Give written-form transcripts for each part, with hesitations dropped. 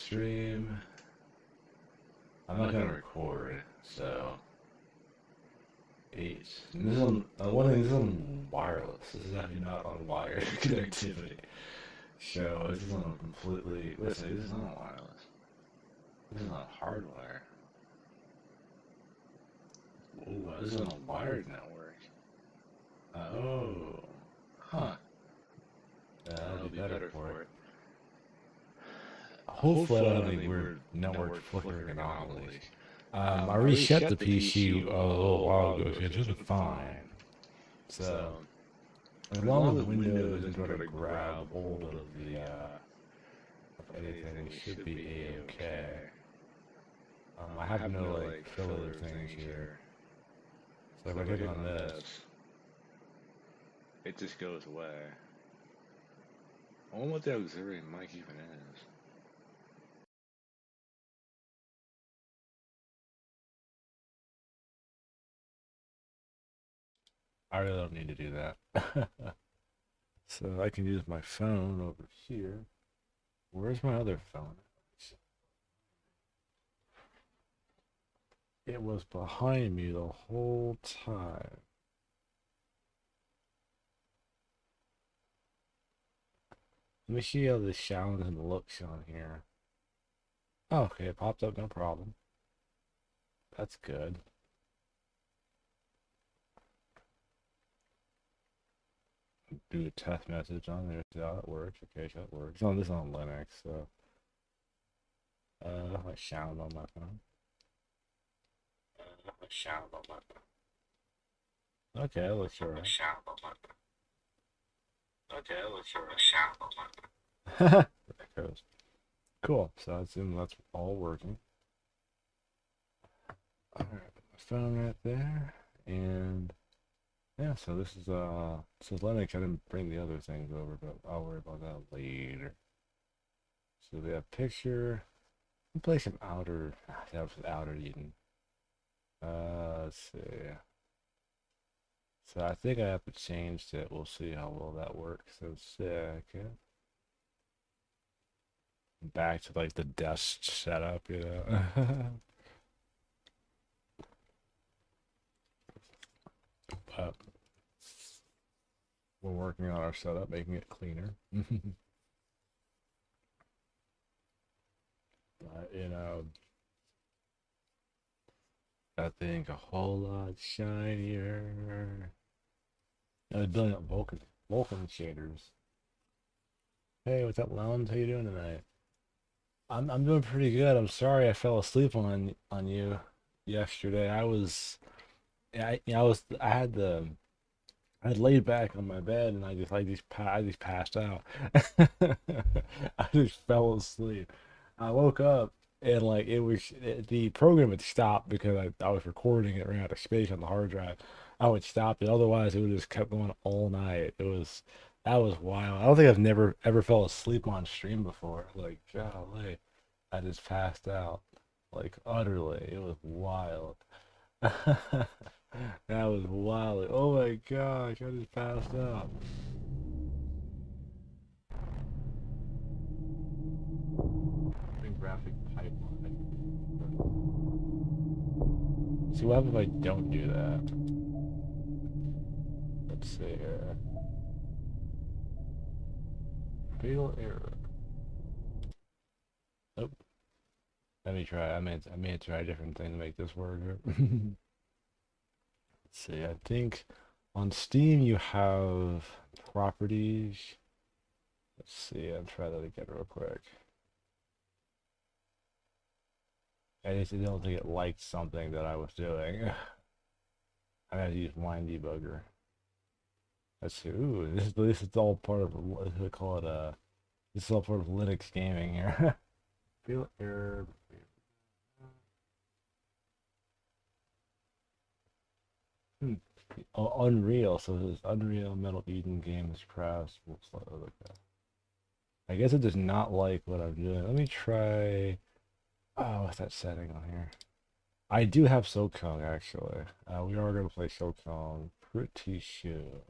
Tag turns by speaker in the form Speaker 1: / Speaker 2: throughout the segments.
Speaker 1: stream. I'm not gonna record, so 8. And this is on one thing. This is on wireless. This is actually not on wired connectivity. So this is on a completely. Wait a second. This is not wireless. This is not hardwire. Ooh, this is on a wired network. Oh, huh. That'll be better for it. Hopefully, I don't have any weird network flickering anomalies. I reset the PC a little while ago, so it should be fine. So, as long as Windows isn't trying to grab hold of the of anything, we should be a-okay. I have no like filler things here. So if I click on this, it just goes away. I wonder what the auxiliary mic even is. I really don't need to do that. So I can use my phone over here. Where's my other phone? It was behind me the whole time. Let me see how this sounds and looks on here. Oh, okay, it popped up, no problem. That's good. Do a test message on there, see how it works. Okay, so it works. Oh, this is on Linux, so my sound on my phone. My sound on my phone. Okay, that looks alright. Okay, that looks alright. There it goes. Cool. So I assume that's all working. Alright, put my phone right there, and yeah, so this is Linux. I didn't bring the other things over, but I'll worry about that later. So we have picture. We'll play some outer. That was outer Eden. Let's see. So I think I have to change it. We'll see how well that works. So second. Back to like the desk setup, you know. But we're working on our setup, making it cleaner. But, you know, that thing a whole lot shinier. I was building up Vulcan shaders. Hey, what's up, Lounge? How you doing tonight? I'm doing pretty good. I'm sorry I fell asleep on you yesterday. I had laid back on my bed and I just passed out. I just fell asleep. I woke up and like the program had stopped because I was recording it, ran out of space on the hard drive. I would stop it, otherwise it would just kept going all night. That was wild. I don't think I've never ever fell asleep on stream before. Like, golly, I just passed out like utterly. It was wild. That was wild. Oh my gosh, I just passed out. Graphic pipeline. See, what happens if I don't do that? Let's see here. Fatal error. Nope. Let me try. I may try a different thing to make this work. Let's see. I think on Steam you have properties. Let's see. I'll try that again real quick. I just don't think it liked something that I was doing. I had to use Wine Debugger. Let's see. Ooh, this is all part of what do they call it? This is all part of Linux gaming here. Feel error. Hmm. Oh, Unreal. So this Unreal Metal Eden games crafts. Looks like that. I guess it does not like what I'm doing. Let me try. Oh, what's that setting on here? I do have Silksong actually. We are gonna play Silksong pretty sure.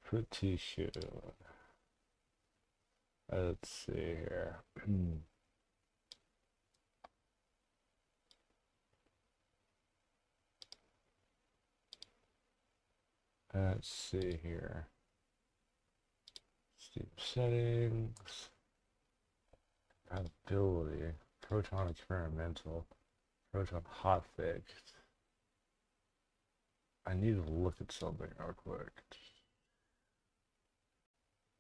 Speaker 1: Pretty sure. Let's see here. Let's see here. Steam settings. Compatibility. Proton experimental. Proton hotfixed. I need to look at something real quick.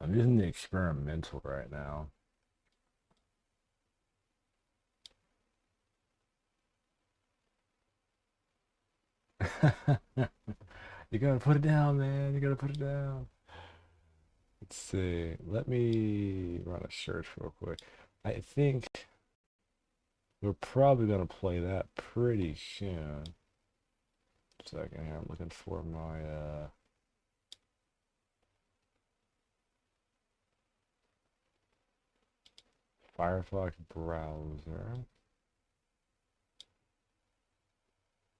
Speaker 1: I'm using the experimental right now. You gotta put it down, man. You gotta put it down. Let's see. Let me run a search real quick. I think we're probably gonna play that pretty soon. Second here, I'm looking for my Firefox browser.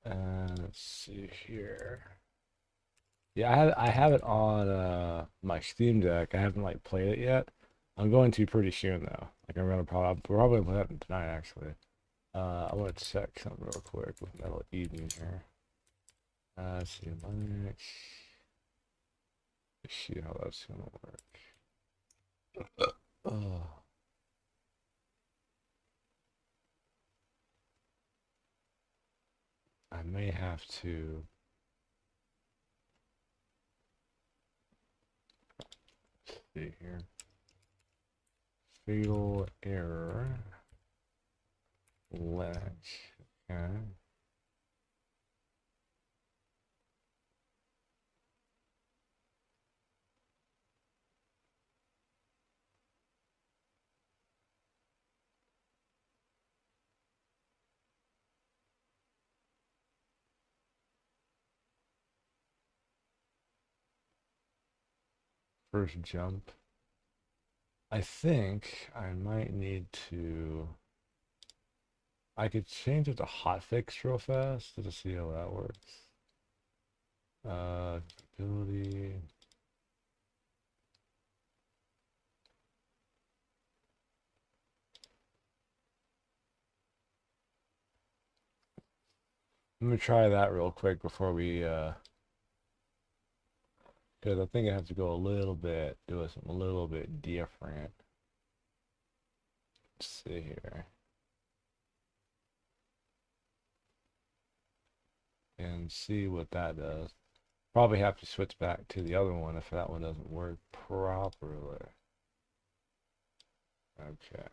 Speaker 1: And let's see here. Yeah, I have it on my Steam Deck. I haven't like played it yet. I'm going to pretty soon though. Like we're probably gonna play that tonight actually. I want to check something real quick with Metal Eden here. Let's see Linux. Let's see how that's gonna work. Oh. I may have to see here. Fatal error. Linux. Okay. First jump. I think I might need to. I could change it to hotfix real fast to see how that works. Ability. Let me try that real quick before we because I think I have to go a little bit, do something a little bit different. Let's see here. And see what that does. Probably have to switch back to the other one if that one doesn't work properly. Okay.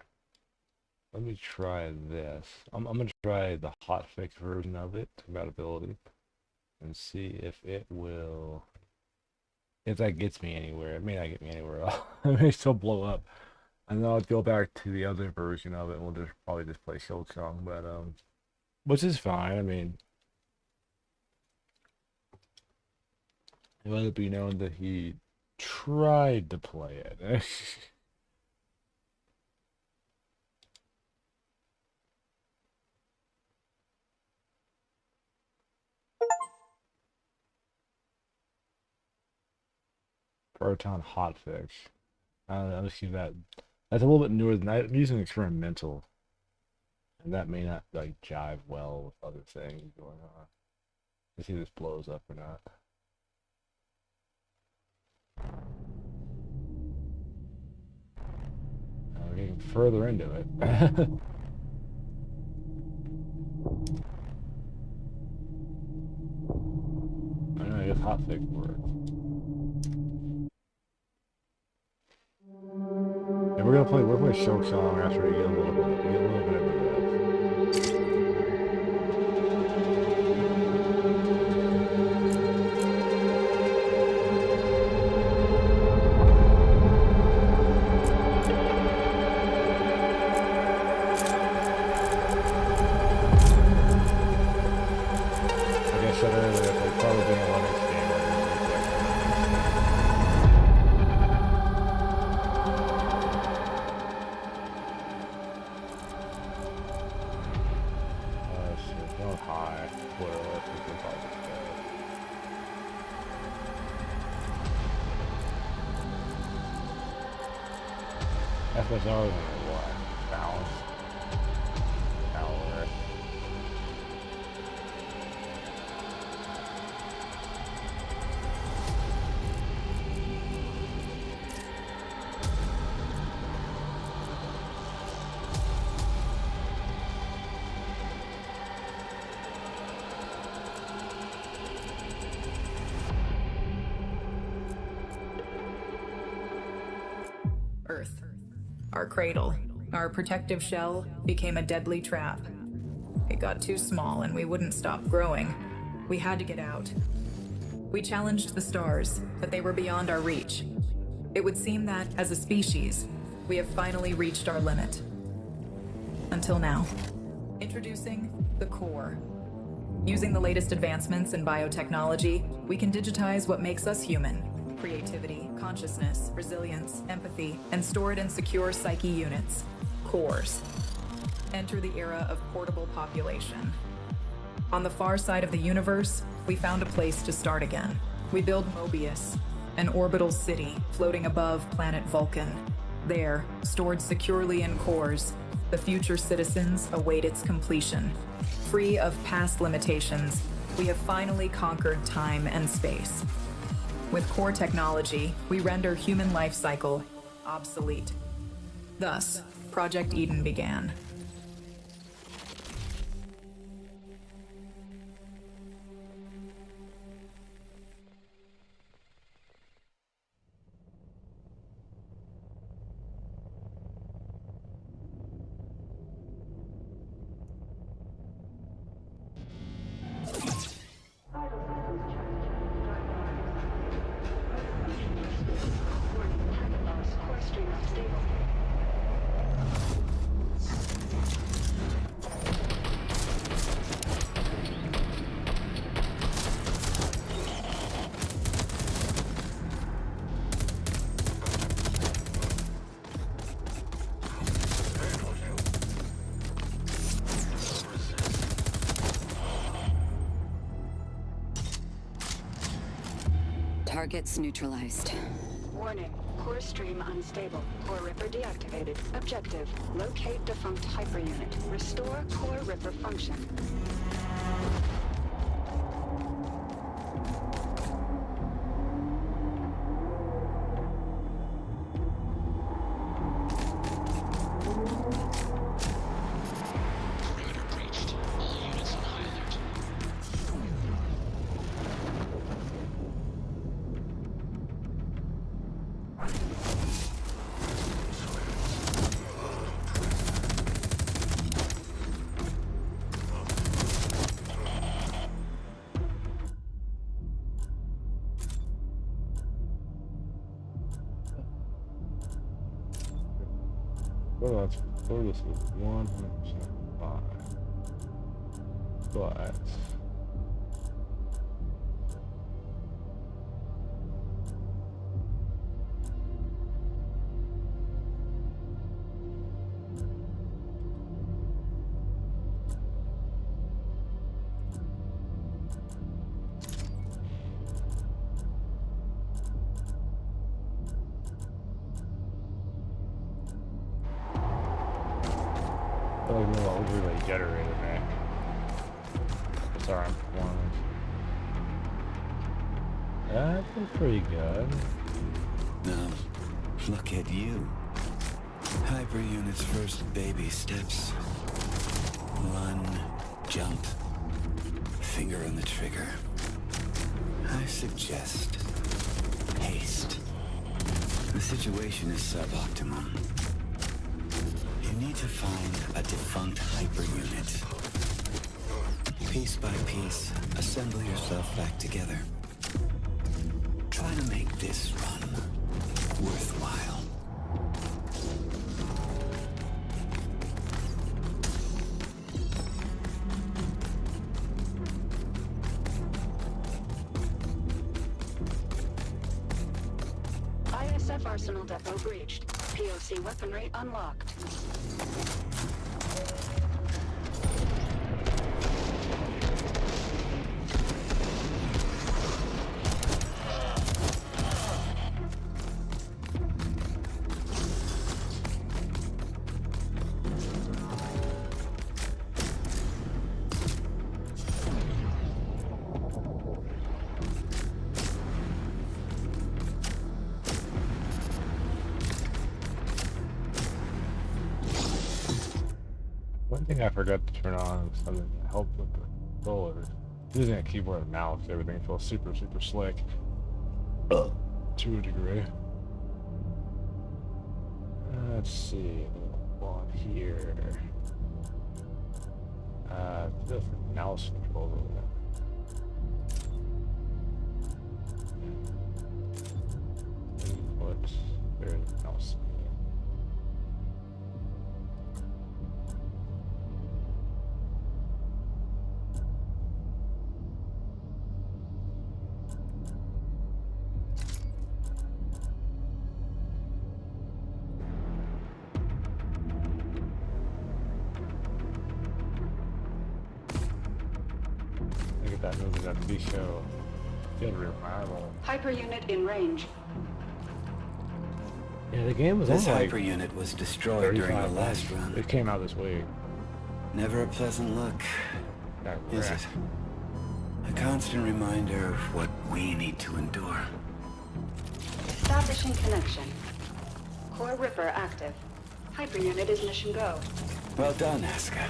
Speaker 1: Let me try this. I'm gonna try the hotfix version of it, compatibility, and see if it will. If that gets me anywhere. It may not get me anywhere else. It may still blow up. And then I'll go back to the other version of it and we'll just probably just play Silksong, but which is fine. I mean, let it be known that he tried to play it. Proton hotfix. I'll see that. That's a little bit newer than that. I'm using experimental, and that may not like jive well with other things going on. Let's see if this blows up or not. We're getting further into it. I don't know, I guess hotfix works. And we're gonna play Silksong after we get a little bit into this. Like I said earlier, it's like probably being a Linux game. Going high, whatever, people probably just FSR is like what? Balance. Power.
Speaker 2: Earth. Our cradle, our protective shell, became a deadly trap. It got too small and we wouldn't stop growing. We had to get out. We challenged the stars, but they were beyond our reach. It would seem that, as a species, we have finally reached our limit. Until now. Introducing the core. Using the latest advancements in biotechnology, we can digitize what makes us human. Creativity, consciousness, resilience, empathy, and store it in secure psyche units. Cores. Enter the era of portable population. On the far side of the universe, we found a place to start again. We build Mobius, an orbital city floating above planet Vulcan. There, stored securely in cores, the future citizens await its completion. Free of past limitations, we have finally conquered time and space. With core technology, we render human life cycle obsolete. Thus, Project Eden began.
Speaker 3: Targets neutralized.
Speaker 4: Warning. Core stream unstable. Core Ripper deactivated. Objective. Locate defunct hyperunit. Restore Core Ripper function.
Speaker 1: Well, that's before this was 100% fine. But oh, you know what? We'll do a generator, man. Sorry, I'm performing. That's been pretty good.
Speaker 5: Now, look at you. Hyperunit's first baby steps. Run, jump, finger on the trigger. I suggest haste. The situation is suboptimum. You need to find a defunct hyperunit. Piece by piece, assemble yourself back together. Try to make this run worthwhile.
Speaker 4: ISF Arsenal Depot breached. POC weaponry unlocked.
Speaker 1: One thing I forgot to turn on was something that helped with the controllers. Using a keyboard and mouse, everything feels super, super slick. To a degree. Let's see. On here. The mouse controller. Input. There's the mouse. Look at that movie, that TV show. Good revival.
Speaker 4: Hyper unit in range.
Speaker 1: Yeah, the game was
Speaker 5: This
Speaker 1: only like
Speaker 5: hyper unit was destroyed during the
Speaker 1: 35
Speaker 5: last
Speaker 1: months.
Speaker 5: run.
Speaker 1: It came out this week.
Speaker 5: Never a pleasant look,
Speaker 1: Got
Speaker 5: is
Speaker 1: wrecked.
Speaker 5: it? A constant reminder of what we need to endure.
Speaker 4: Establishing connection. Core Ripper active. Hyper unit is mission go.
Speaker 5: Well done, Aska.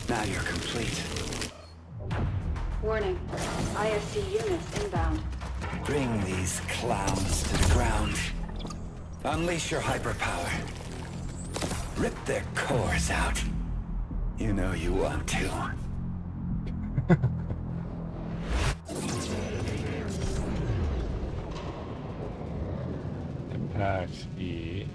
Speaker 5: Now you're complete.
Speaker 4: Warning. ISC units inbound.
Speaker 5: Bring these clowns to the ground. Unleash your hyperpower. Rip their cores out. You know you want to.
Speaker 1: Impact E.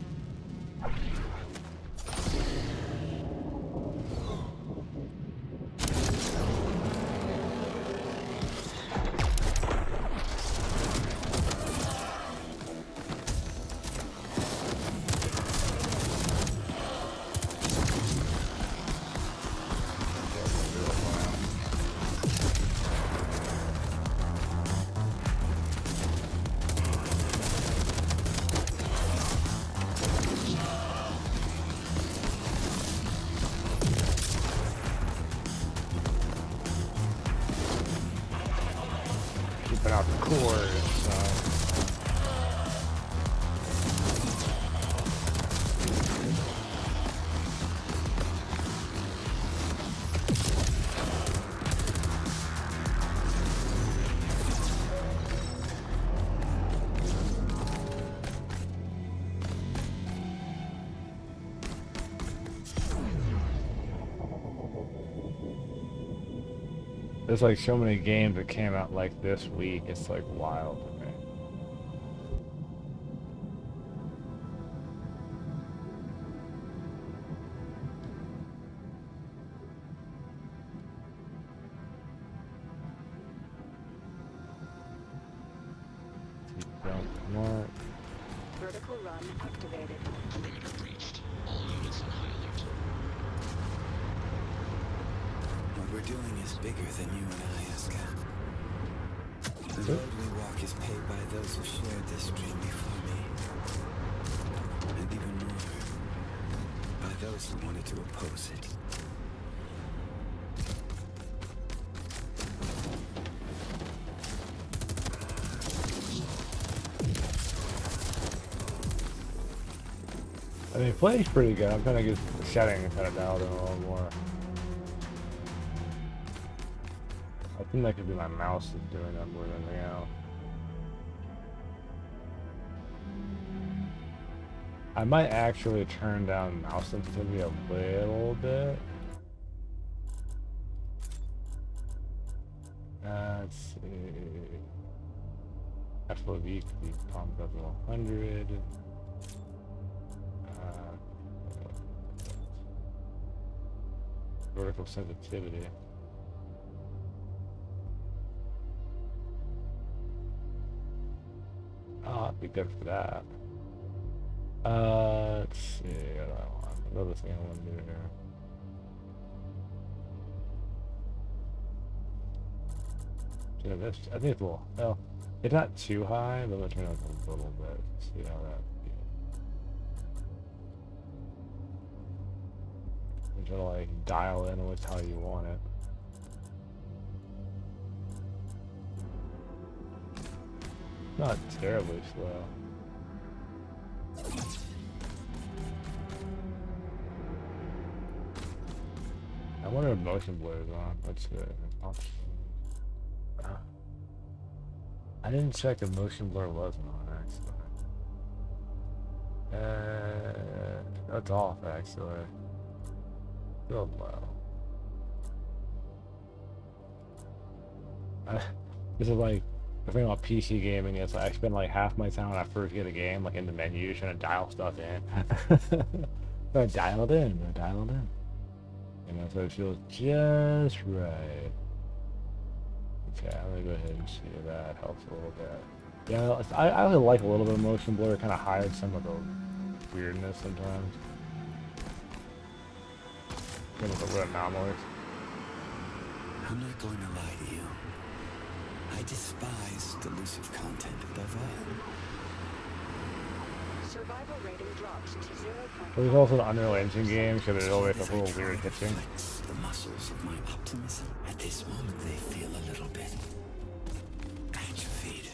Speaker 1: Keeping out the cores, so. There's like so many games that came out like this week, it's like wild to me. Don't want.
Speaker 4: Vertical run activated.
Speaker 5: What we're doing is bigger than you and I, Aska. The road we walk is paid by those who shared this dream before me. And even more, by those who wanted to oppose it.
Speaker 1: I mean, play's pretty good. I'm trying to get the setting kind of dialed in a little more. I think that could be my mouse that's doing that more than anything else. I might actually turn down mouse sensitivity a little bit. Let's see. FOV could be pumped up to 100. Vertical sensitivity. Oh, that'd be good for that. Let's see what I want. Another thing I want to do here. Yeah, this, I think it's a little, well, it's not too high, but I'm gonna turn it up a little bit. See how that feels. You're gonna like dial in with how you want it. Not terribly slow. I wonder if motion blur is on. Let's see. Option. I didn't check if motion blur was on actually. That's off actually. Still low. This is like the thing about PC gaming is I spend like half my time when I first get a game like in the menu trying to dial stuff in. So I dial it in, You know, so it feels just right. Okay, I'm gonna go ahead and see if that helps a little bit. Yeah, I really like a little bit of motion blur. It kind of hides some of the weirdness sometimes. Some of the little anomalies.
Speaker 5: I'm not going to lie to you. I despise delusive content above all.
Speaker 4: Survival rating drops to 0.5.
Speaker 1: There's also the Unreal Engine game, so there's always a little weird hitching.
Speaker 5: Flex the muscles of my optimism. At this moment, they feel a little bit atrophied.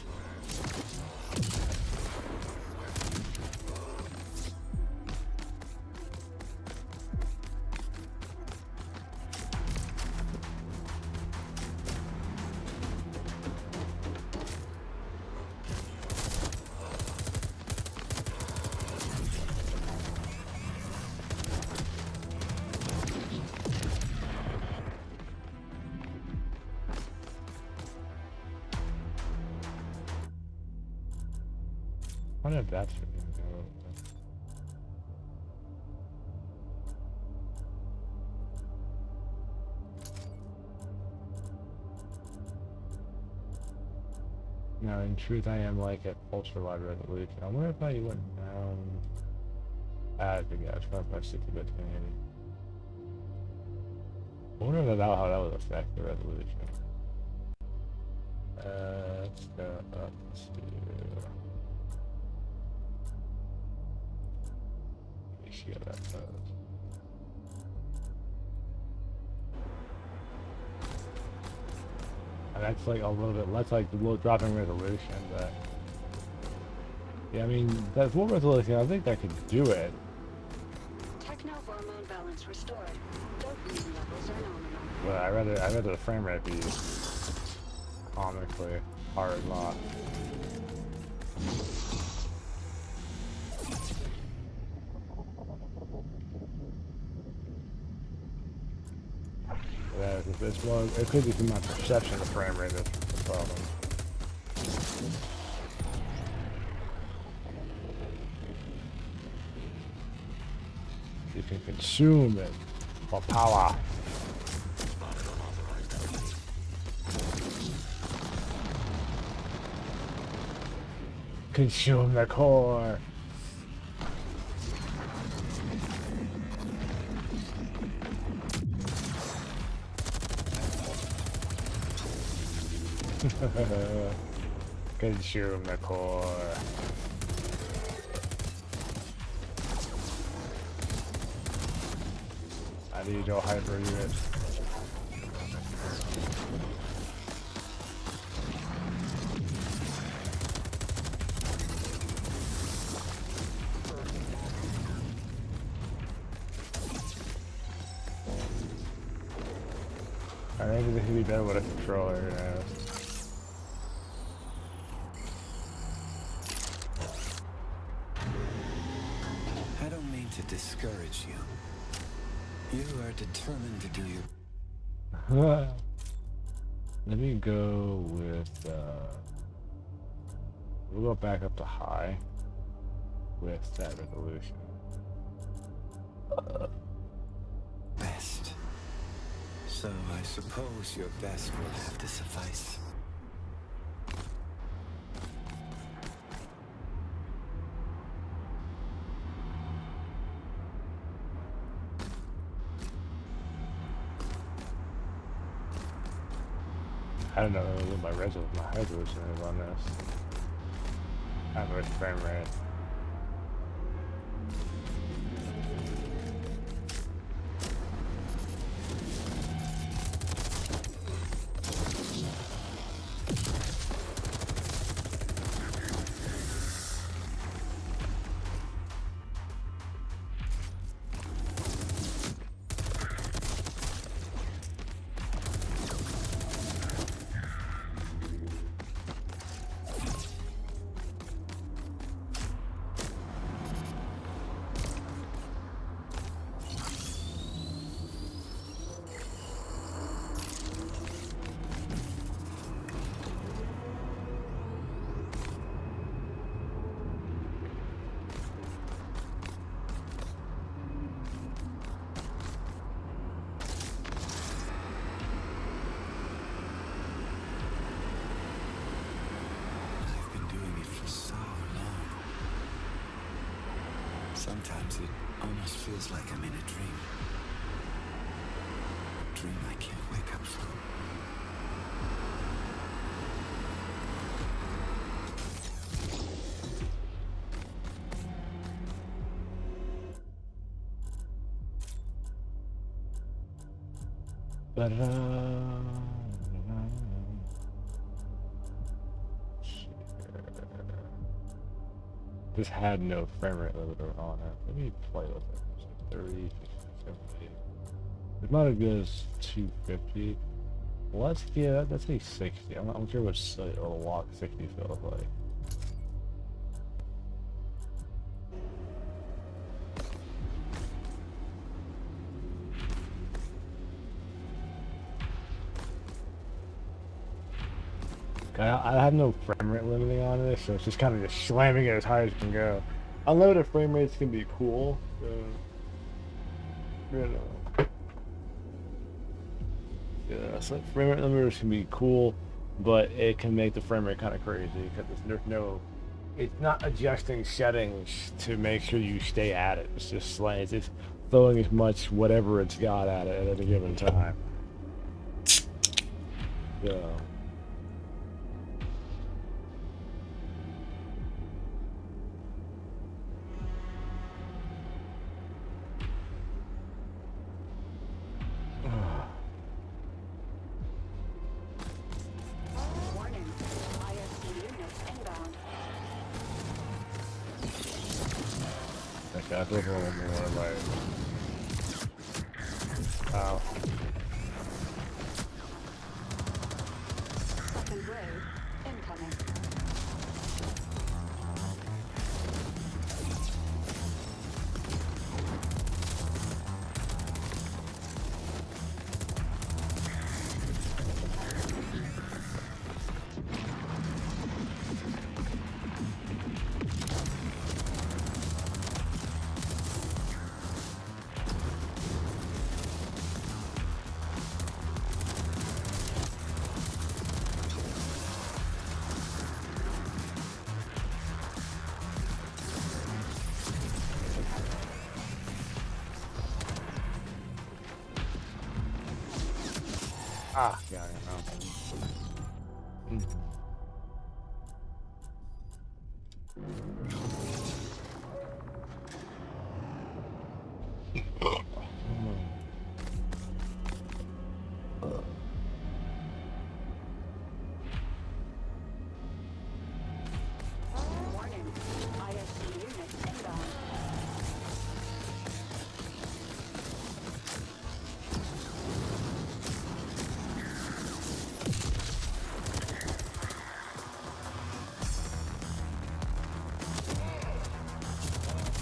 Speaker 1: I wonder if that's no, in truth, I am like at ultra wide resolution. I wonder if I went down as the guys, 5x60 bits 1080. I wonder if how that would affect the resolution. Let's go up to. See how that goes. And that's like a little bit less like the low dropping resolution, but yeah, I mean that's low resolution. I think that could do it.
Speaker 4: Techno-hormone balance restored. Dopamine levels are nominal.
Speaker 1: But I rather the frame rate be comically hard locked. Yeah, it's more, it could be from my perception of frame rate that's the problem. You can consume it for power. Consume the core. Consume the core. I need your hyper unit. I think this would be better with a controller, you know.
Speaker 5: I don't mean to discourage you. You are determined to do your...
Speaker 1: Let me go with, we'll go back up to high with that resolution.
Speaker 5: best. So I suppose your best will have to suffice.
Speaker 1: I don't know what my resolution is on this. Average frame rate.
Speaker 5: Sometimes it almost feels like I'm in a dream. A dream I can't wake up from.
Speaker 1: This had no frame rate limiter on it. Let me play with it. So 30, 70. It's not as good as 250. Let's get, let's say 60. I'm sure what a walk 60 feels like. I have no frame rate limiting on this, so it's just kind of just slamming it as high as it can go. Unlimited frame rates can be cool. Yeah, so frame rate limiters can be cool, but it can make the frame rate kind of crazy because there's no, it's not adjusting settings to make sure you stay at it. It's just like it's just throwing as much whatever it's got at it at any given time. Yeah.
Speaker 4: Warning. ISC units inbound.
Speaker 1: Okay, I think we'll more like. Wow.
Speaker 4: Second wave incoming.
Speaker 1: Ah, yeah, I know.
Speaker 4: Warning. ISC units inbound.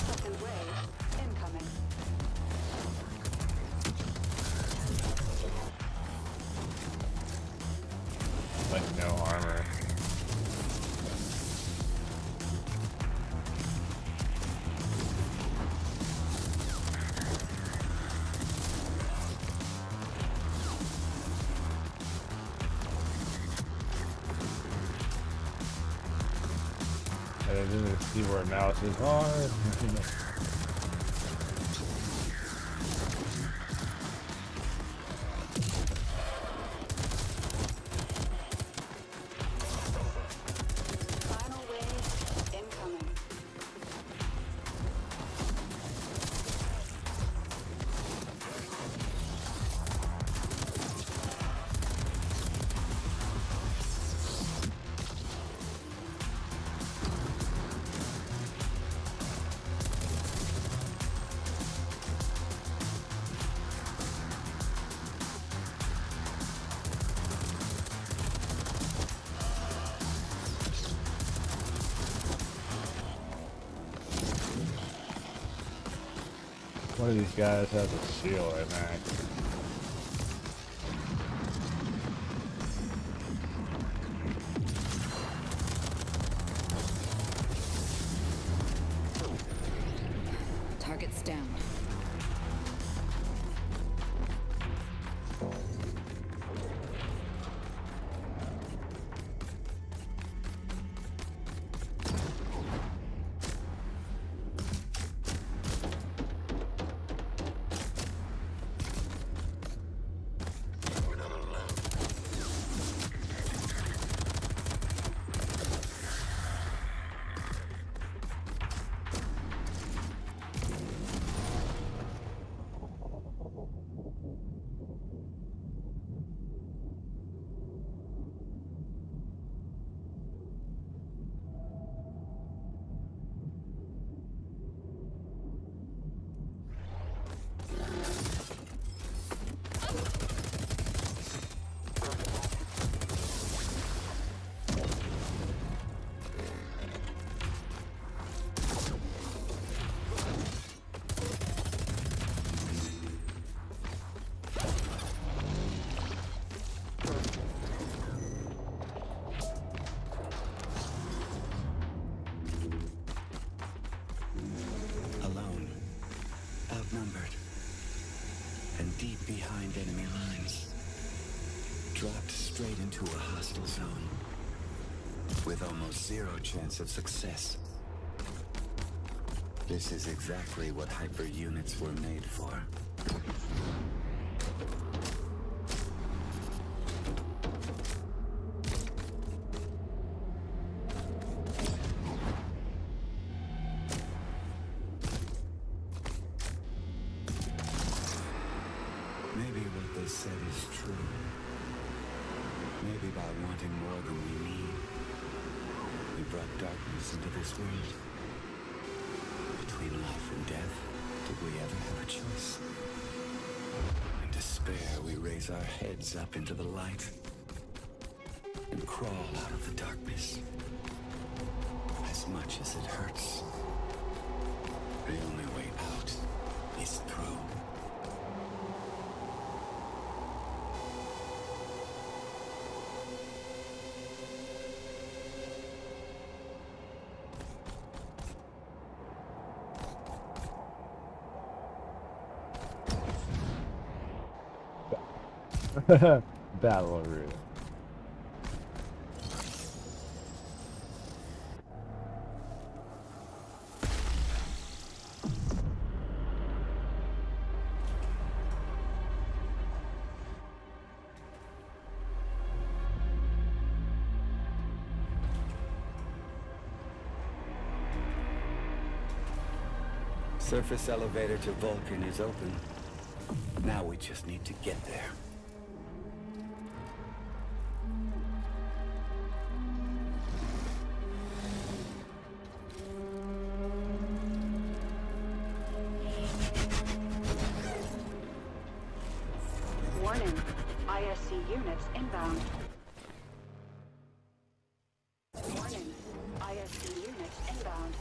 Speaker 4: Second wave incoming.
Speaker 1: Like no armor. I didn't see where mouse is hard.
Speaker 4: Final wave incoming.
Speaker 1: One of these guys has a shield right now.
Speaker 3: Target's down.
Speaker 5: deep behind enemy lines. Dropped straight into a hostile zone. With almost zero chance of success. This is exactly what hyper units were made for. Maybe what they said is true. Maybe by wanting more than we need, we brought darkness into this world. Between life and death, did we ever have a choice? In despair, we raise our heads up into the light and crawl out of the darkness. As much as it hurts, the only way out is through.
Speaker 1: Battle arena.
Speaker 5: Surface elevator to Vulcan is open. Now we just need to get there.
Speaker 4: Warning. ISC units inbound. Warning. ISC units inbound.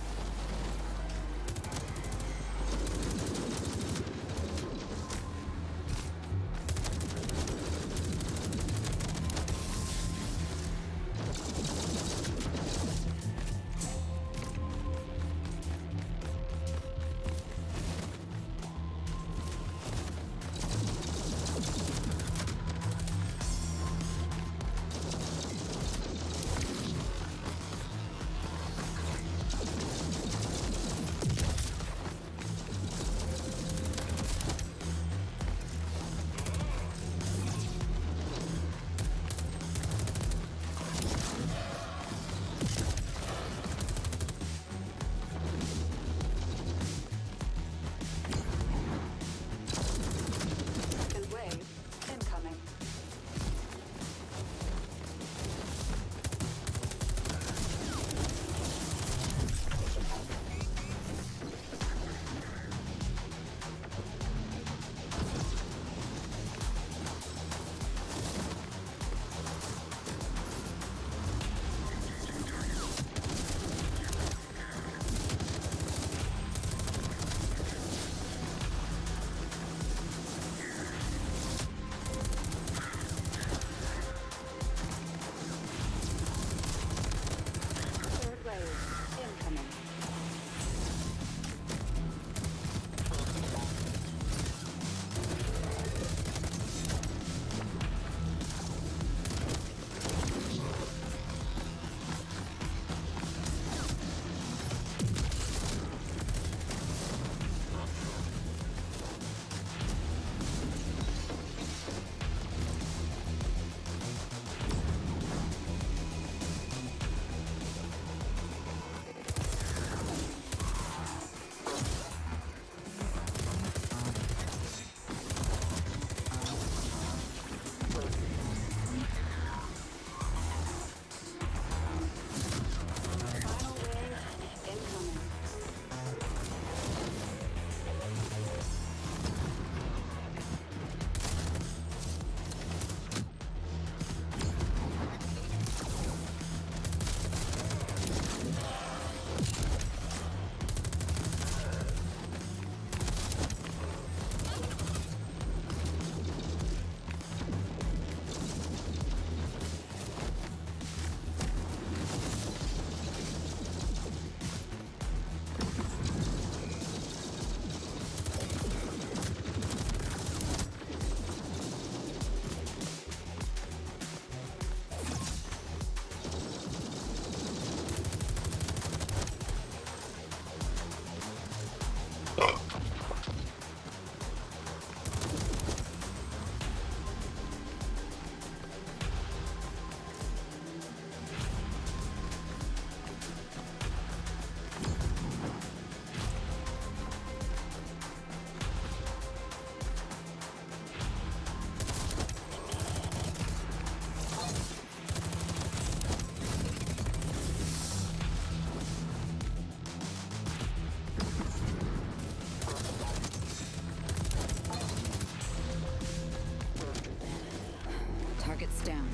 Speaker 3: Target's down.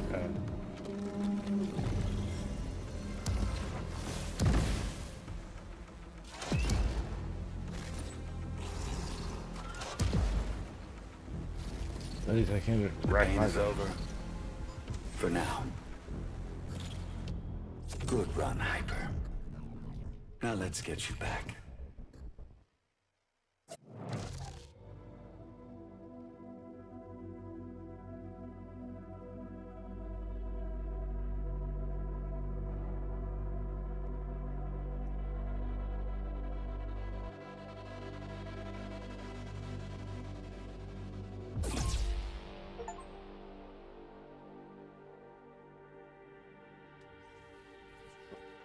Speaker 1: Okay. At least I can't
Speaker 5: The pain
Speaker 1: recognize
Speaker 5: is
Speaker 1: it.
Speaker 5: over. For now. Good run, Hyper. Now let's get you back.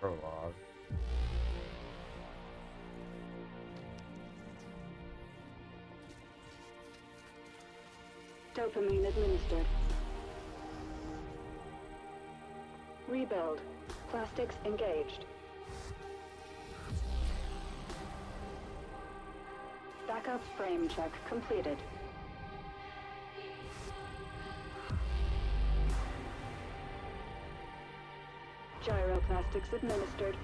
Speaker 1: Prologue.
Speaker 4: Dopamine administered. Rebuild. Plastics engaged. Backup frame check completed. Gyroplastics administered.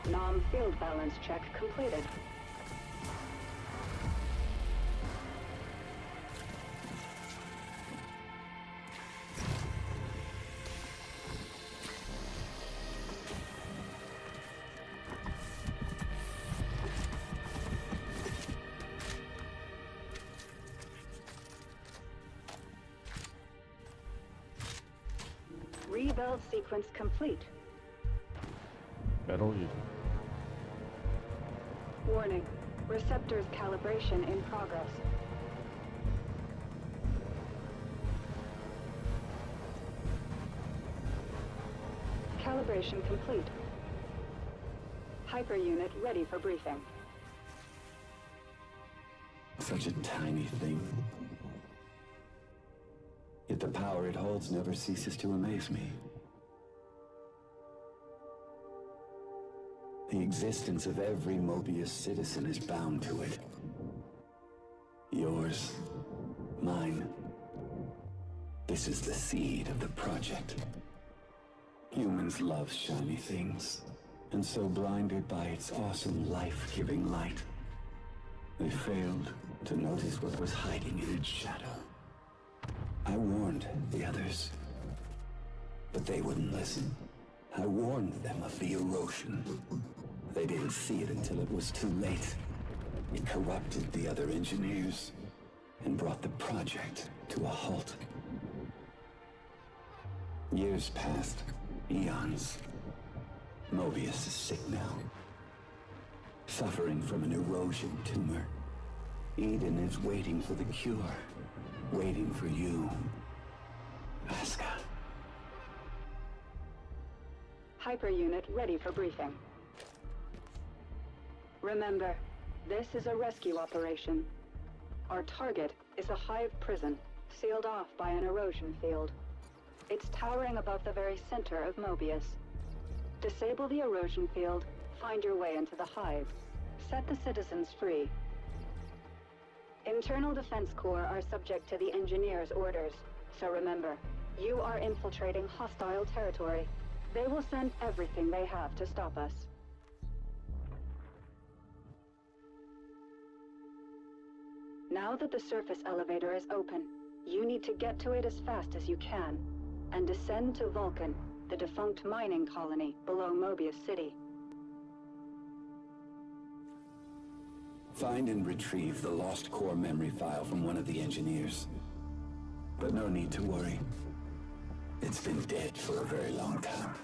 Speaker 4: Nom field balance check completed. Rebuild sequence complete.
Speaker 1: Metal Eden.
Speaker 4: Warning. Receptors calibration in progress. Calibration complete. Hyper unit ready for briefing.
Speaker 5: Such a tiny thing. Yet the power it holds never ceases to amaze me. The existence of every Mobius citizen is bound to it. Yours, mine. This is the seed of the project. Humans love shiny things, and so blinded by its awesome life-giving light, they failed to notice what was hiding in its shadow. I warned the others, but they wouldn't listen. I warned them of the erosion. They didn't see it until it was too late. It corrupted the other engineers and brought the project to a halt. Years passed, eons. Mobius is sick now, suffering from an erosion tumor. Eden is waiting for the cure, waiting for you, Aska.
Speaker 4: Hyper unit ready for briefing. Remember, this is a rescue operation. Our target is a hive prison, sealed off by an erosion field. It's towering above the very center of Mobius. Disable the erosion field, find your way into the hive. Set the citizens free. Internal Defense Corps are subject to the engineers' orders. So remember, you are infiltrating hostile territory. They will send everything they have to stop us. Now that the surface elevator is open, you need to get to it as fast as you can, and descend to Vulcan, the defunct mining colony below Mobius City.
Speaker 5: Find and retrieve the lost core memory file from one of the engineers. But no need to worry. It's been dead for a very long time.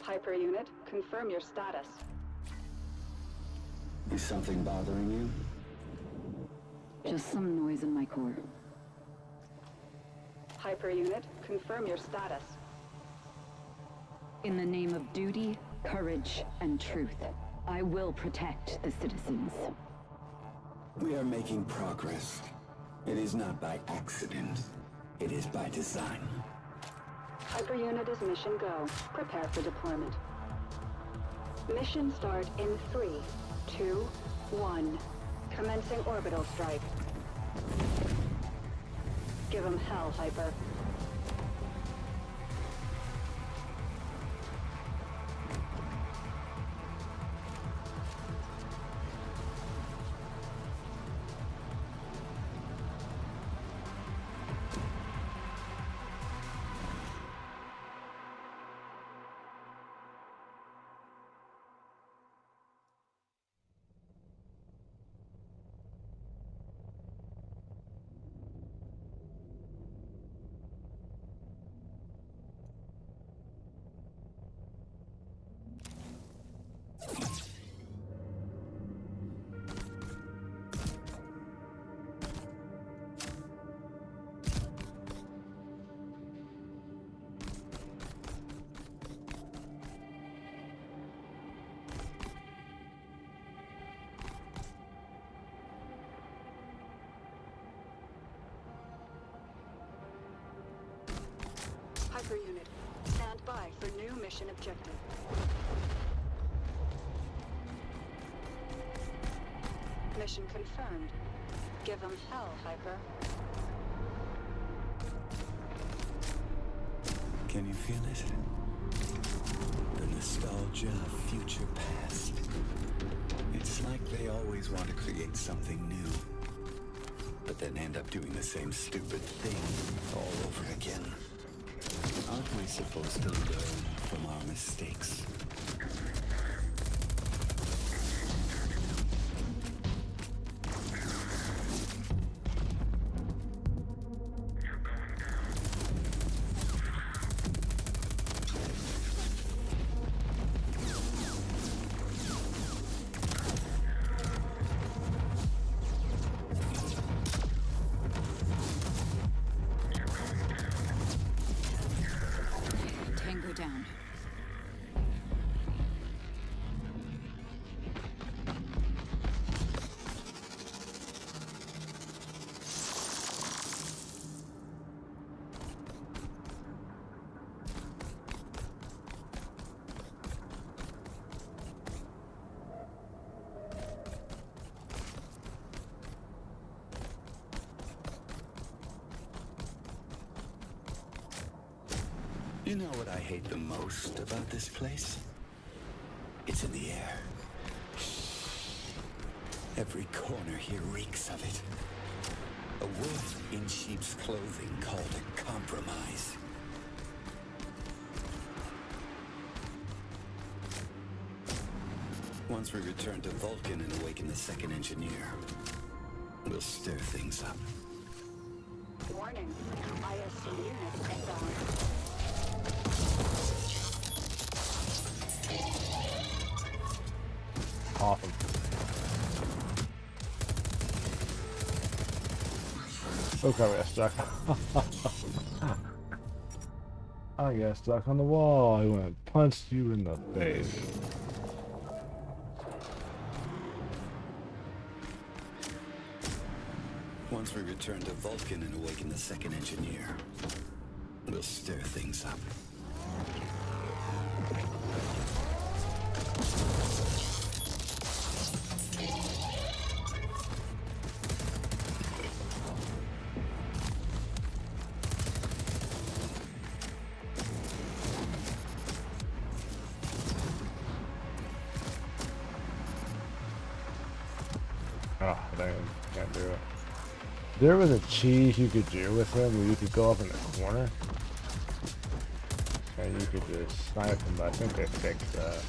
Speaker 4: Hyper unit, confirm your status.
Speaker 5: Is something bothering you?
Speaker 3: Just some noise in my core.
Speaker 4: Hyper unit, confirm your status.
Speaker 3: In the name of duty, courage, and truth, I will protect the citizens.
Speaker 5: We are making progress. It is not by accident. It is by design.
Speaker 4: Hyperunit is mission go. Prepare for deployment. Mission start in 3, 2, 1. Commencing orbital strike. Give 'em hell, Hyper. Hyperunit, stand by for new mission objective. Mission confirmed. Give 'em hell, Hyper.
Speaker 5: Can you feel it? The nostalgia of future past. It's like they always want to create something new, but then end up doing the same stupid thing all over again. Aren't we supposed to learn from our mistakes?
Speaker 3: Tango down.
Speaker 5: You know what I hate the most about this place? It's in the air. Every corner here reeks of it. A wolf in sheep's clothing called a compromise. Once we return to Vulcan and awaken the second engineer, we'll stir things up.
Speaker 4: Warning. ISC unit inbound.
Speaker 1: Awesome. Okay, I got stuck. I got stuck on the wall. I went and punched you in the face.
Speaker 5: Once we return to Vulcan and awaken the second engineer, we'll stir things up.
Speaker 1: Oh, dang, can't do it. There was a cheese you could do with him where you could go up in the corner and you could just snipe him, but I think they fixed that.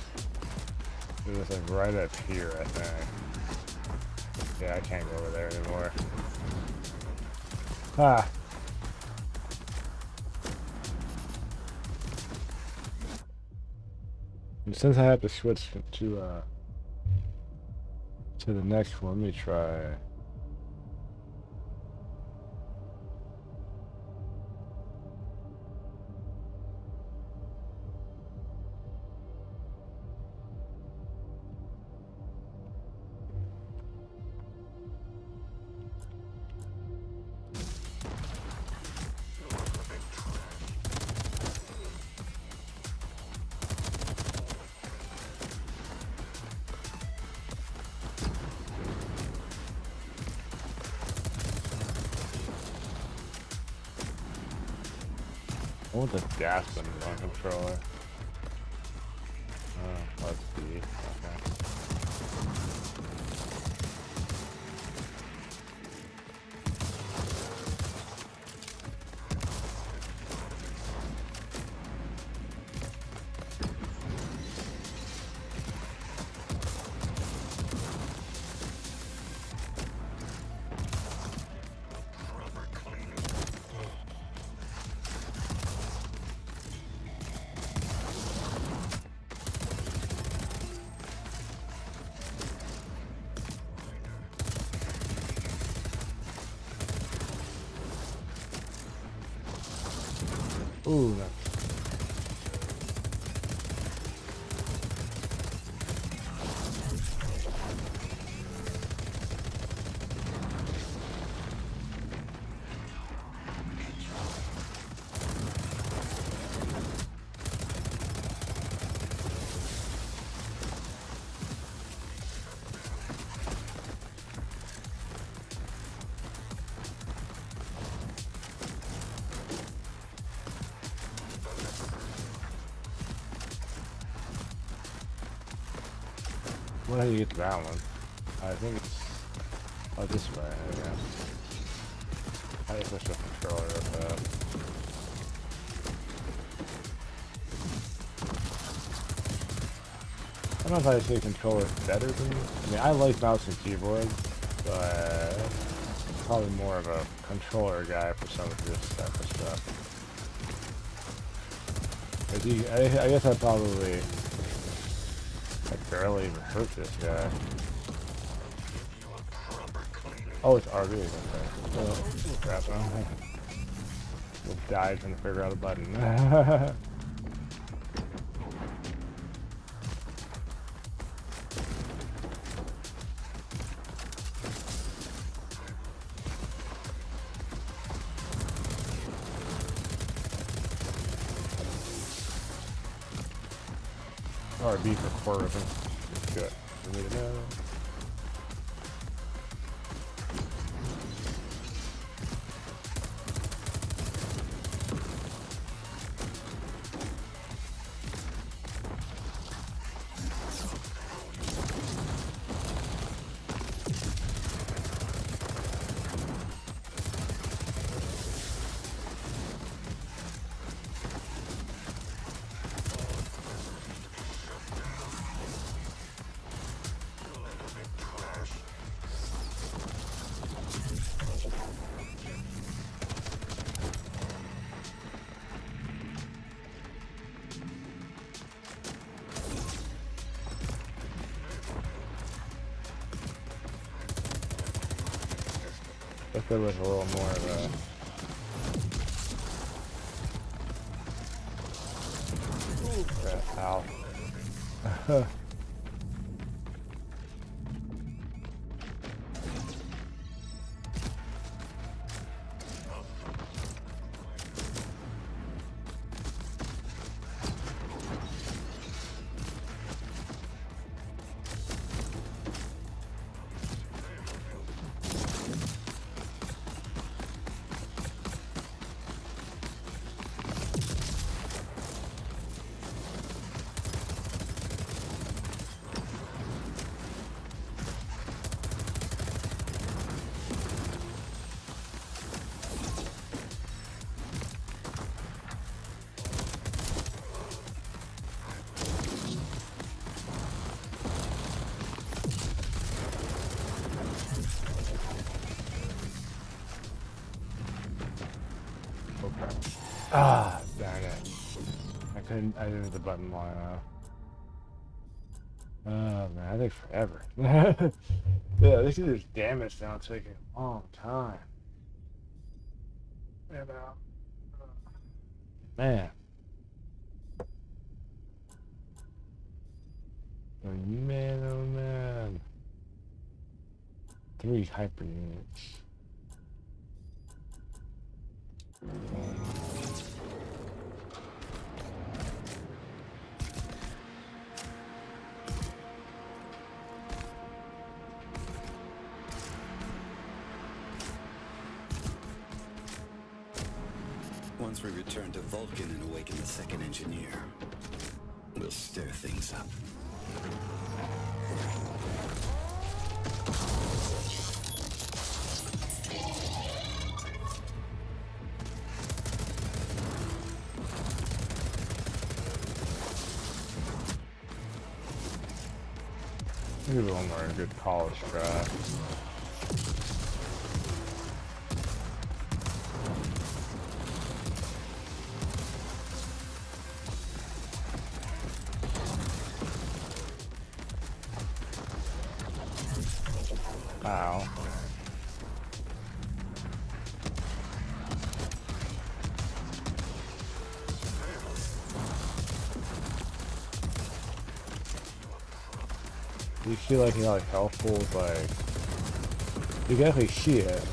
Speaker 1: It was like right up here, I think. Yeah, I can't go over there anymore. Ah. And since I have to switch to the next one, let me try. I want the gas button on controller. Oh, let's see. Okay. Ooh, no. How do you get to that one? I think it's this way, I guess. I guess I should controller of that. I don't know if I say controller is better than I mean, I like mouse and keyboard, but I'm probably more of a controller guy for some of this type of stuff. I guess I probably barely even hurt this guy. Oh, it's RB. Okay. Oh, crap. We'll die trying to figure out a button. RB for core ribbon. Good. For me to know. If there was a little more of a... Ow. Ah, dang it. I didn't hit the button long enough. Oh man, I think forever. Yeah, this is damage now taking a long time. And, man. Oh man, oh man. 3 hyper units.
Speaker 5: Once we return to Vulcan and awaken the second engineer, we'll stir things up.
Speaker 1: Maybe one more good college try. Ow. You feel like you're like helpful, like you can actually see it.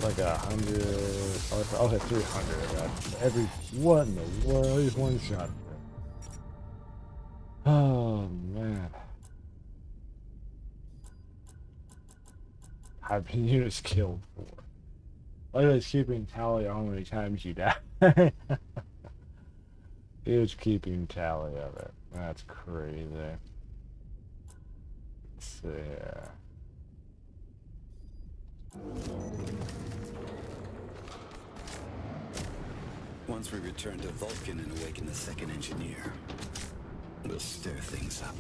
Speaker 1: Like 100, okay, 300. I got every, what in the world is one shot? Oh man. Have been units killed for? Like it's keeping tally on how many times you die. It's keeping tally of it. That's crazy. Let's see here.
Speaker 5: Once we return to Vulcan and awaken the second engineer, we'll stir things up.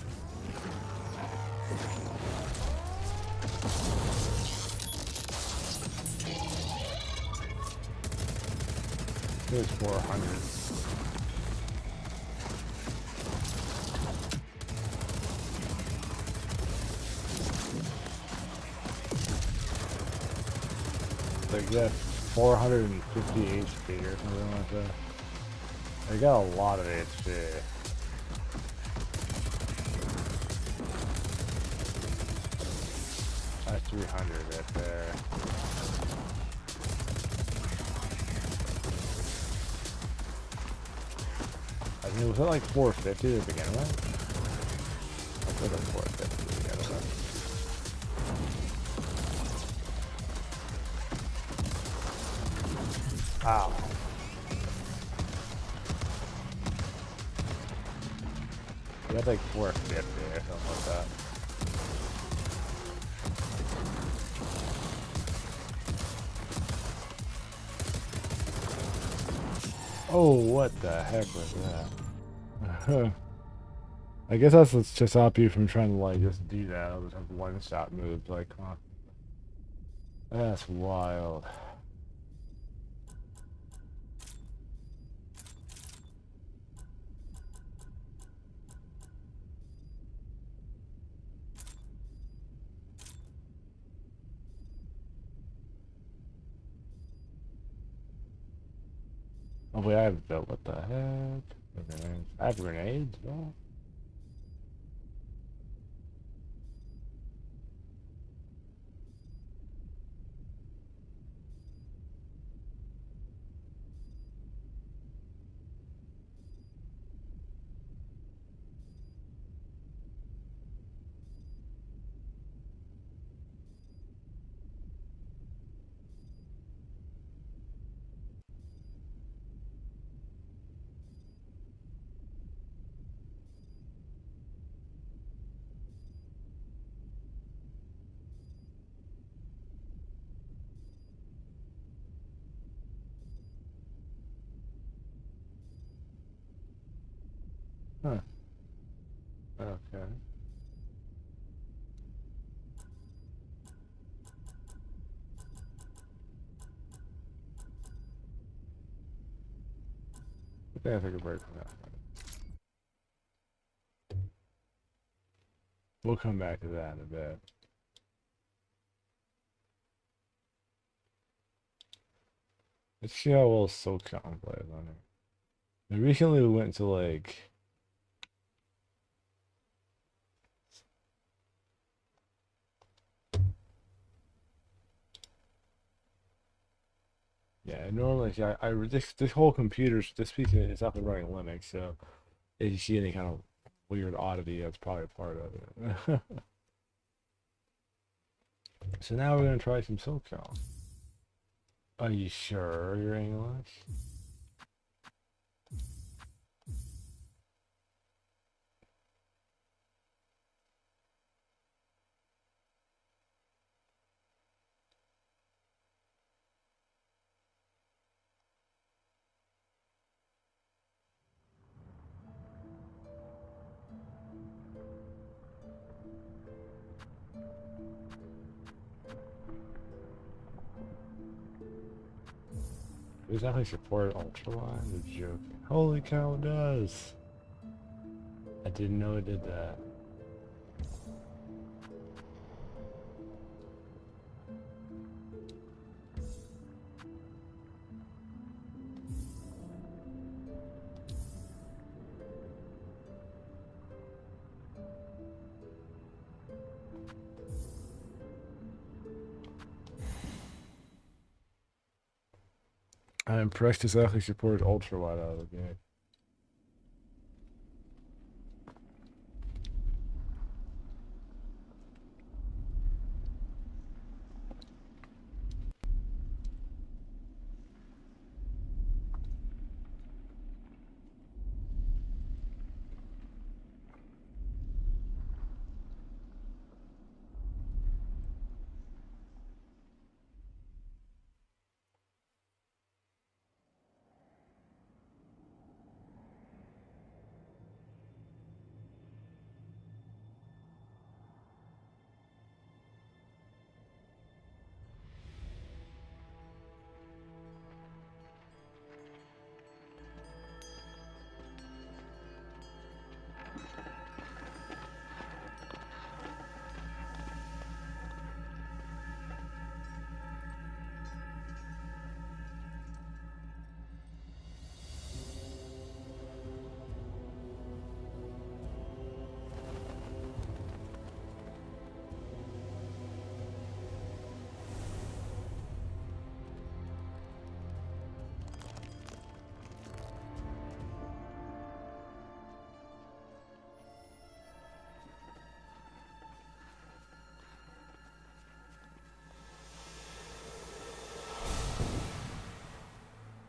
Speaker 1: It's 400. Like that 450 HP or something like that. They got a lot of HP. That's 300 right there. I mean, was it like 450 to begin with? I thought it was 450 to begin with. Ow. You had like 450 or something like that. Oh, what the heck was that? I guess that's what's to stop you from trying to like just do that. I'll just have one-shot moves like, huh? That's wild. Oh wait, I have built. What the heck? Grenades. I have grenades. Oh. Huh. Okay. I think I take a break from that. We'll come back to that in a bit. Let's see how well Silksong plays on it. Recently we went to like Yeah, normally, see, this whole this piece is up and running Linux, so if you see any kind of weird oddity, that's probably a part of it. So now we're gonna try some Silksong. Are you sure you're English? Does that actually support ultralight? You're joking. Holy cow, it does! I didn't know it did that. I'm impressed this actually supports ultrawide out of the game.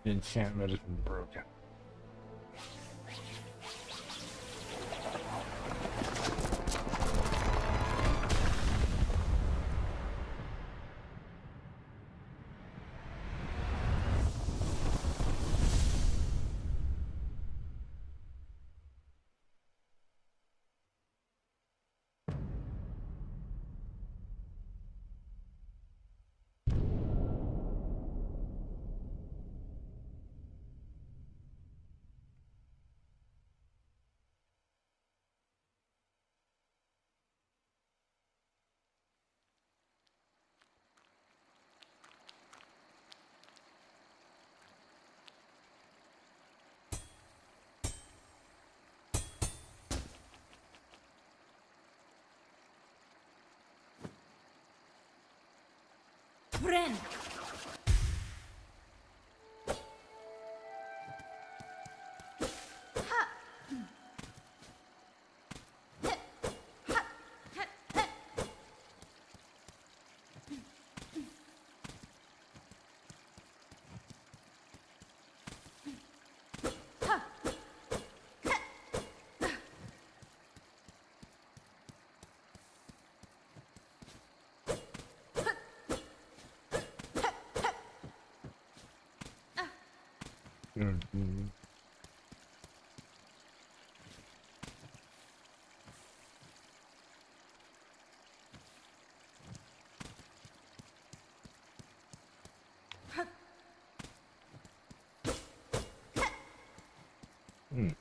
Speaker 1: Enchantment has been broken.
Speaker 6: Bren!
Speaker 1: Mm-hmm. Mm.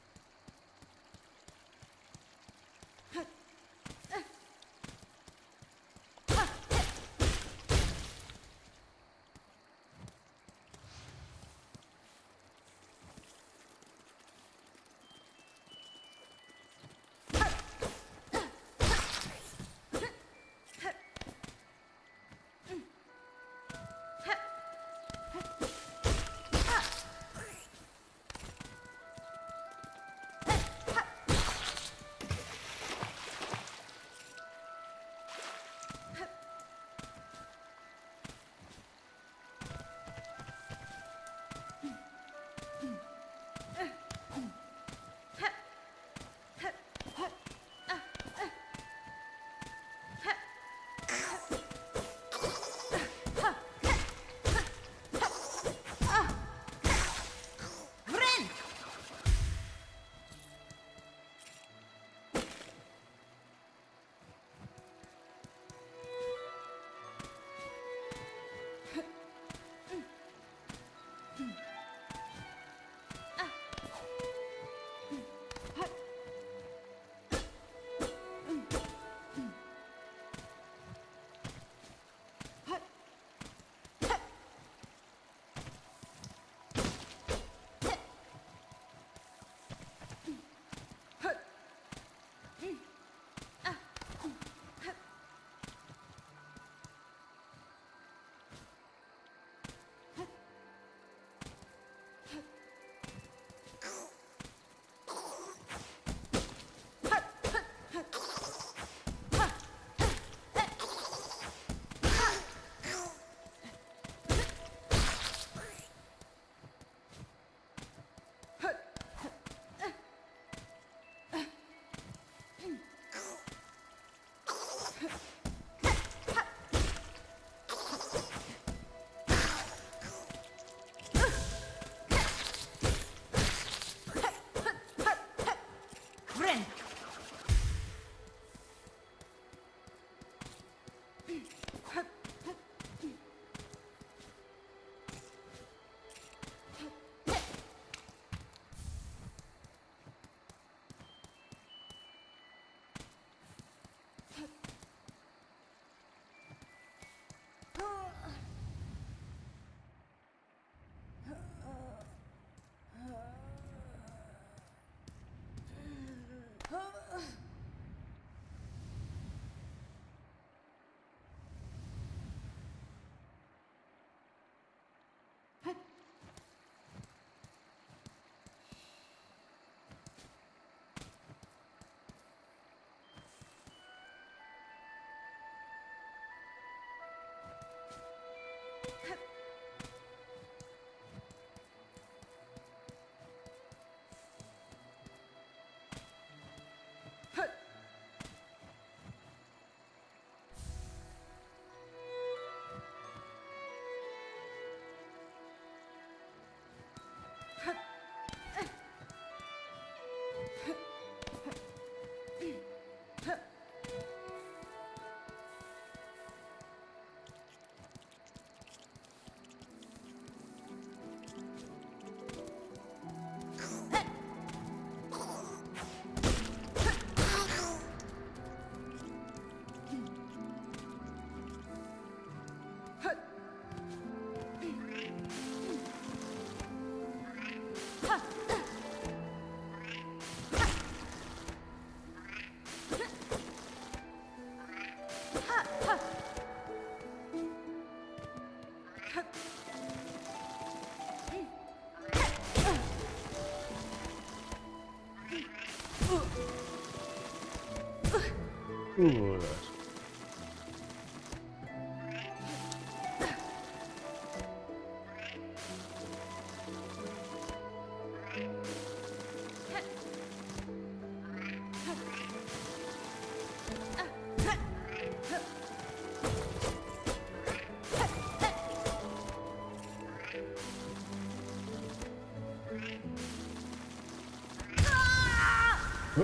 Speaker 1: Ooh, nice.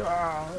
Speaker 1: Ah!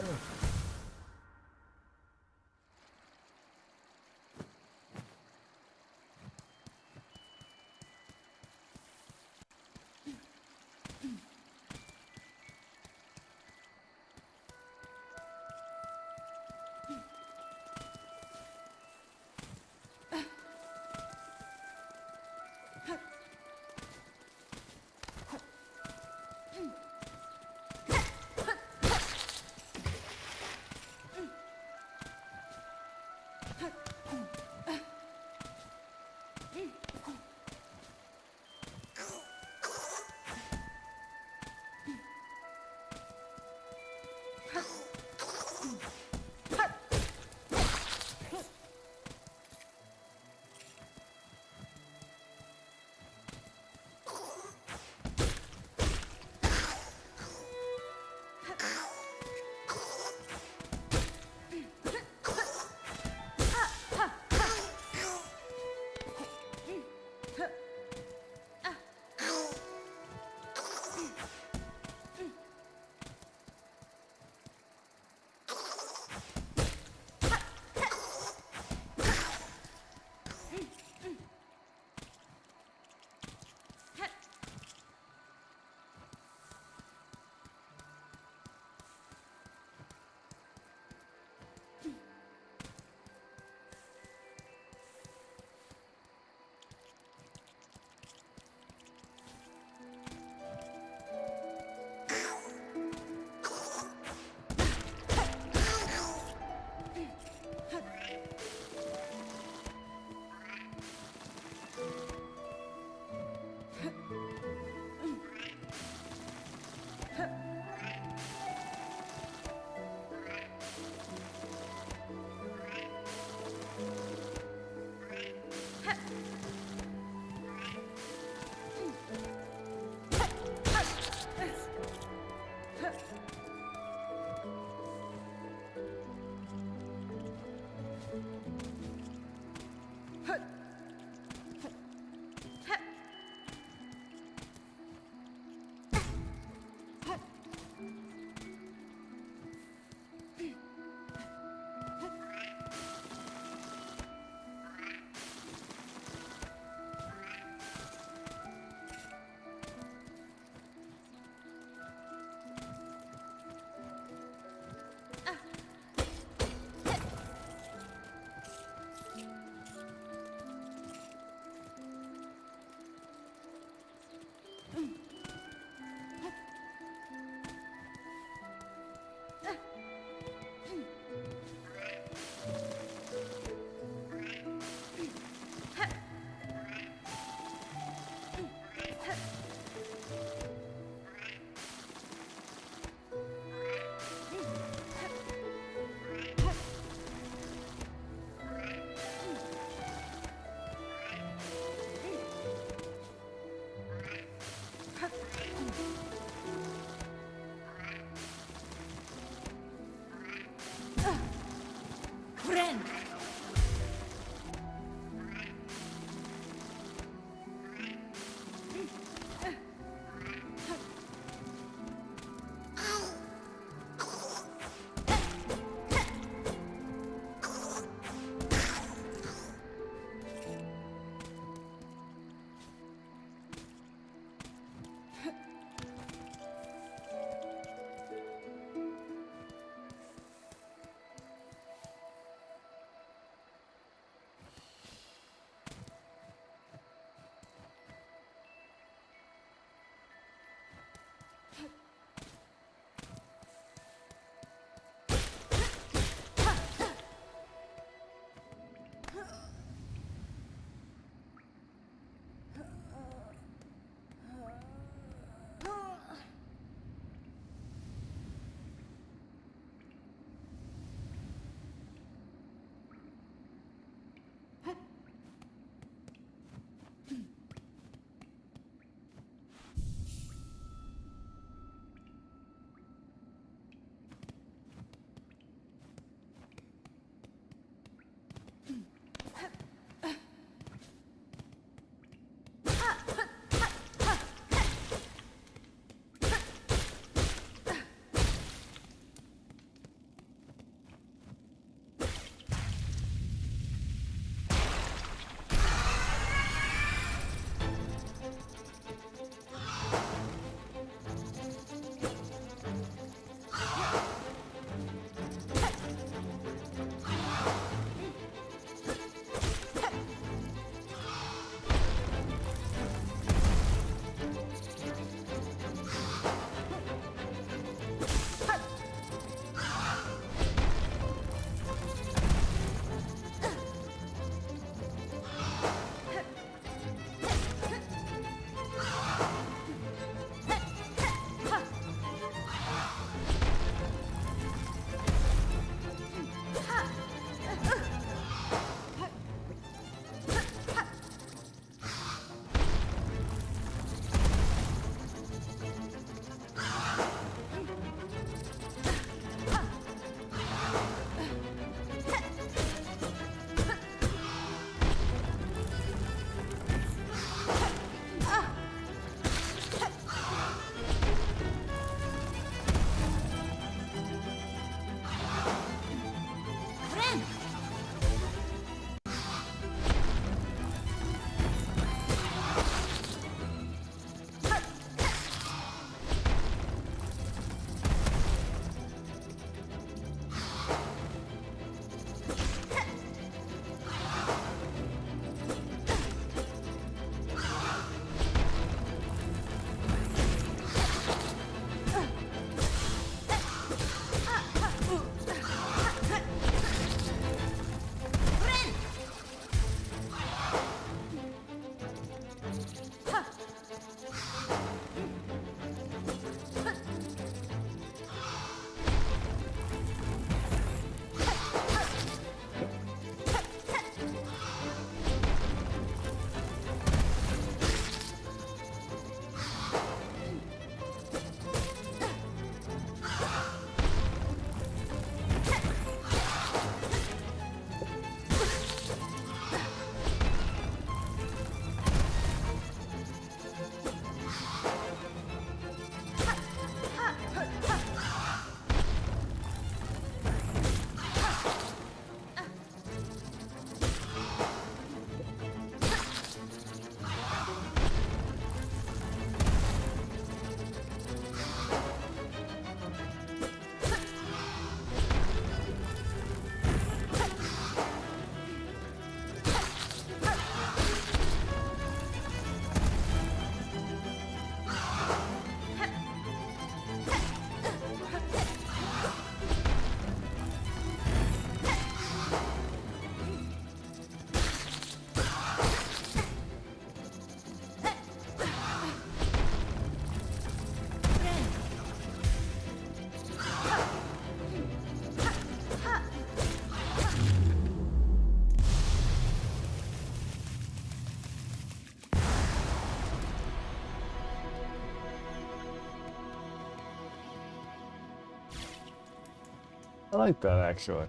Speaker 1: I like that actually.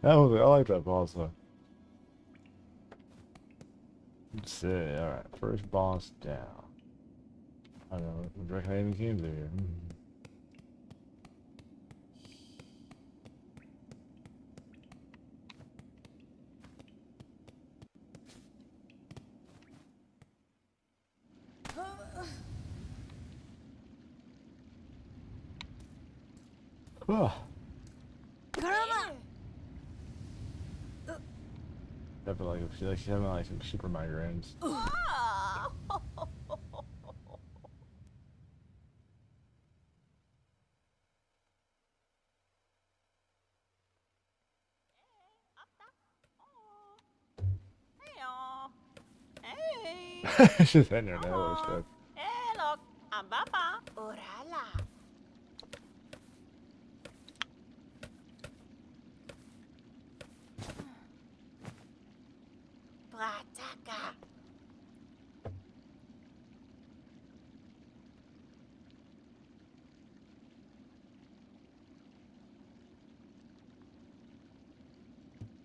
Speaker 1: I like that also. Let's see. All right, first boss down. I don't know. I reckon I even came through here. Oh, definitely like she's having like some super migraines. She's sitting there now. Stuff.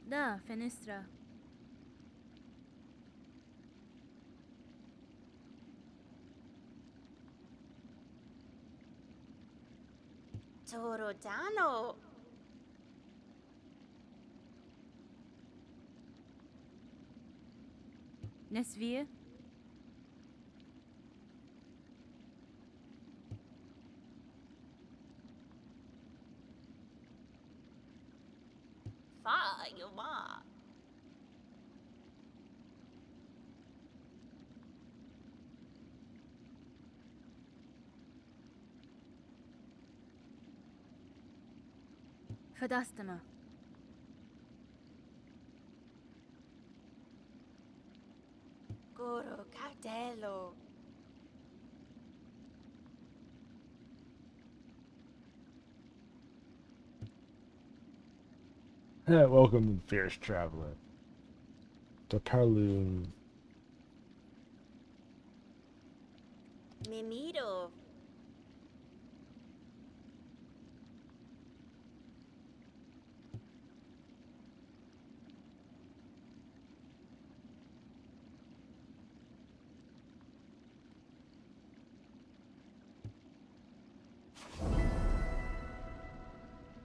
Speaker 6: Da, fenestra.
Speaker 7: Torodano.
Speaker 6: Nesvie?
Speaker 7: Fa, you ma.
Speaker 6: Fadastama.
Speaker 7: Goro Cardello.
Speaker 1: Welcome, fierce traveler, to Parloon.
Speaker 7: Mimiro.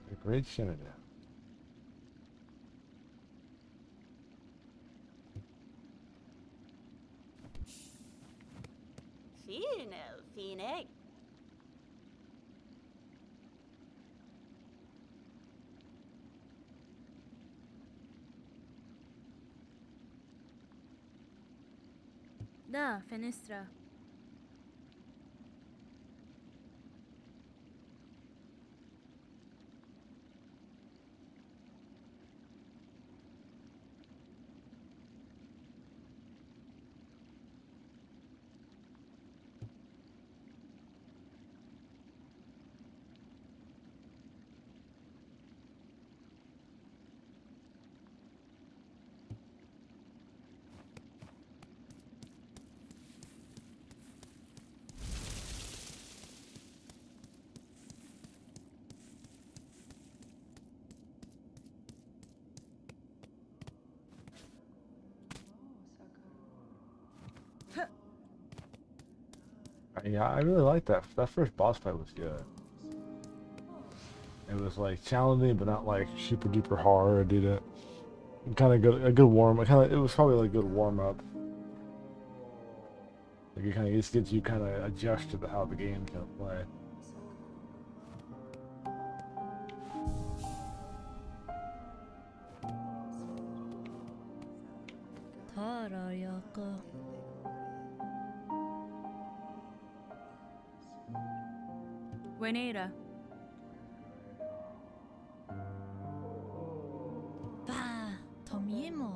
Speaker 1: The Great Senator.
Speaker 7: Finel, Fineg.
Speaker 6: Da, fenestra.
Speaker 1: Yeah, I really like that. That first boss fight was good. It was like challenging, but not like super duper hard. Did it kind of good, a good warm. It was probably like a good warm up. Like it kind of just gets you kind of adjusted to how the game's gonna play.
Speaker 6: Buenera. Pa, tomiemo.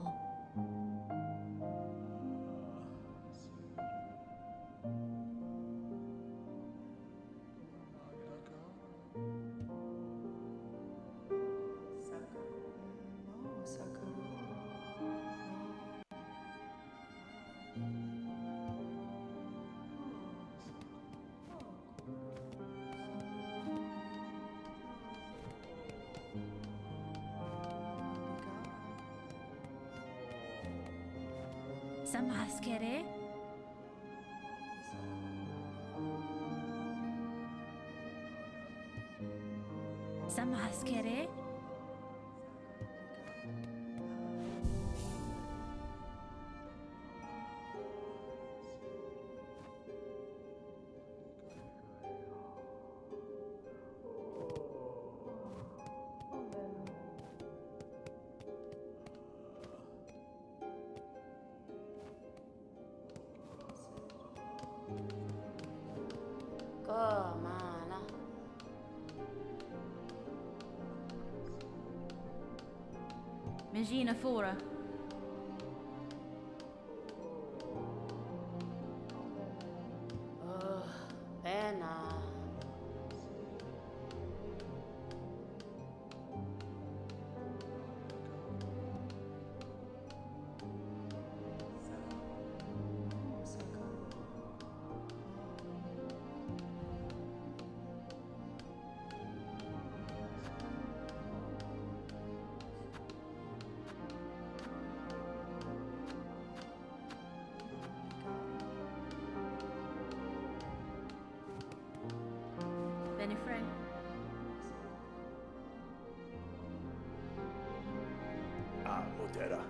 Speaker 6: Samaskere. Samaskere.
Speaker 7: Komana.
Speaker 6: Megina fora.
Speaker 7: Oh, pena.
Speaker 6: Benifrey.
Speaker 8: Ah, Modera.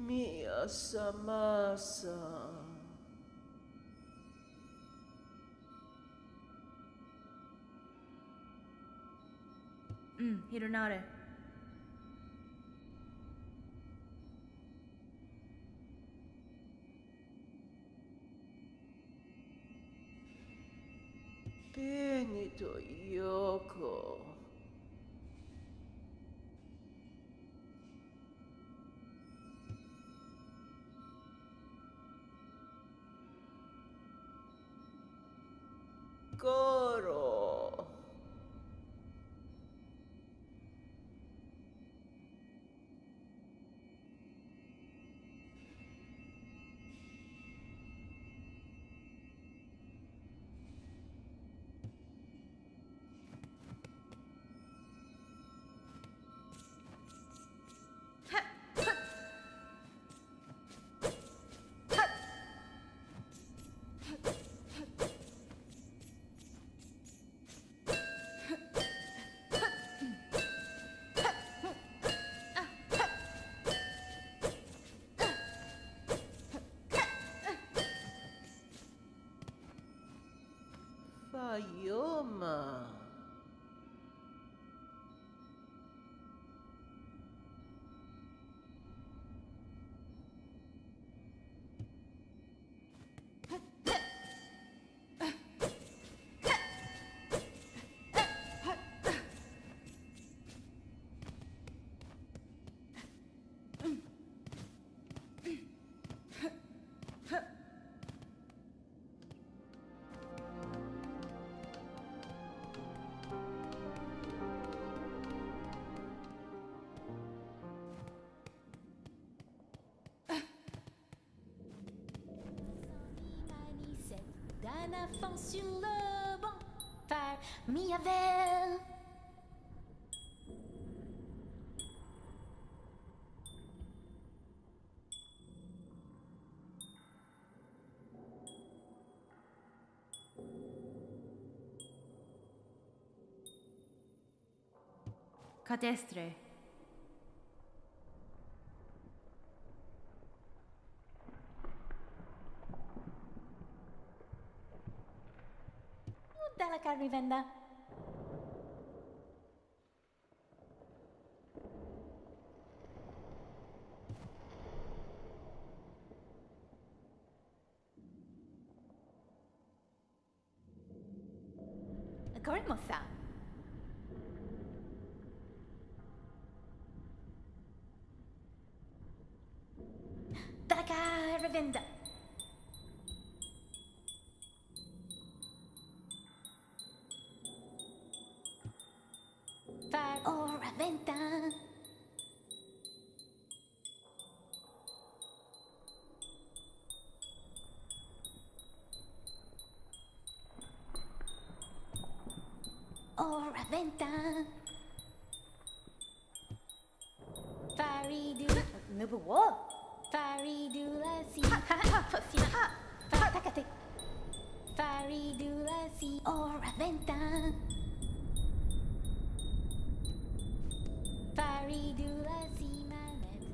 Speaker 8: Mia samasa.
Speaker 6: Hironare.
Speaker 7: Benito Yoko. Goro.
Speaker 6: loin à fond sur le banc. Faire Miavel. Cadestre. Dalla carrivenda. Corimosa. Dalla carrivenda. Far ora venta. Ora venta. Faridu. Nubu wo. Faridula si. Ha ha ha. Ha. Fatakate. Faridula si. Ora venta. Faridula si manet.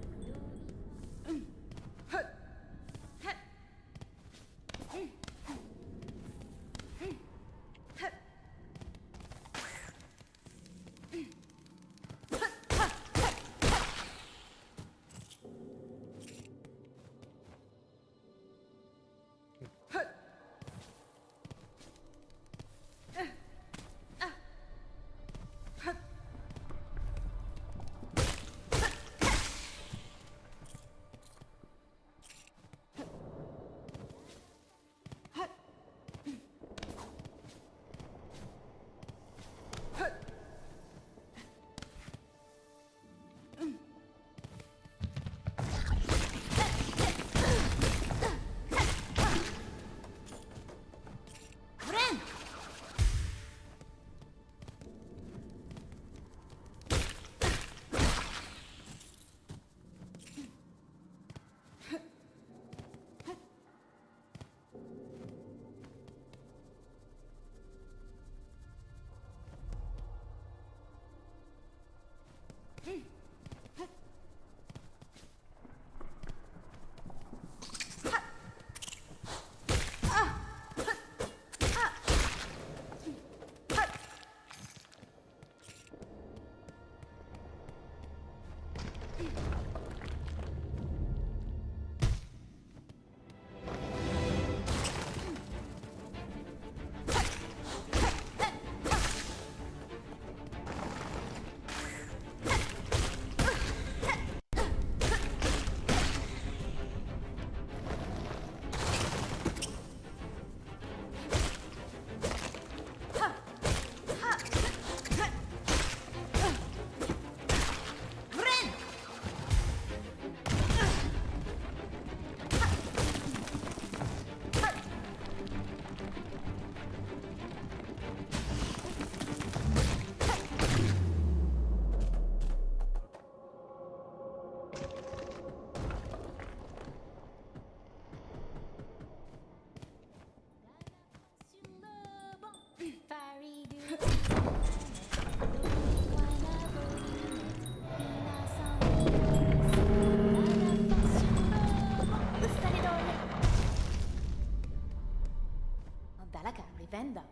Speaker 6: Venda.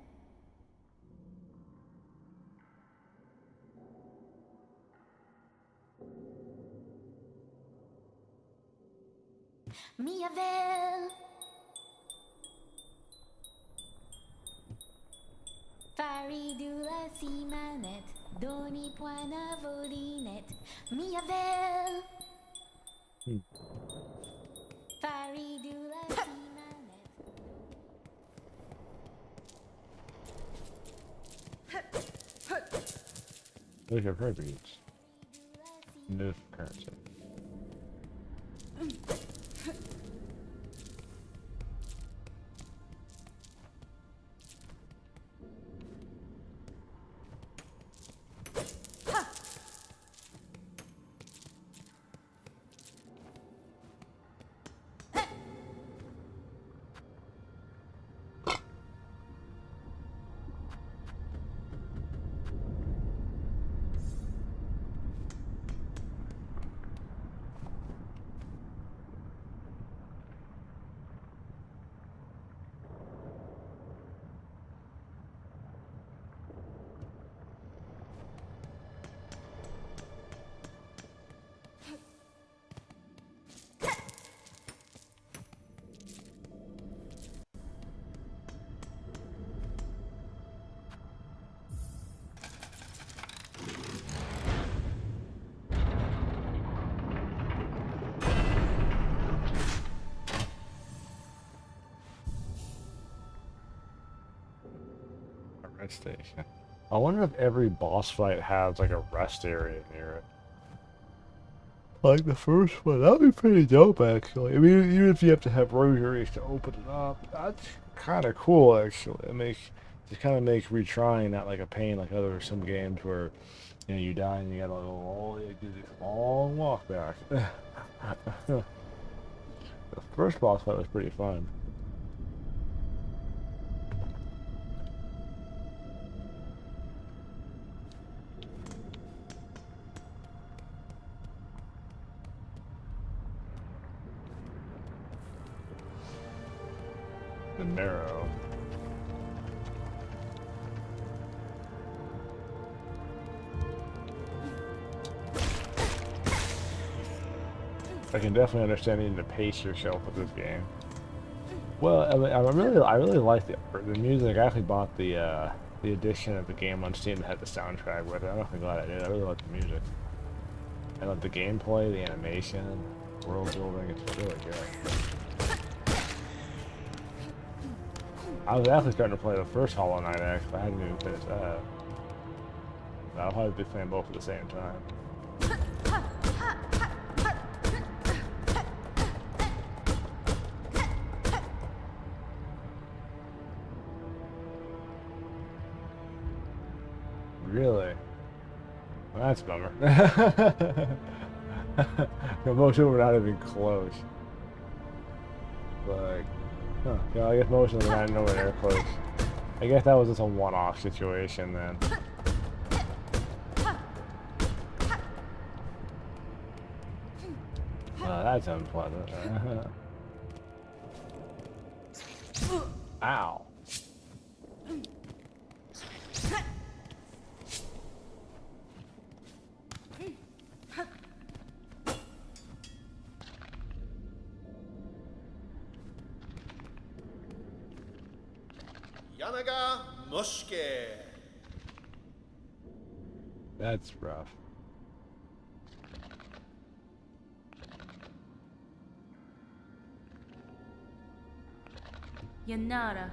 Speaker 6: Miavel. Faridula si manet. Doni puana volinet. Miavel. Faridula si manet.
Speaker 1: Those are appropriate. No currency. station. I wonder if every boss fight has like a rest area near it. Like the first one, that would be pretty dope actually. I mean, even if you have to have rosaries to open it up, that's kind of cool actually. It kind of makes retrying not like a pain like other some games where you die and you gotta go all you do this long walk back. The first boss fight was pretty fun. The marrow. I can definitely understand needing to pace yourself with this game. Well, I really like the music. I actually bought the edition of the game on Steam that had the soundtrack with it. I'm awfully glad I did. I really like the music. I love the gameplay, the animation, world building. It's really good. I was actually starting to play the first Hollow Knight. Actually, I hadn't even finished that. I'll probably be playing both at the same time. Really? Well, that's a bummer. Most of them are not even close. Like, huh. Yeah, I guess most of them are not nowhere near close. I guess that was just a one-off situation then. That's unpleasant. Ow.
Speaker 8: Yanaga Mushke.
Speaker 1: That's rough.
Speaker 6: Yanara.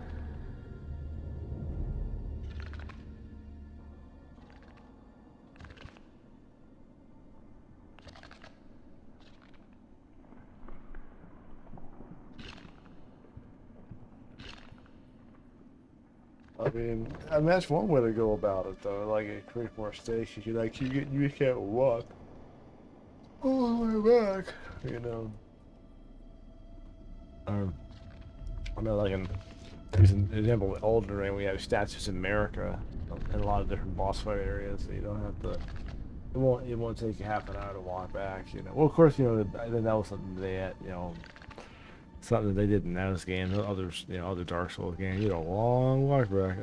Speaker 1: I mean, that's one way to go about it, though. Like, it creates more stations. You can't walk all the way back, you know. I know, like there's an example with Elden Ring, we have Statues America in a lot of different boss fight areas, so you don't have to. It won't take you half an hour to walk back, you know. Well, of course, you know, I think that was something they had, you know. Something that they did in those games, others, you know, other Dark Souls games. You know, long walk back.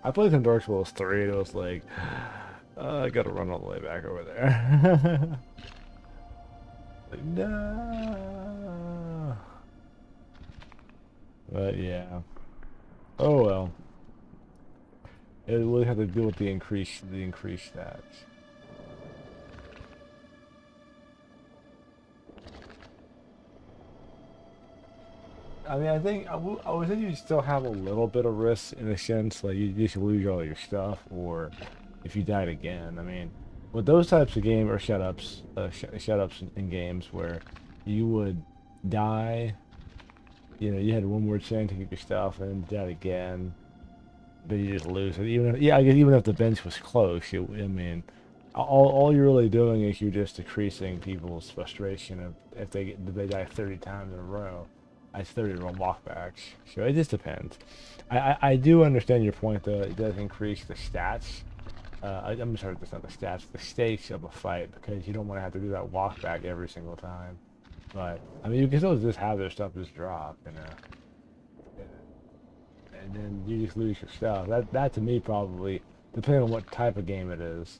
Speaker 1: I played some Dark Souls 3, and it was like, I gotta run all the way back over there. Like, no. But yeah. Oh well. It will have to deal with the increased stats. I mean, I think I would think you still have a little bit of risk in a sense, like you just lose all your stuff, or if you died again. I mean, with those types of game or shut-ups in games where you would die, you know, you had one more chance to get your stuff and died again, but you just lose it. Even if, yeah, I guess even if the bench was close, I mean, all you're really doing is you're just decreasing people's frustration if they die 30 times in a row. That's 30 roll walkbacks, so it just depends. I do understand your point though. It does increase the stats. I'm sorry, that's not the stats, the stakes of a fight, because you don't want to have to do that walkback every single time. But I mean, you can still just have their stuff just drop, you know, and then you just lose your stuff. That to me probably, depending on what type of game it is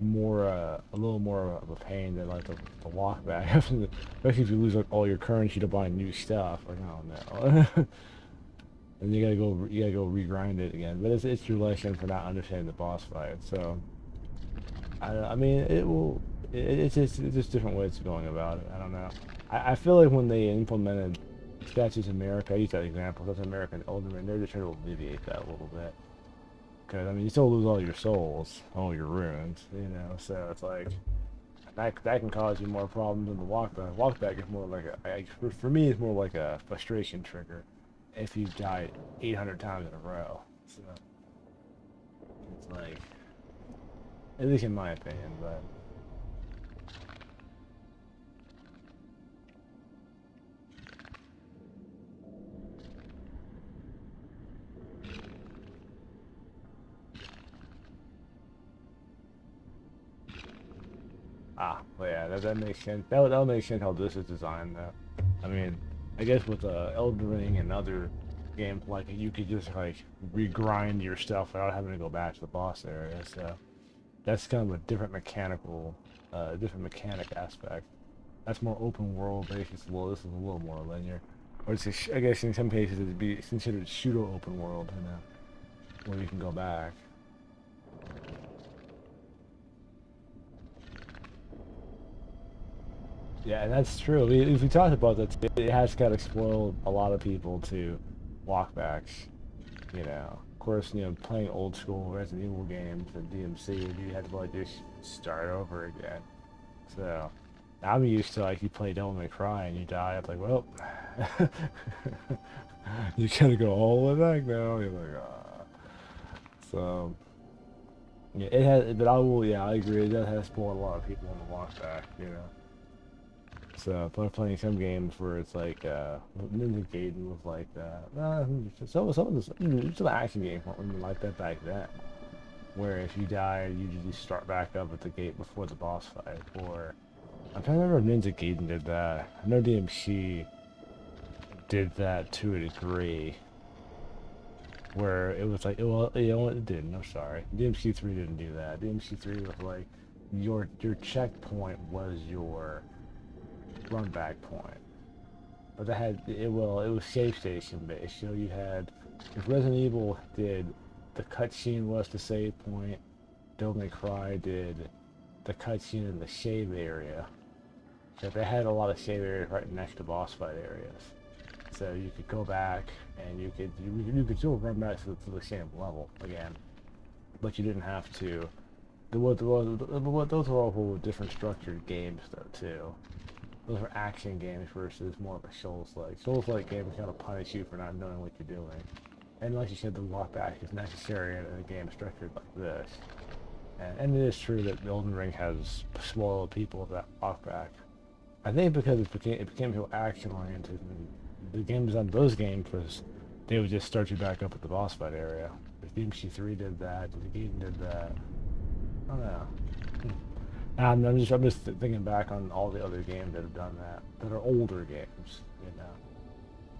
Speaker 1: more a little more of a pain than like the walk back. Especially if you lose like all your currency to buy new stuff. Like, oh no. And you gotta go regrind it again. But it's your lesson for not understanding the boss fight. So I mean it's just different ways of going about it. I don't know. I feel like when they implemented Statues America, I use that example, that's American Elden Ring, they're just trying to alleviate that a little bit. Because, I mean, you still lose all your souls, all your runes, you know, so it's like, that can cause you more problems than the walkback. Walkback is more like for me, it's more like a frustration trigger if you've died 800 times in a row. So, it's like, at least in my opinion, but. Ah, well, yeah, that makes sense. That makes sense how this is designed, though. I mean, I guess with Elden Ring and other games, like, you could just, like, regrind your stuff without having to go back to the boss area, so that's kind of a different mechanic aspect. That's more open world based. This is a little more linear. Or it's I guess in some cases it'd be considered pseudo open world, you know, where you can go back. Yeah, and that's true. If we talked about that, it has kind of spoiled a lot of people to walkbacks. You know, of course, you know, playing old school Resident Evil games and DMC, you had to like just start over again. So I'm used to like you play Devil May Cry and you die. I'm like, well, you gotta go all the way back now. You're like, ah. So yeah, it has. But yeah, I agree. It does have spoiled a lot of people on the walkback. You know. So if I'm playing some games where it's like Ninja Gaiden was like that. Some action games weren't like that back then. Where if you die, you just start back up at the gate before the boss fight. Or I'm trying to remember if Ninja Gaiden did that. I know DMC did that to a degree. Where it was like, well, you know, it didn't. I'm sorry. DMC3 didn't do that. DMC3 was like your checkpoint was your run back point, but that had it was save station based. So you had, if Resident Evil did, the cutscene was the save point. Devil May Cry did the cutscene in the save area. So they had a lot of save areas right next to boss fight areas, so you could go back and you could still run back to the same level again, but you didn't have to. Those were all different structured games though too. Those are action games versus more of a Souls-like. Souls-like games kind of punish you for not knowing what you're doing. And like you said, the walkback is necessary in a game structured like this. And it is true that the Elden Ring has spoiled people of that walkback. I think because it became so action-oriented, and the game design of those games was they would just start you back up at the boss fight area. DMC3 did that, the Gaiden did that. I don't know. I'm just thinking back on all the other games that have done that are older games, you know.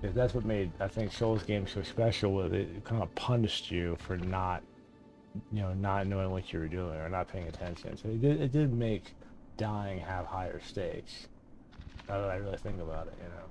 Speaker 1: Because that's what made, I think, Souls games so special, with it kind of punished you for not knowing what you were doing or not paying attention. So it did make dying have higher stakes. Now that I really think about it, you know.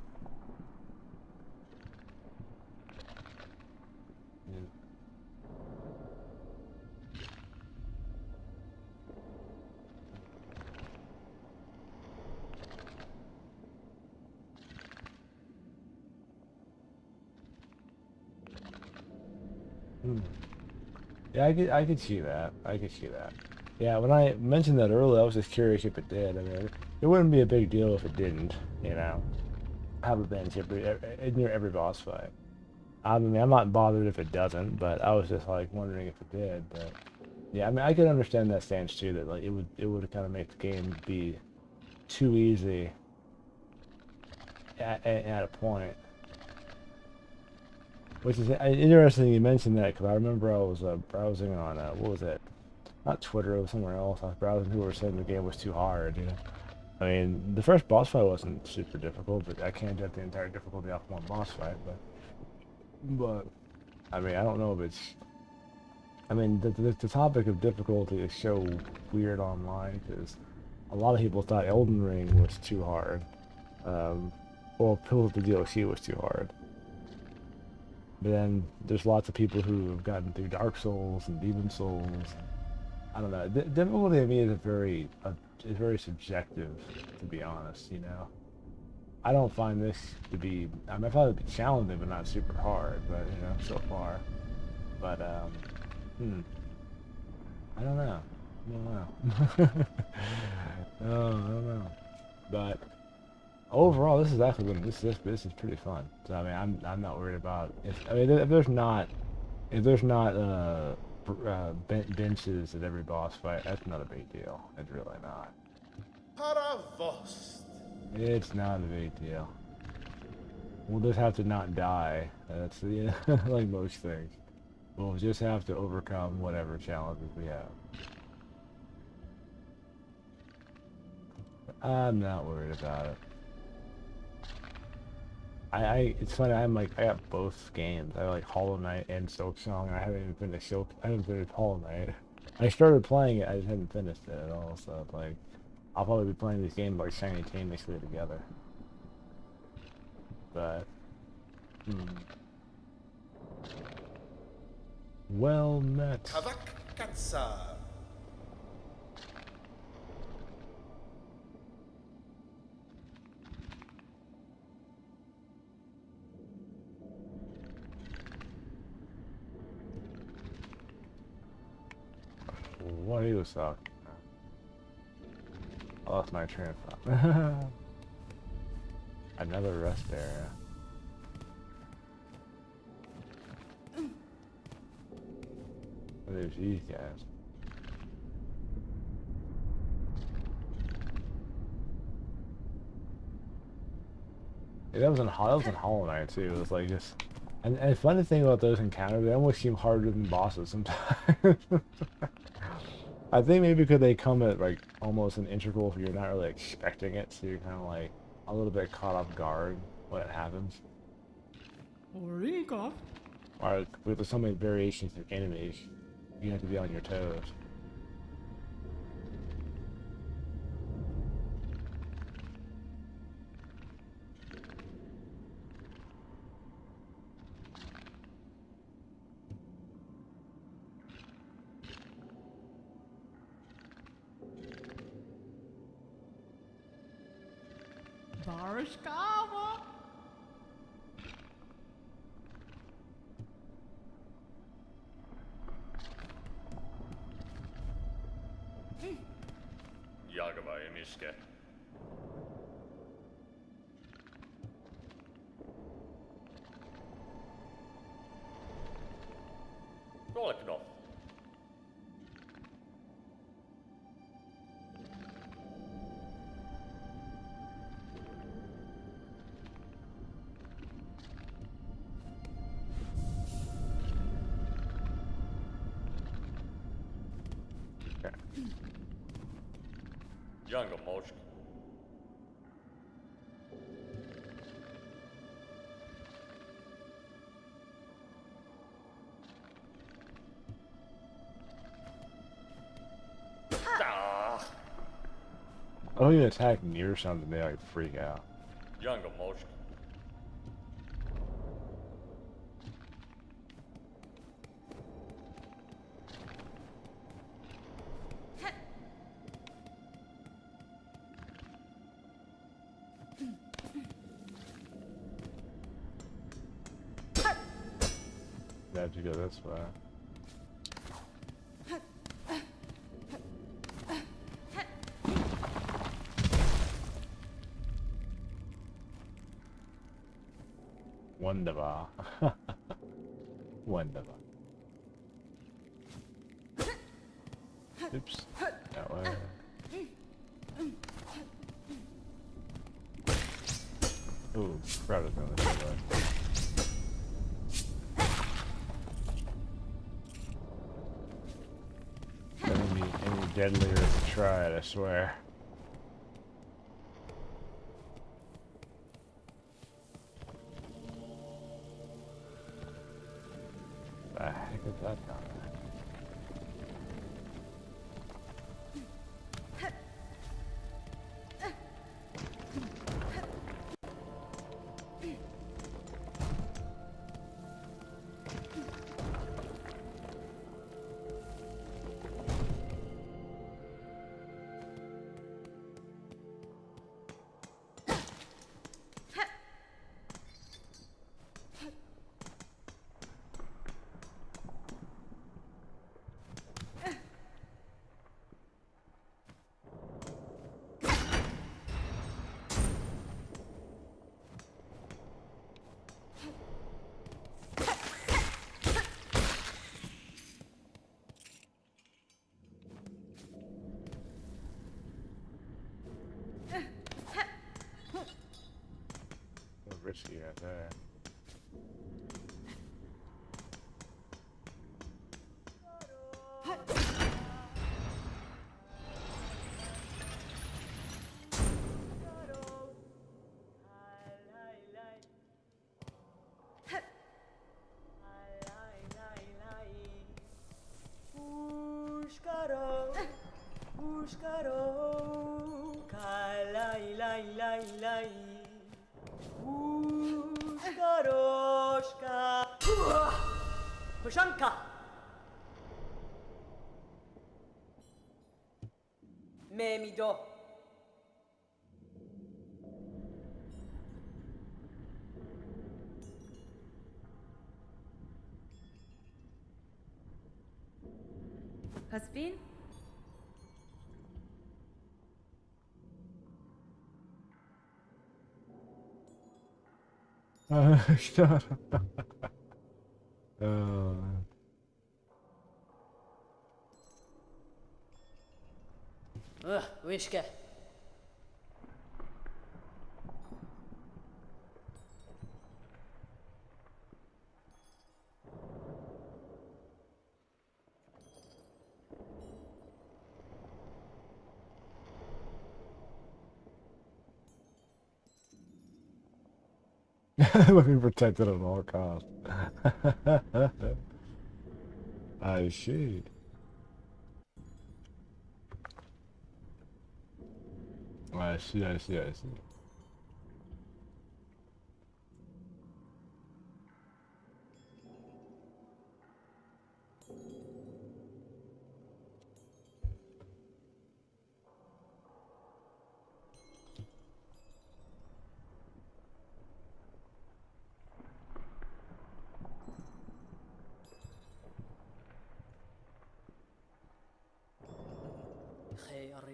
Speaker 1: Yeah, I could see that. I could see that. Yeah, when I mentioned that earlier, I was just curious if it did. I mean, it wouldn't be a big deal if it didn't, you know. Have a bench near every boss fight. I mean, I'm not bothered if it doesn't, but I was just like wondering if it did. But yeah, I mean, I could understand that stance too. That like it would kind of make the game be too easy at a point. Which is interesting you mentioned that, because I remember I was browsing on, what was it? Not Twitter, it was somewhere else. I was browsing, people were saying the game was too hard, you know? I mean, the first boss fight wasn't super difficult, but I can't get the entire difficulty off one boss fight, but, I mean, I don't know if it's, I mean, the topic of difficulty is so weird online, because a lot of people thought Elden Ring was too hard. Well, Pillars of the DLC was too hard. But then there's lots of people who have gotten through Dark Souls and Demon Souls. I don't know. Difficulty to me is very subjective, to be honest. You know, I don't find this to be. I mean, I found it to be challenging, but not super hard. But you know, so far. But I don't know. I don't know. Oh, I don't know. But overall, this is actually been this is pretty fun. So I mean, I'm not worried about if there's not benches at every boss fight. That's not a big deal. It's really not.
Speaker 8: Paravost.
Speaker 1: It's not a big deal. We'll just have to not die. That's like most things. We'll just have to overcome whatever challenges we have. I'm not worried about it. It's funny. I got both games. I like Hollow Knight and Silksong. I haven't even finished I haven't finished Hollow Knight. I started playing it. I just haven't finished it at all. So like, I'll probably be playing these games like simultaneously together. But, well met.
Speaker 8: Kavak Katsar.
Speaker 1: What he was talking about. I lost my train of thought. Another rest area. There's these guys. Yeah, that was in Hollow Knight too. It was like just, and the funny thing about those encounters, they almost seem harder than bosses sometimes. I think maybe because they come at like almost an integral, if you're not really expecting it, so you're kind of like a little bit caught off guard when it happens. Or with so many variations of enemies, you have to be on your toes.
Speaker 9: Barashkava.
Speaker 8: Jagava Emiske. Kolkno. Jungle Mosk.
Speaker 1: I don't even attack near something, they like freak out.
Speaker 8: Jungle Mosk.
Speaker 1: I have to go this way. Wonderful. Wonderful. Oops. That way. Ooh, crowd is going this way. Any deadlier to try it, I swear. The heck is that down there? risky right there.
Speaker 7: Pushanka. Memido.
Speaker 6: Hasbin?
Speaker 1: Shut up. Oh.
Speaker 7: Wishka.
Speaker 1: Let me protect it at all costs. I see. I see, I see, I see.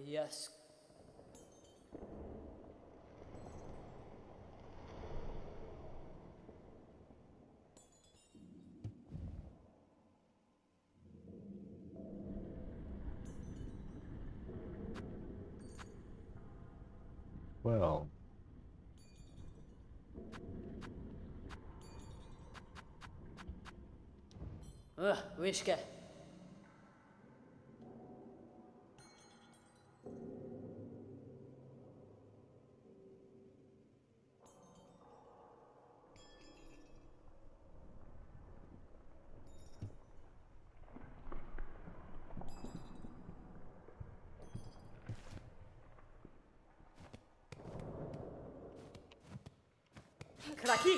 Speaker 7: Yes.
Speaker 1: Well.
Speaker 7: Wishka. Kraki.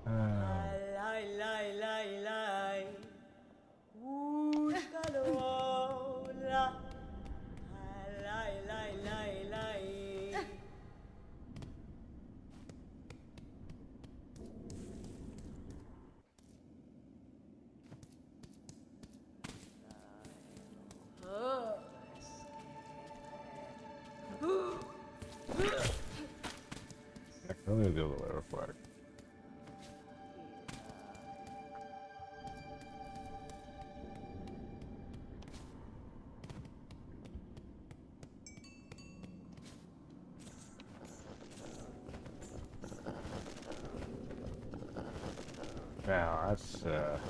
Speaker 7: Lai lai lai lai. Ushkalola. Lai lai lai lai.
Speaker 1: Let me do the way reflect. Now that's not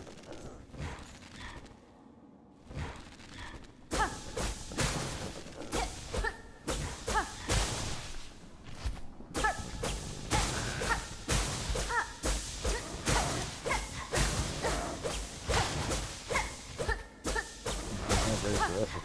Speaker 1: very terrific.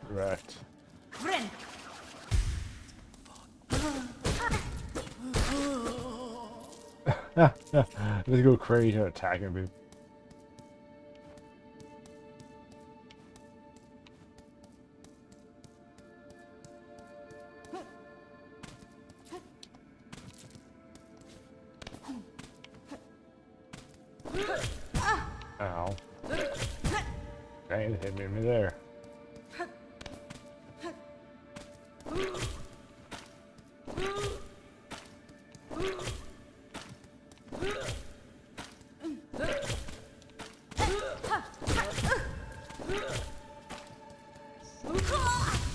Speaker 1: Correct. Let's go crazy attacking people. Dang, it hit me there.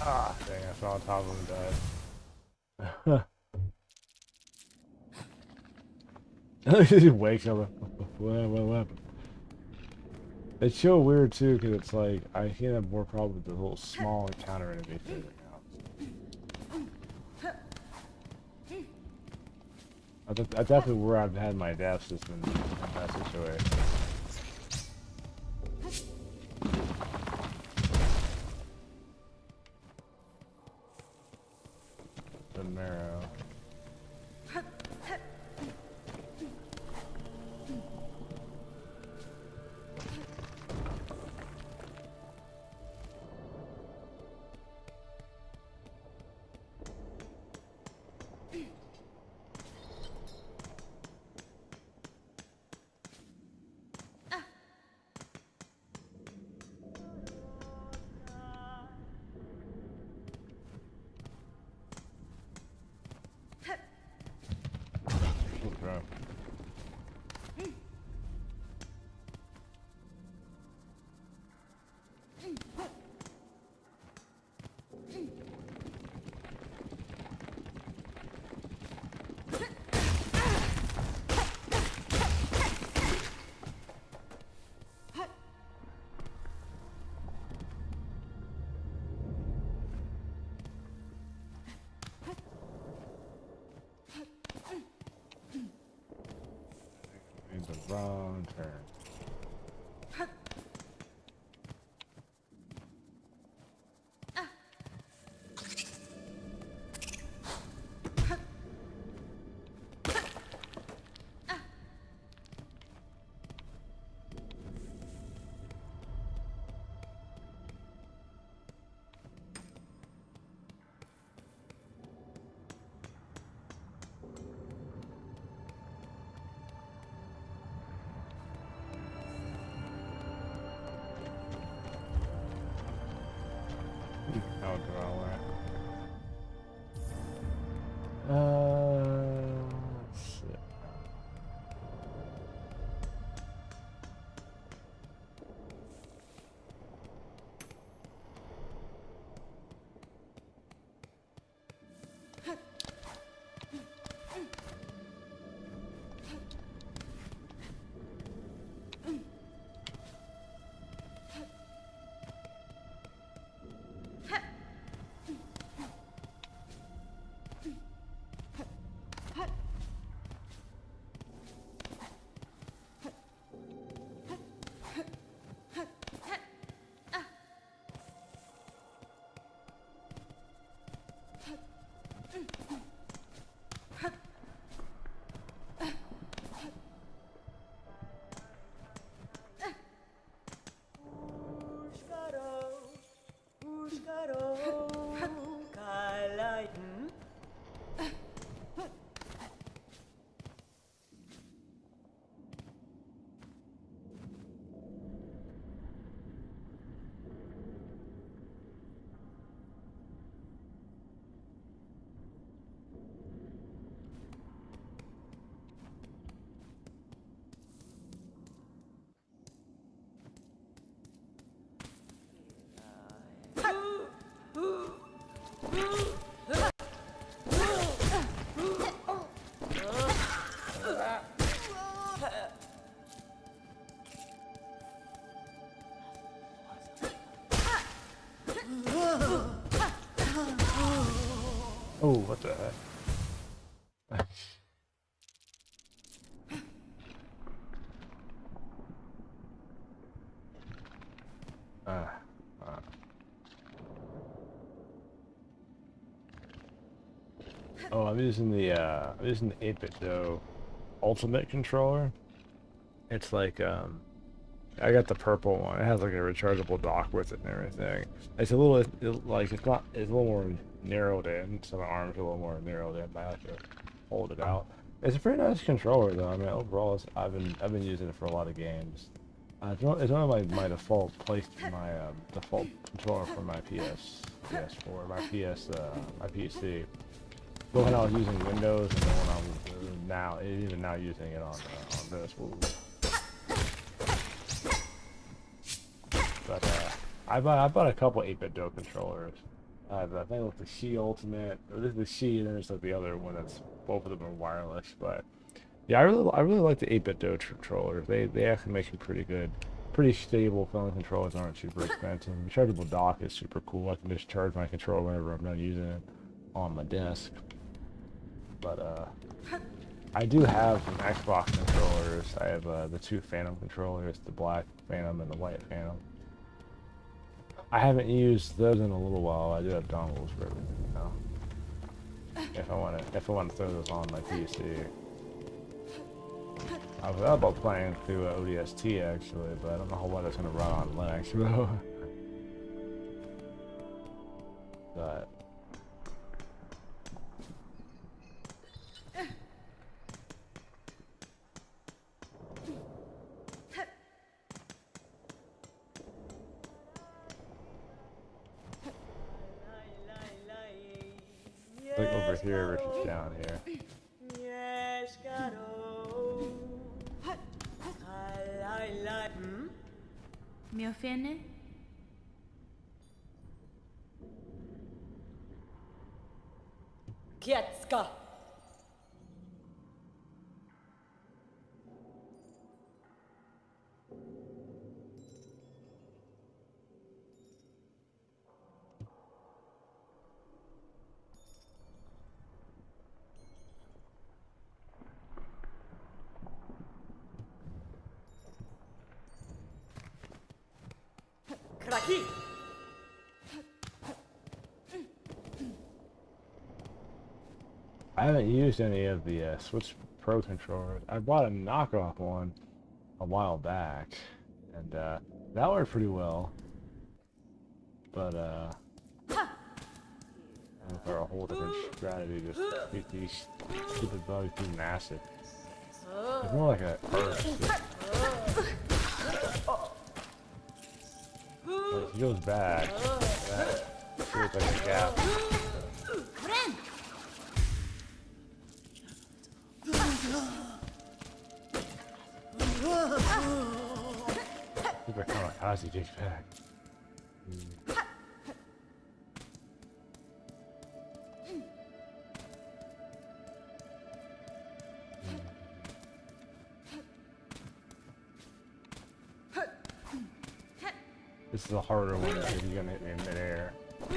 Speaker 1: Ah, dang, I fell on top of him and died. He wakes up. What happened? It's so weird too, because it's like I can have more problems with the little small encounter enemies than everything else. That's definitely where I've had my deaths is in that situation. The marrow. Okay. Made the wrong turn. I'll go all right. Let's see. Oh, what the heck? Oh, I'm using the 8-bit Joe Ultimate controller. It's like I got the purple one. It has like a rechargeable dock with it and everything. It's a little like it's a little more narrowed in, so my arms are a little more narrowed in, but I have to hold it out. It's a pretty nice controller though. I mean, overall, I've been using it for a lot of games. It's one of my default my default controller for my PS4, my PC. But when I was using Windows, and then when I'm even now using it on this. But I bought a couple 8-bit Do controllers. I think it was the She Ultimate, or this is the She, and then there's like the other one that's both of them are wireless. But yeah, I really like the 8-bit Do controllers. They actually make you pretty stable. Phone controllers aren't super expensive. The rechargeable dock is super cool. I can just charge my controller whenever I'm done using it on my desk. But I do have some Xbox controllers. I have the two Phantom controllers, the black Phantom and the white Phantom. I haven't used those in a little while. I do have dongles for everything now. If I want to throw those on my PC. I was about playing through ODST actually, but I don't know how well it's going to run on Linux though. But like over here versus down here.
Speaker 7: Yes, Caro.
Speaker 6: Me ofende?
Speaker 7: Kietska. Kraki.
Speaker 1: I haven't used any of the Switch Pro controllers. I bought a knockoff one a while back, and that worked pretty well. But for a whole different strategy, just beat these stupid bugs too massive. It's more like a earth. It feels bad. That feels like a gap. Super kamikaze takes back. This is a harder one because you're gonna hit me in midair. So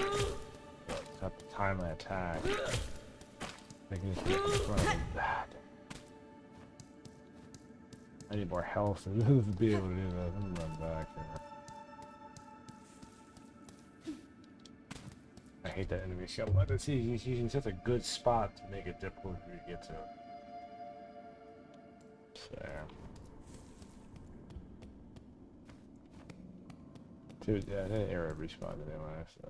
Speaker 1: I have to time my attack. I can just get in front of him. I need more health to be able to do that. I'm gonna run back here. I hate that enemy shuttle. I see he's using such a good spot to make it difficult for you to get to it. So. Dude, yeah, that area respawned anyway, so.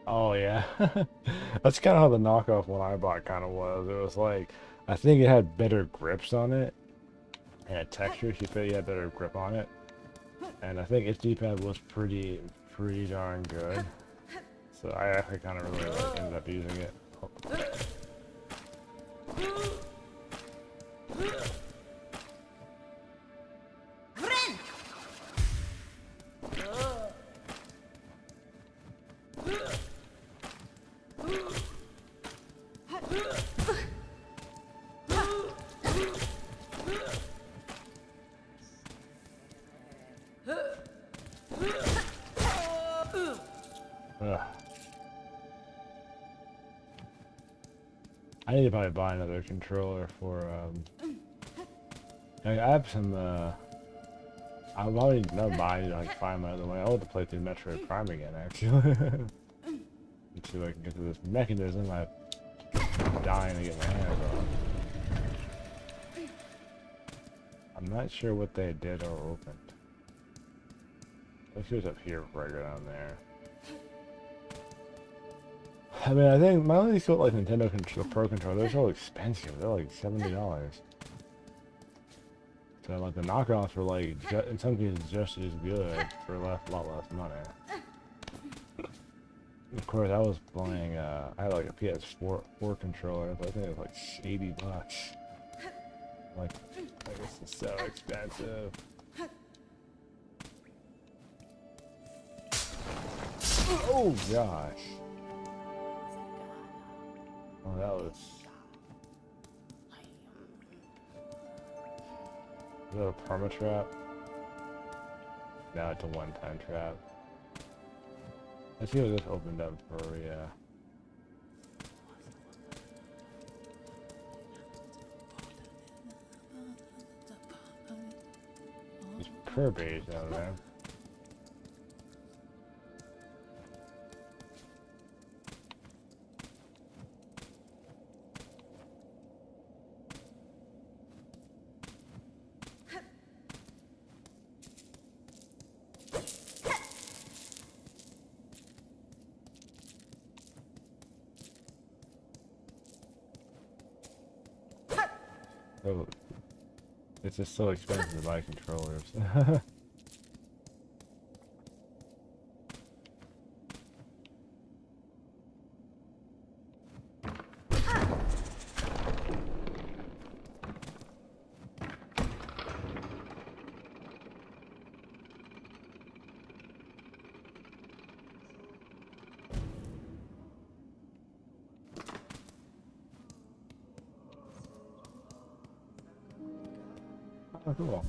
Speaker 1: Oh yeah, that's kind of how the knockoff one I bought kind of was. It was like, I think it had better grips on it, and texture. She said you had better grip on it, and I think its D-pad was pretty darn good. So I actually kind of really ended up using it. I need to probably buy another controller for, I have some, I've already not buying it, I can find my other one. I want to play through Metroid Prime again, actually. Let's see if I can get to this mechanism I'm dying to get my hands on. I'm not sure what they did or opened. Let's go up here before I go down there. I mean, I think my only thought like Nintendo control, Pro controller, they're so expensive. They're like $70. So like the knockoffs were like, in some cases, just as good for a lot less money. Of course, I was playing. I had like a PS4 controller, but I think it was like $80. Like, I guess it's so expensive. Oh gosh. Oh, that was. Is that a perma trap? No, it's a one-time trap. Let's see what this opened up for, yeah. There's Kirby's down there. Oh, it's just so expensive to buy controllers. Oh, cool.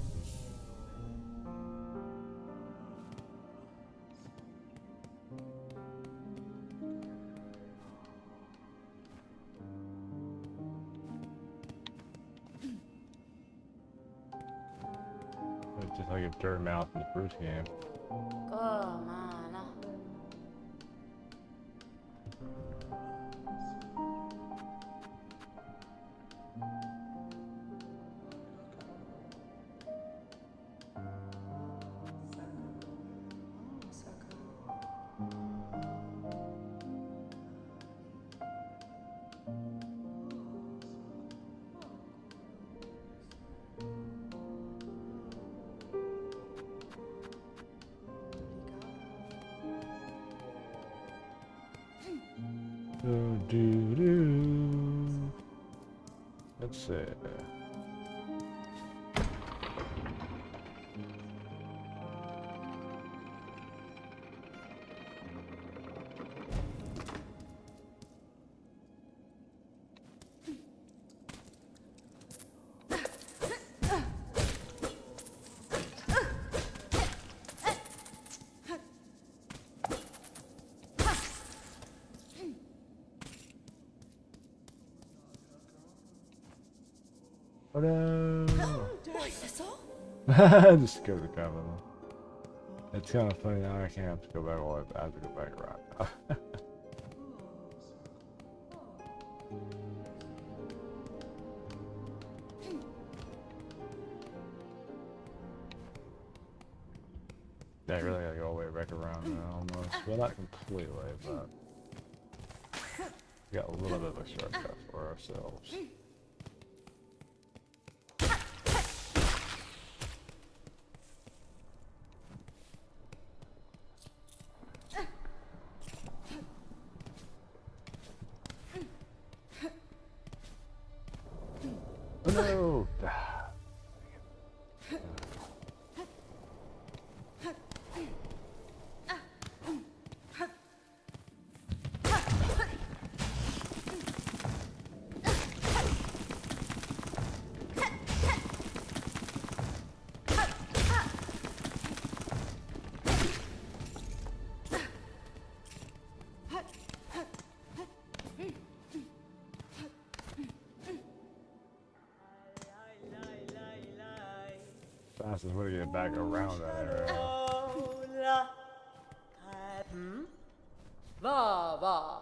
Speaker 1: It's just like a dirt mouth in the first game.
Speaker 6: Come on. Let's see. Oh no! Just go to the capital. It's kind of funny now. I can't have to go back all the way. I have to go back around now. Yeah, I really gotta go all the way back around now, almost. Well, not completely, but we got a little bit of a shortcut for ourselves. Oh no! Fastest way to get back around that area.
Speaker 7: Va, va.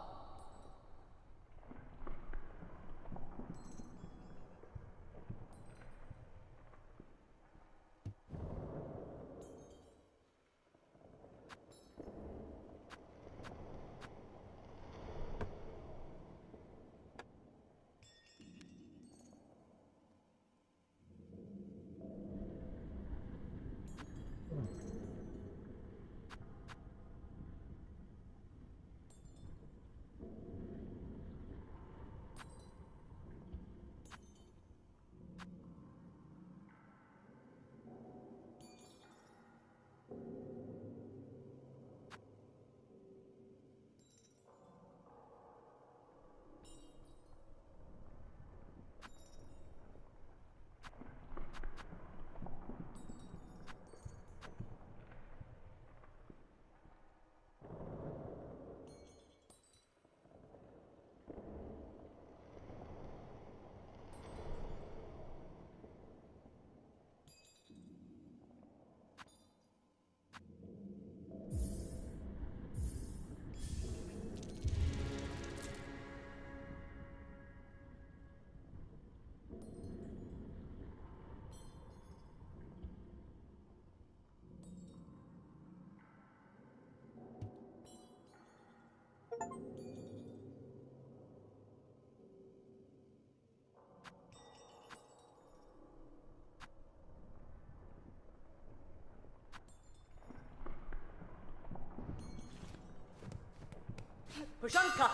Speaker 7: Pushanka.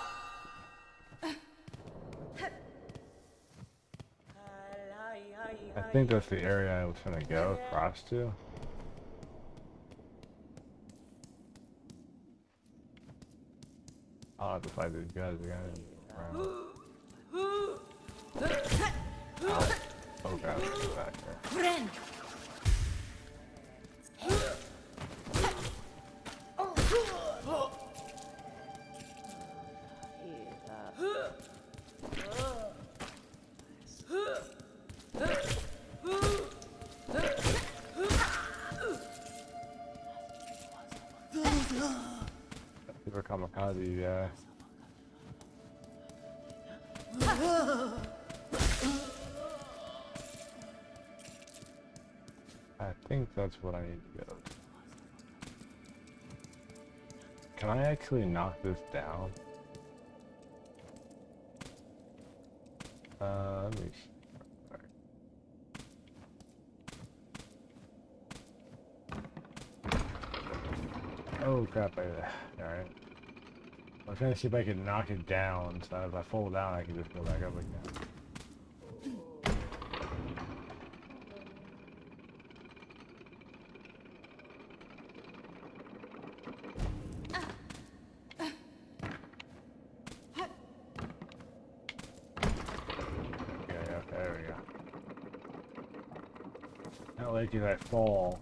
Speaker 1: I think that's the area I was gonna go across to. I'll have to fight these guys again. Ow. Oh god, it's back there. Super kamikaze, yeah. I think that's what I need to go to. Can I actually knock this down? Let me see. Oh crap, alright. I was trying to see if I could knock it down, so if I fall down I can just go back up again. Yeah, there we go. Not like if I fall.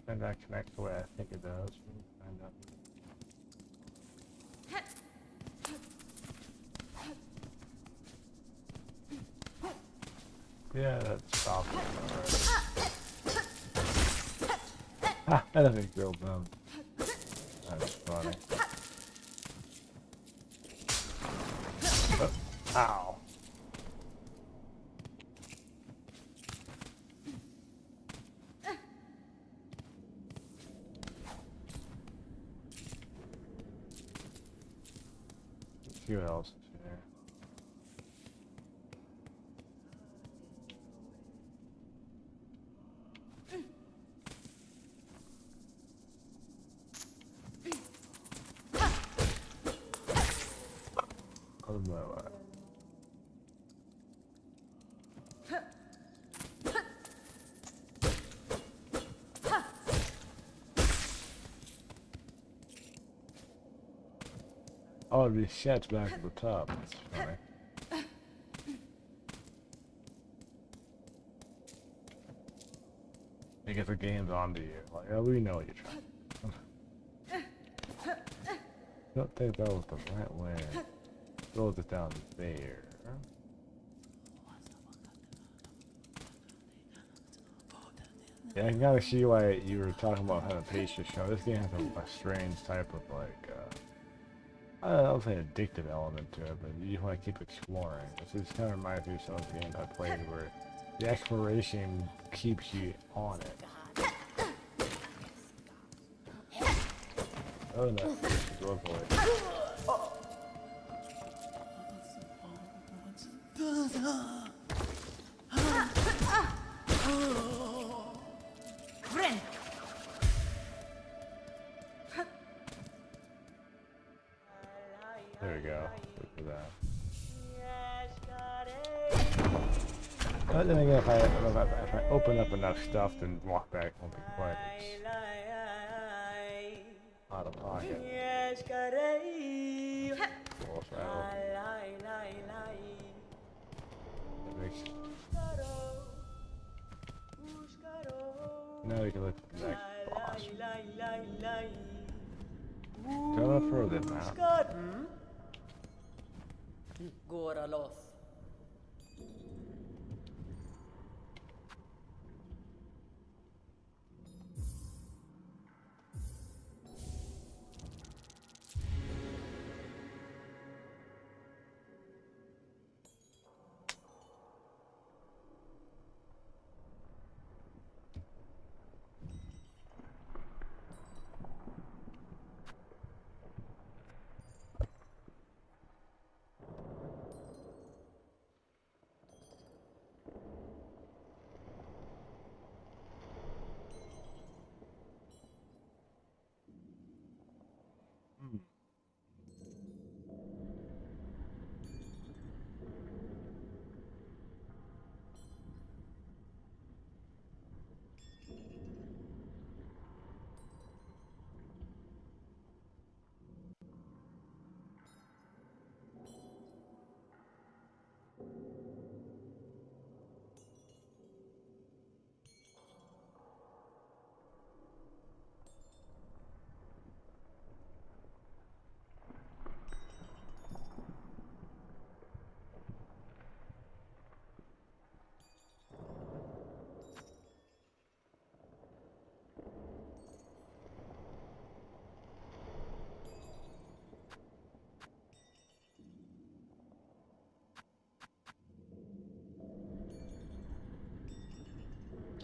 Speaker 1: And that connects the way I think it does. Find out. Yeah, that stops it already. Ah, that doesn't feel dumb. That's funny. Oh, ow. See what else is here. Oh my god. Oh, it resets back at the top. That's funny. I guess the game's onto you. Like, oh, we know what you're trying. Don't think that was the right way. Throw this down there. Yeah, I can kind of see why you were talking about having patience show. This game has a strange type of like, I don't say addictive element to it, but you just want to keep exploring. This kind of reminds me of some of the games I played where the exploration keeps you on it. Oh no, door boy. There we go. Look for that. But then again, if I open up enough stuff, then walk back won't be quite as out of pocket. Well, so that makes... Now we can look at the next boss. Go no further now.
Speaker 7: Goraloth.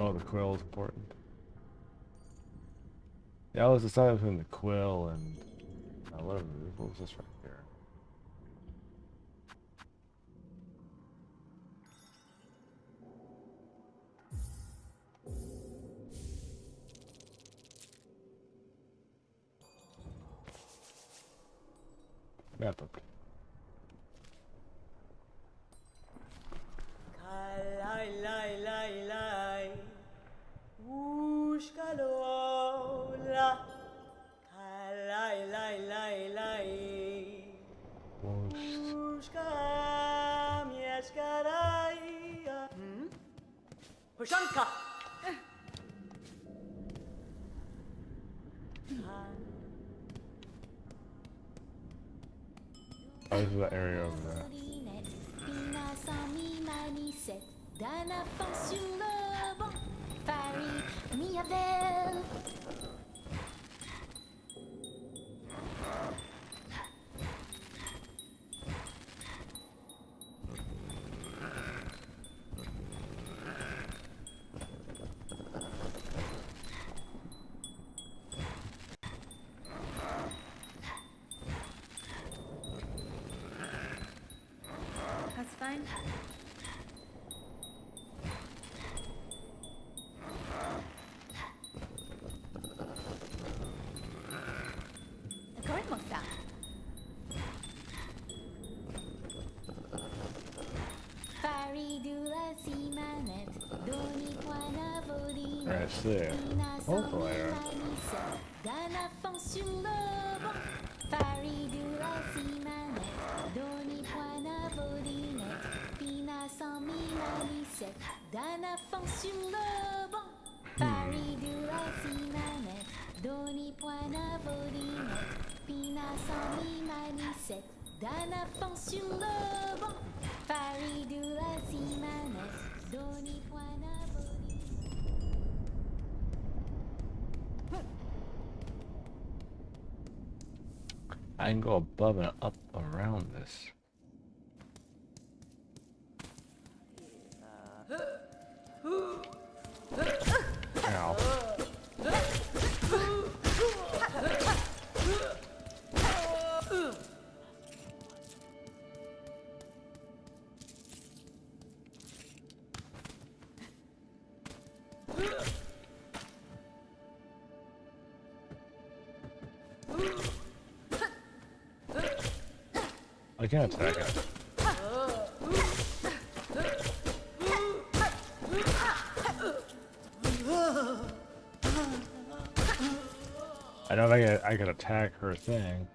Speaker 1: Oh, the quill is important. Yeah, I was deciding between the quill and whatever. What was this right here? Map up.
Speaker 7: Kalai lai lai lai. Ushkalola. Kalai lai lai lai. Ushka mieszkarai. Pushanka.
Speaker 1: Oh, this is the area over there.
Speaker 6: D'un enfant sur le banc, Paris, Miavel. That's fine.
Speaker 1: Alright, see. Hopefully,
Speaker 6: D'un enfant sur le banc, Paris de la Simanette, Doni Poina Bodinette, Pina 100 000 d'un enfant sur le banc, Paris de la Simanette, Doni Poina Bodinette, Pina 100 000 d'un enfant sur le banc, Paris de la Simanette, Doni Poina Bodinette.
Speaker 1: I can go above and up around this. Ow. I can't attack it. I don't think I could attack her thing.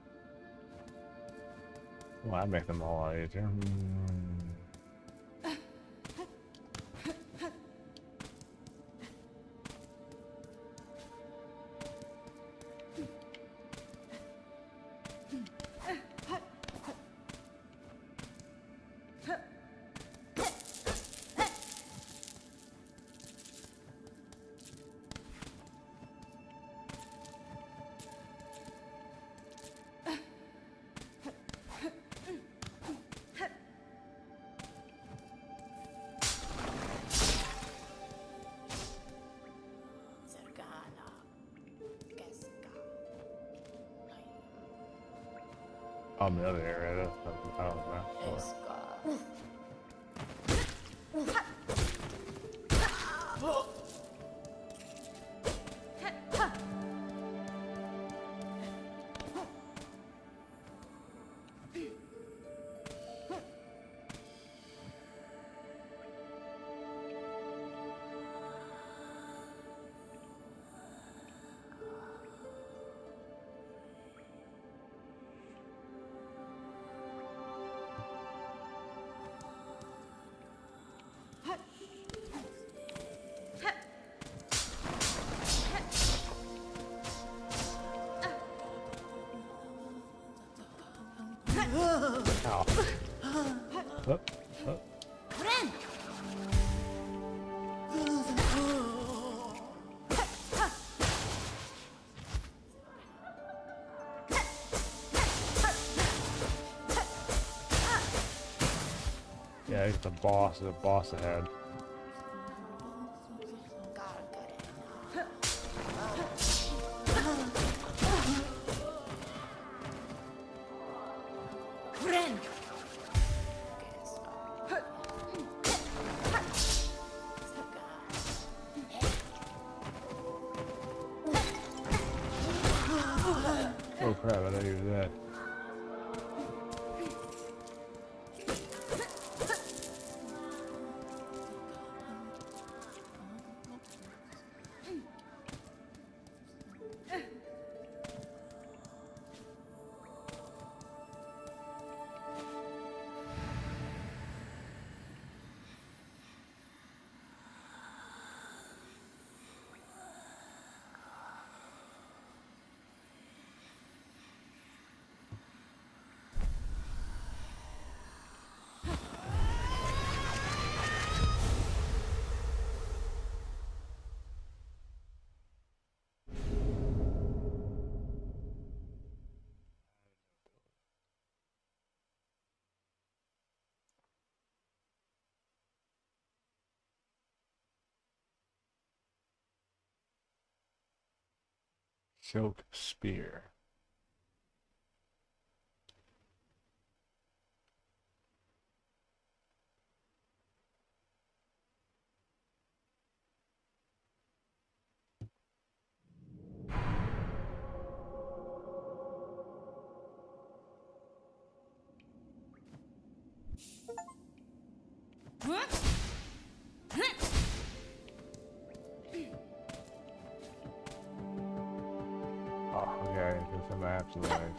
Speaker 1: Well, I'd make them all a lot easier. On the other area, I don't know. Ow. Yeah, it's the boss ahead. crap, I thought he was dead. Silk spear. Oh, okay, there's some maps live.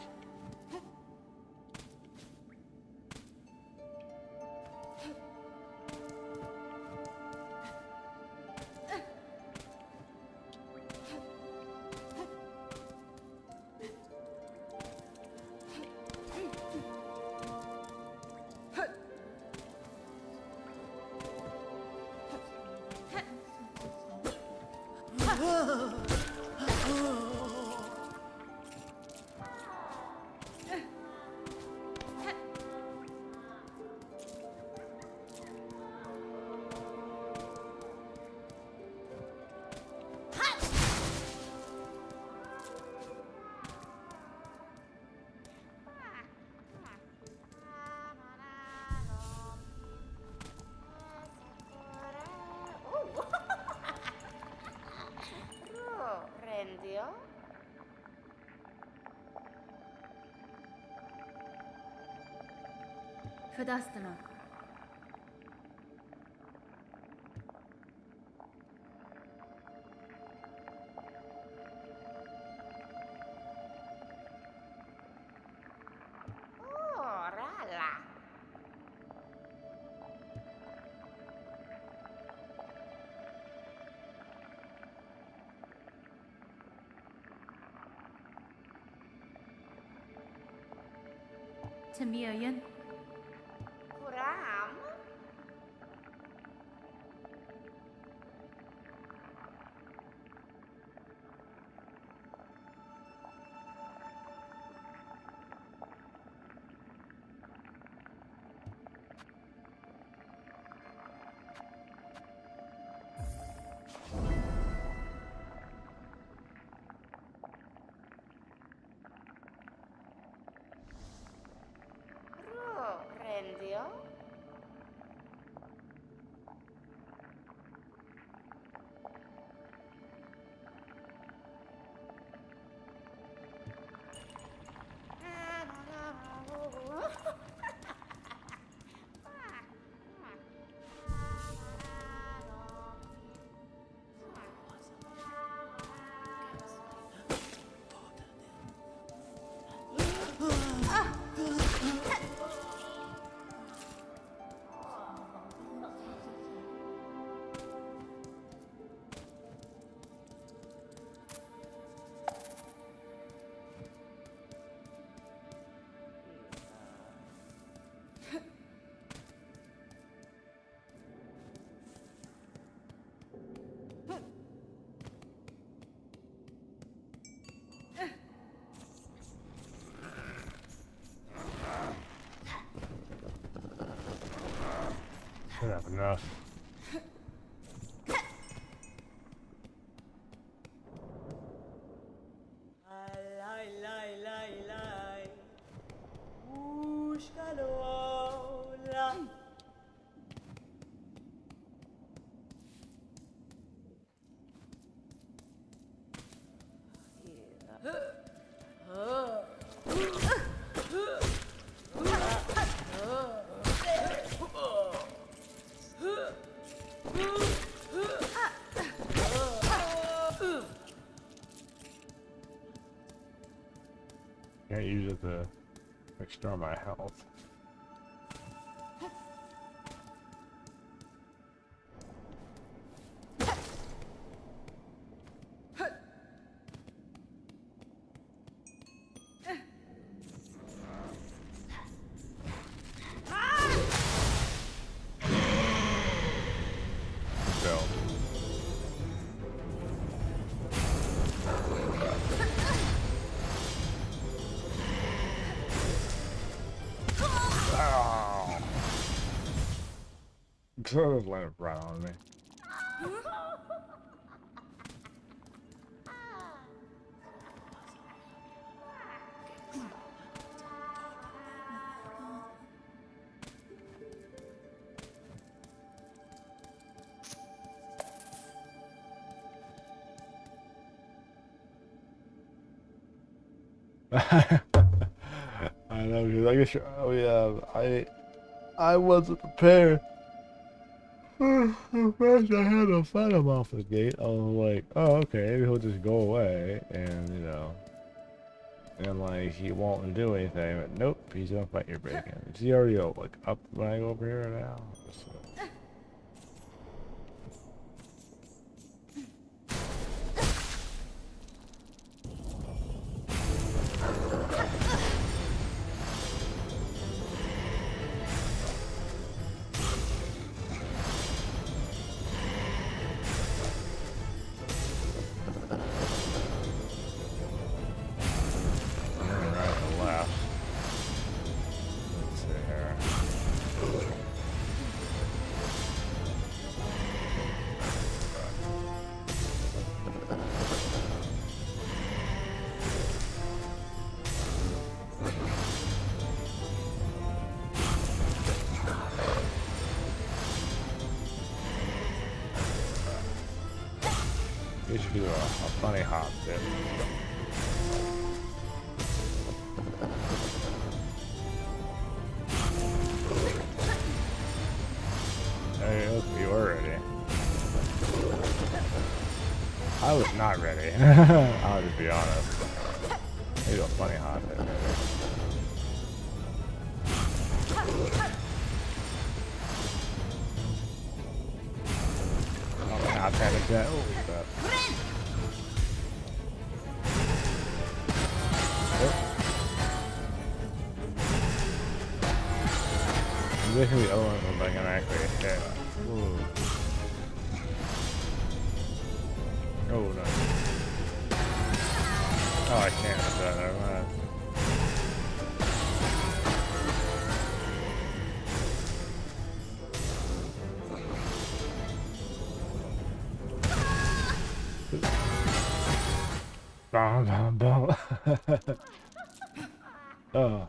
Speaker 6: Rendio? Fedastano. Oh, rala. Tamiyan? Kuram? Rendio?
Speaker 1: Should have enough.
Speaker 7: Lai lai lai lai. Ushkalola.
Speaker 1: Can't use it to restore my health. Belt. Oh. Sort of let it run on me. I know, because I guess oh yeah, I wasn't prepared. First I had to fight him off the gate. I was like, oh okay, maybe he'll just go away and and like he won't do anything. But nope, he's gonna fight your break in. Is he already like up when I go over here now? We should do a funny hop dip. Hey, look, you were ready. I was not ready. I'll just be honest. Maybe a funny hop dip, maybe. Oh, not panic yet. Oh, crap. This is the other one if I can actually hit. Ooh. Oh no. Oh, I can't do that, never mind. Bum, bum, bum. Oh.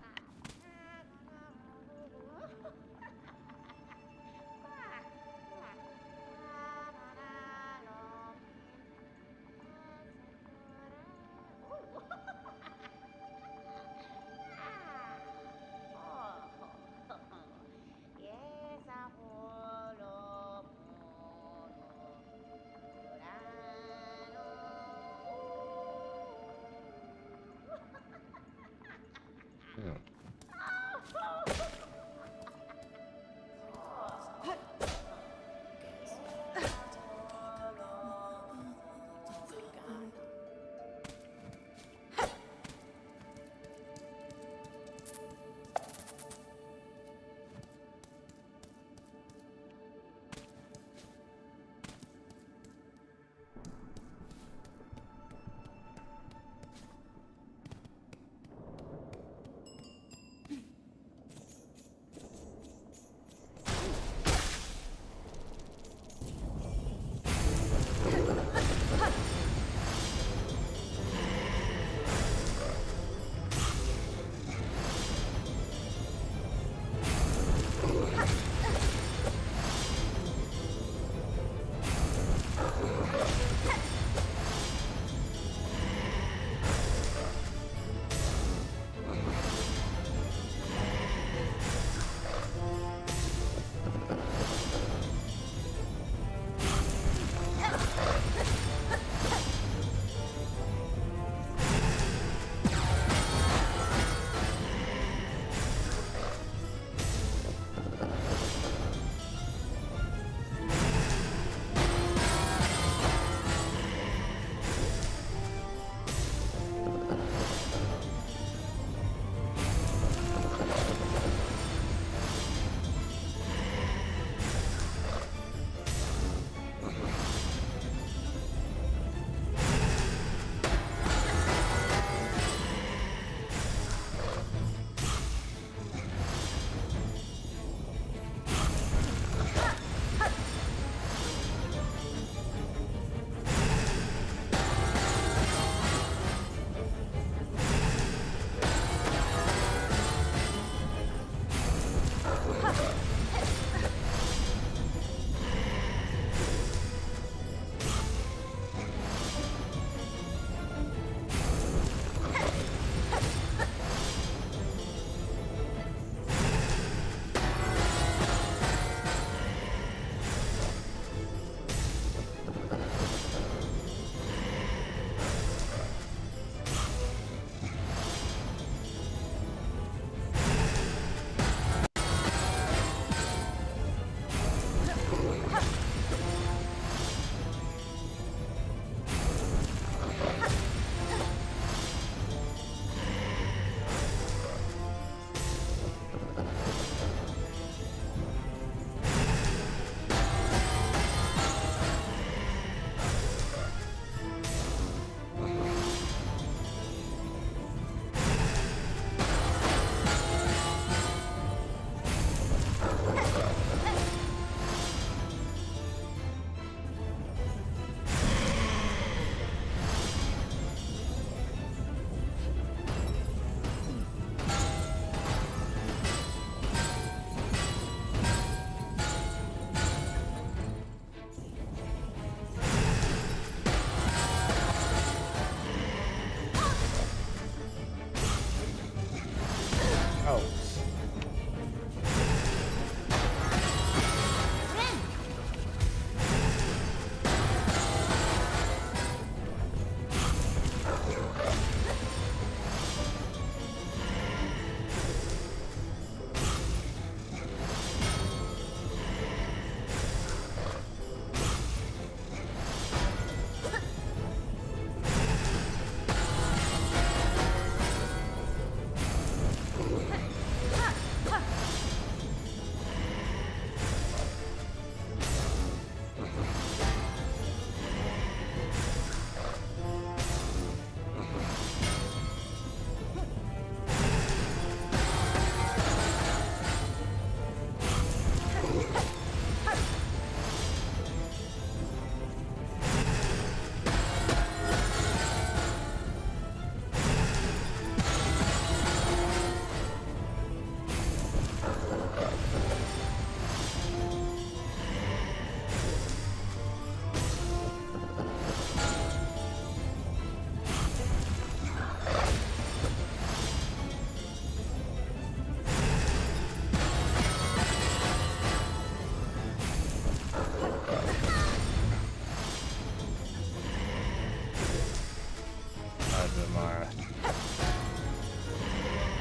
Speaker 1: been mine.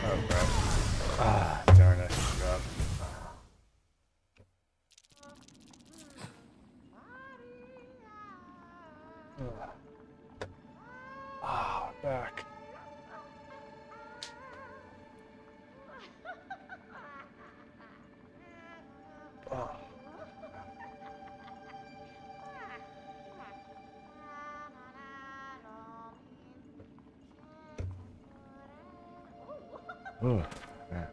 Speaker 1: Oh crap. Ah, darn it. Crap. Ah, back. Oh. Oh, man.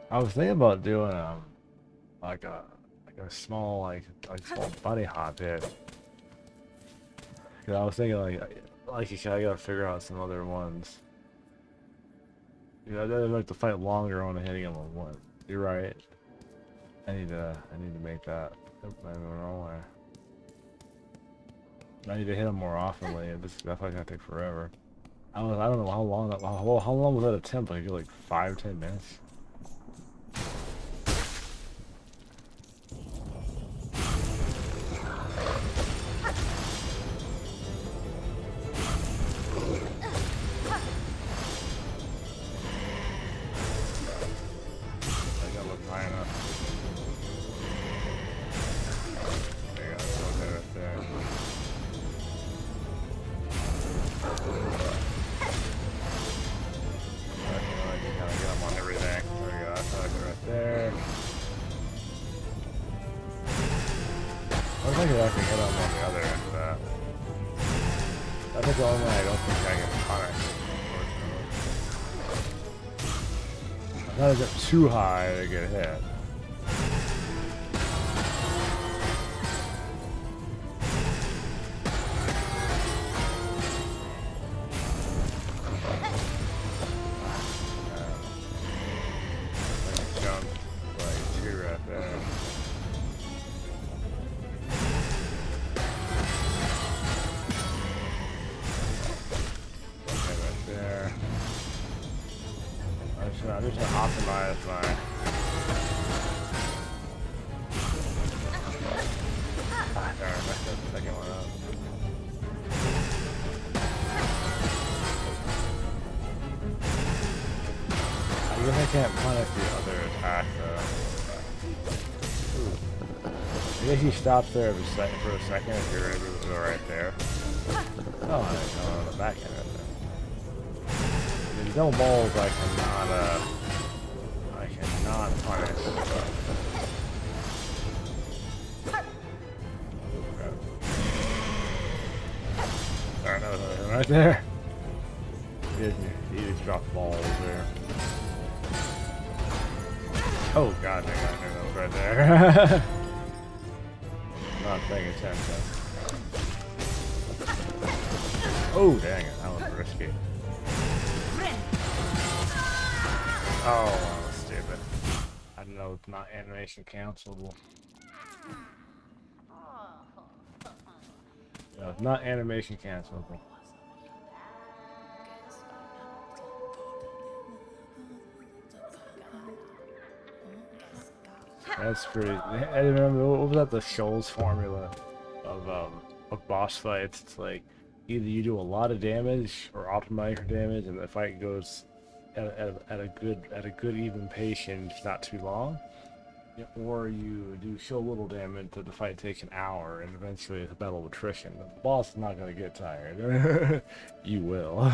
Speaker 1: I was thinking about doing like a small small bunny hop hit. 'Cause I was thinking like you said, I gotta figure out some other ones. I'd like to fight longer on hitting him on one. You're right. I need to make that. I'm going the wrong way. I need to hit him more often. This is definitely gonna take forever. I don't know how long how long was that attempt? Like 5-10 minutes. Too high to get hit. Jump like 2 right there. Okay, right there. I'm just gonna optimize my. Ah, darn, I messed up the second one up. I guess I can't punish the other attack though. Ooh. I guess he stops there for a second if you're able to go right there. Oh, I didn't go on the back end of it. There's no balls I cannot punish. Sorry, no, right there. He just dropped balls there. Oh god, I got those right there. Not paying attention. Oh dang it, that was risky. Oh, that was stupid. I don't know, it's not animation cancelable. No, it's not animation cancelable. That's pretty. I remember what was that? The Shoals formula of boss fights. It's like either you do a lot of damage or optimize your damage, and the fight goes at a good even pace and it's not too long. Or you do so little damage that the fight takes an hour, and eventually it's a battle of attrition. The boss is not gonna get tired. You will.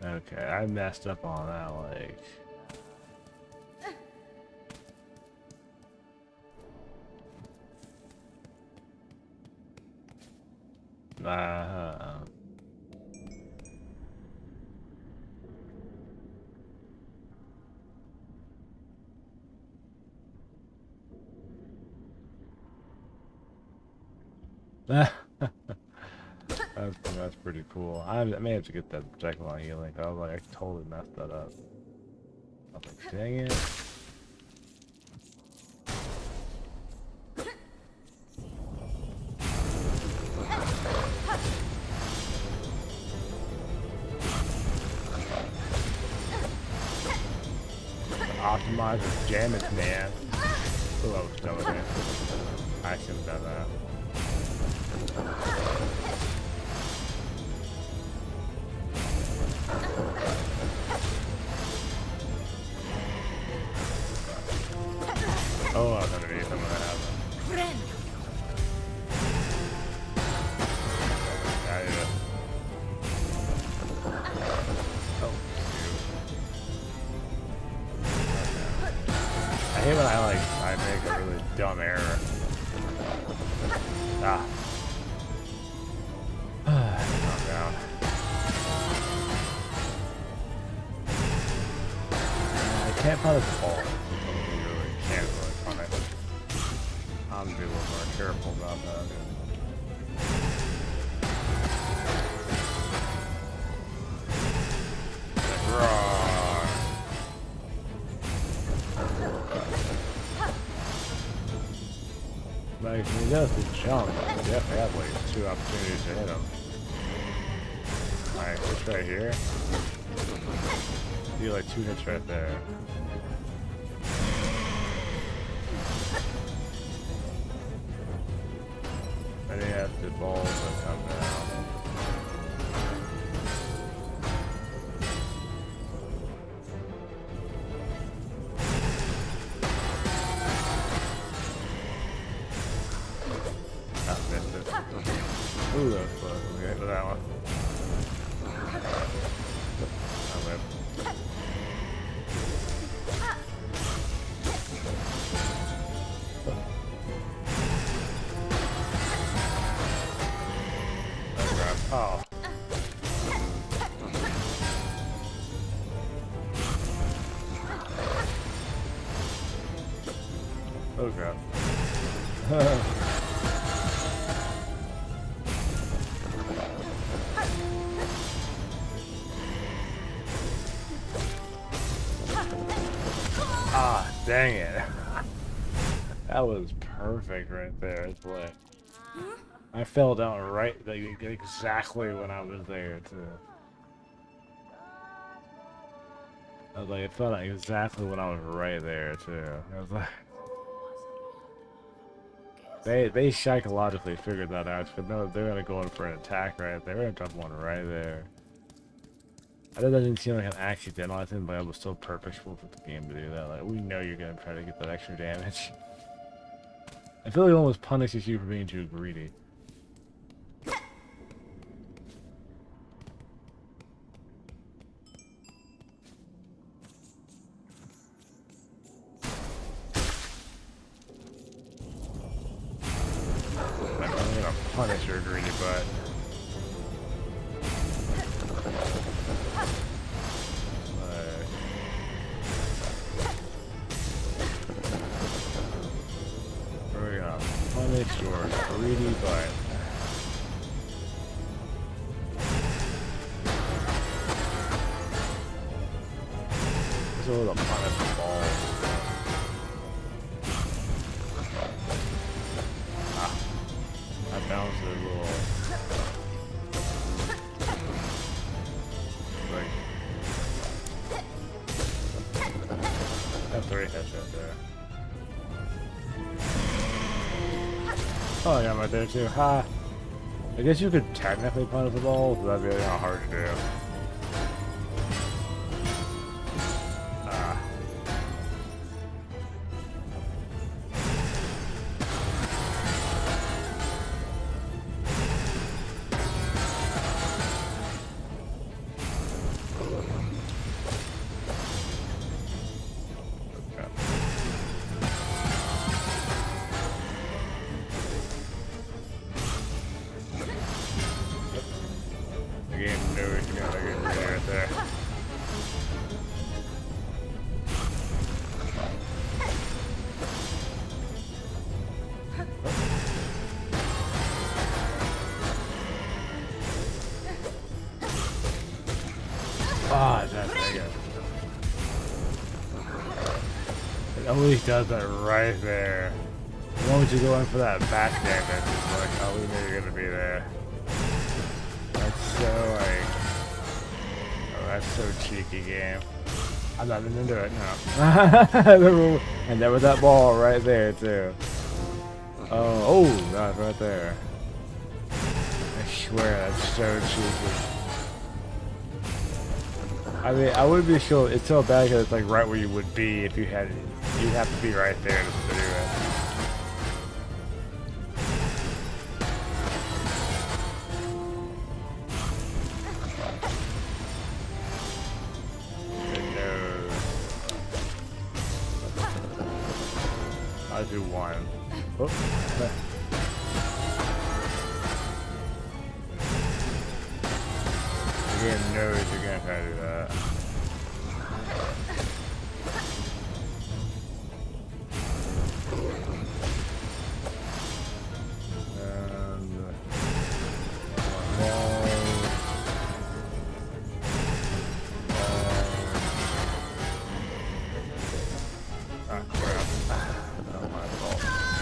Speaker 1: Okay, I messed up on that, like. That's pretty cool. I may have to get that projectile on healing. I was like, I totally messed that up. I was like, dang it. Optimizer damage, man. Oh, I was done with it. I should have done that. Oh, I was underneath him when that happened. Yeah. Oh, shoot. I hate when I make a really dumb error. Ah. Calm down. I can't punish the ball. You really can't really punish. I'm gonna be a little more careful about that. Roar. Like, when he does the jump, you definitely have like 2 opportunities to hit him. Alright, this right here. Do like 2 hits right there. And he has the balls that come down. I missed it. Ooh, that was close. We'll get to that one. I whipped. Oh. Oh god. Ah, dang it. That was perfect right there. It's like I fell down right like, exactly when I was there too. I was like, it felt like exactly when I was right there too. I was like, they psychologically figured that out. But no, they're gonna go in for an attack right there. They're gonna drop one right there. I know that didn't seem like an accidental thing, but it was still purposeful for the game to do that. Like, we know you're gonna try to get that extra damage. I feel like it almost punishes you for being too greedy. I'm gonna punish your greedy butt. We're gonna punish your greedy butt. This is a little punish the ball. I bounced it a little. Like, that's 3 hits right there. Oh, yeah, I'm right there too. Ha! I guess you could technically punish the ball, but that'd be really hard to do. second. It always does that right there. The moment you go in for that back damage, it's like, oh, we knew you were gonna be there. That's so like, oh, that's so cheeky game. I'm not even into it now. And there was that ball right there too. Oh, that's right there. I swear that's so cheeky. I mean, I would be sure it's so bad because it's like right where you would be if you had. You'd have to be right there to do it. I'll do one. Oh. The game knows you're gonna try to do that.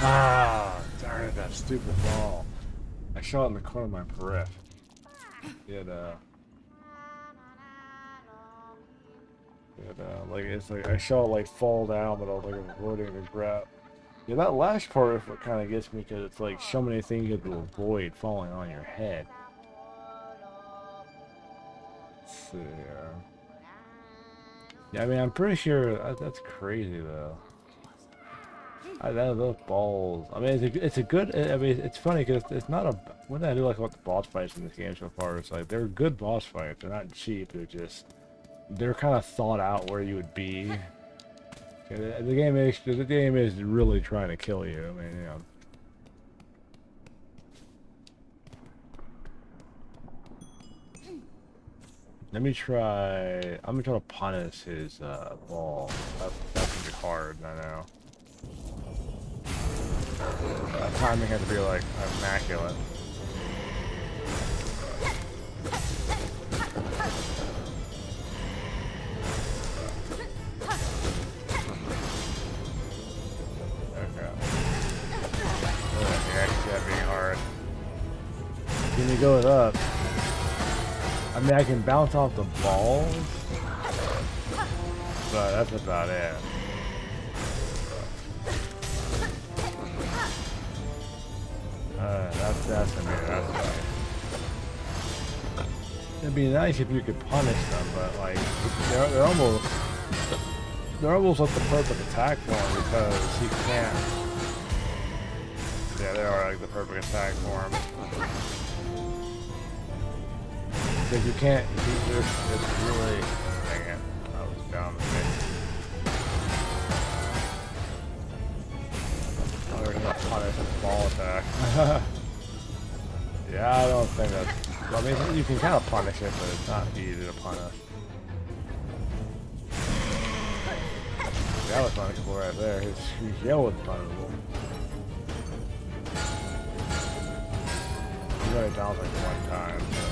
Speaker 1: Ah, darn it, that stupid ball. I shot it in the corner of my periph. Like, it's like, I shot it like fall down, but I was like avoiding the grab. Yeah, that last part is what kind of gets me, because it's like so many things you have to avoid falling on your head. Let's see here. Yeah, I mean, I'm pretty sure that's crazy though. Those balls. I mean, it's a good. I mean, it's funny because it's not a. What I do like about the boss fights in this game so far is like they're good boss fights. They're not cheap. They're kind of thought out where you would be. The game is really trying to kill you. I mean, you know. Let me try. I'm gonna try to punish his ball. That's gonna be hard. I know. Timing had to be like immaculate. That being hard. Can you go it up? I mean, I can bounce off the balls, but that's about it. That's right. It'd be nice if you could punish them, but like they're almost like the perfect attack for him because he can't. Yeah, they are like the perfect attack for him. Because you can't. It's really. Dang it! I was down the thing. Oh, they're gonna punish his ball attack. Yeah, I don't think that's. Well, I mean, you can kind of punish it, but it's not easy to punish. That was punishable right there. His yell was punishable. You got it down like one time, so.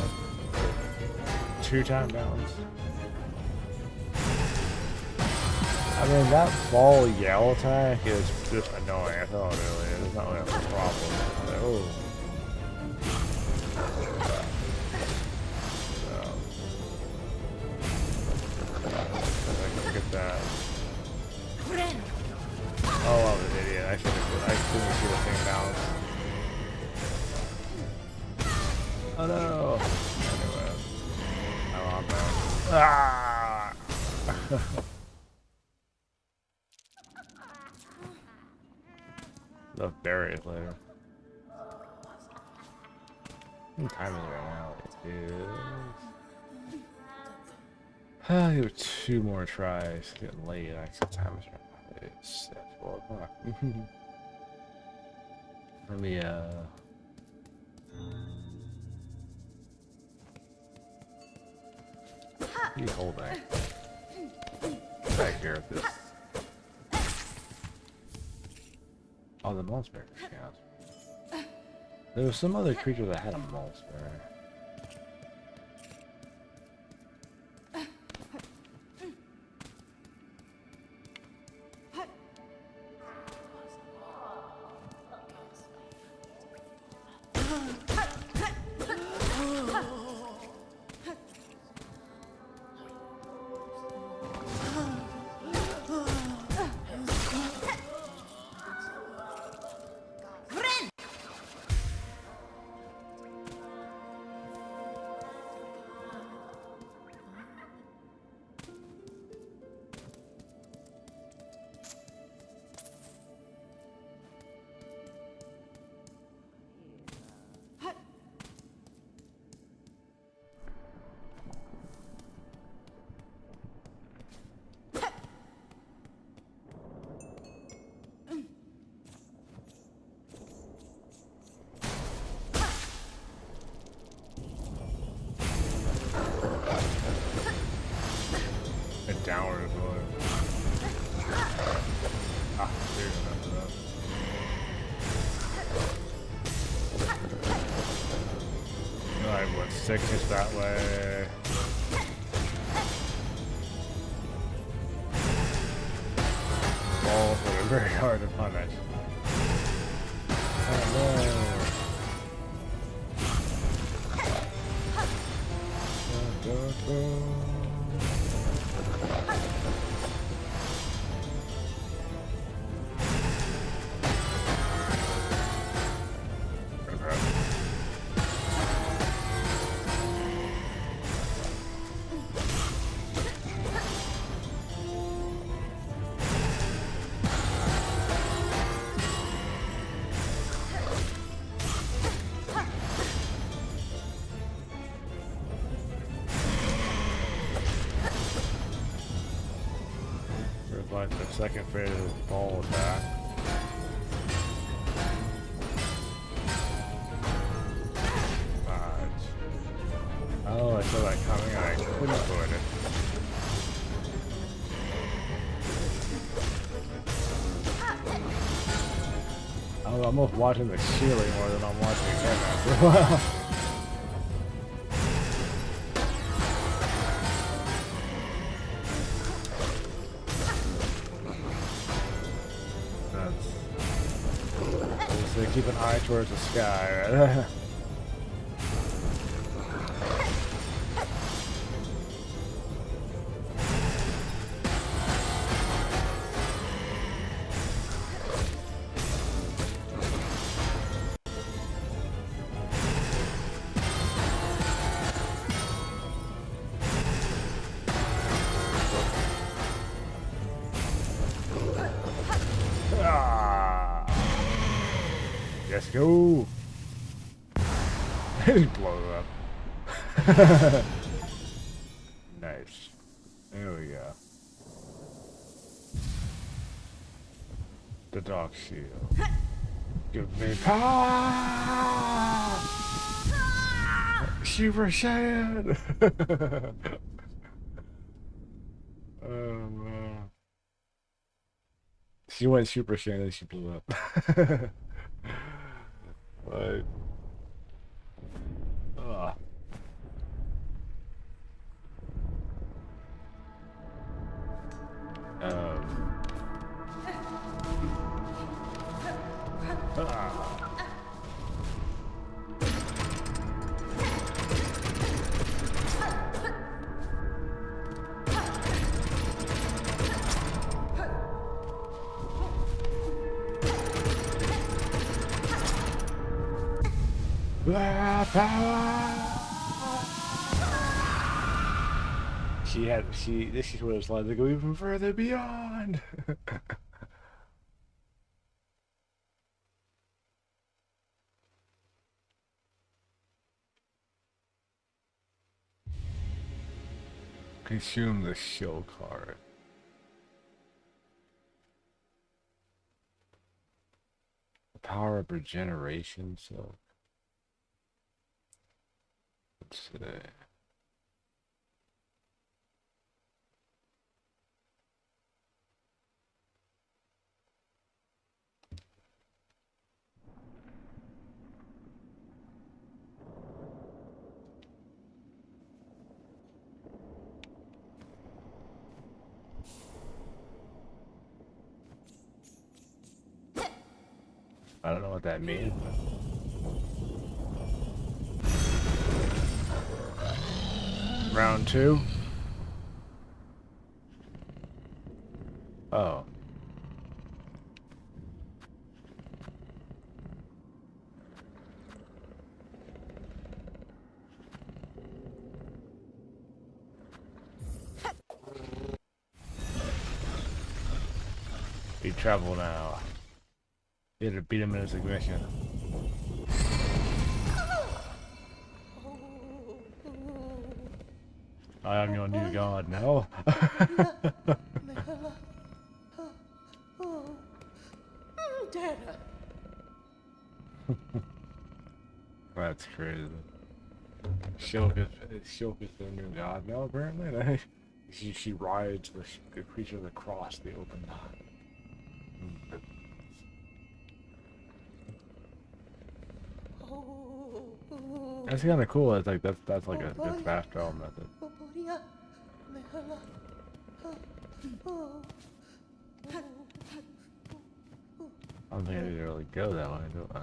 Speaker 1: 2-time bounce. I mean, that ball yell attack is just annoying. That's all it really is. It's not really a problem. Like, oh. Look at that. Oh, I'm an idiot. I shouldn't see the thing bounce. Oh no. Anyway. Oh, I'm down. Ah! They'll bury it later. What time is it right now? It is. I'll give it 2 more tries. It's getting late. Actually, time is right now. It's 4 o'clock. Let me you hold that back here at this. Oh, the monster counts. There was some other creature that had a monster. downward going. Ah, there you go. Alright, what, 6 is that way? Balls that are very hard to punish. Oh no. Like the second phase of the ball attack. Oh, I saw that coming and I couldn't avoid it. I'm almost watching the ceiling more than I'm watching him after a while. So keep an eye towards the sky, right? Let's go. He blows up. Nice. There we go. The dark shield. Give me power. Super Saiyan. Oh man. She went Super Saiyan and she blew up. Like, ah. Power. This is what it's like to go even further beyond. Consume the show card. The power of regeneration, so let's see. I don't know what that means. Round 2. Oh. We travel now. You had to beat him in his aggression. I am your new god now. That's crazy. Shulk is their new god now, apparently. She rides the creatures across the open. That's kind of cool. It's like that's like a good fast travel method. I don't think I need to really go that way, do I?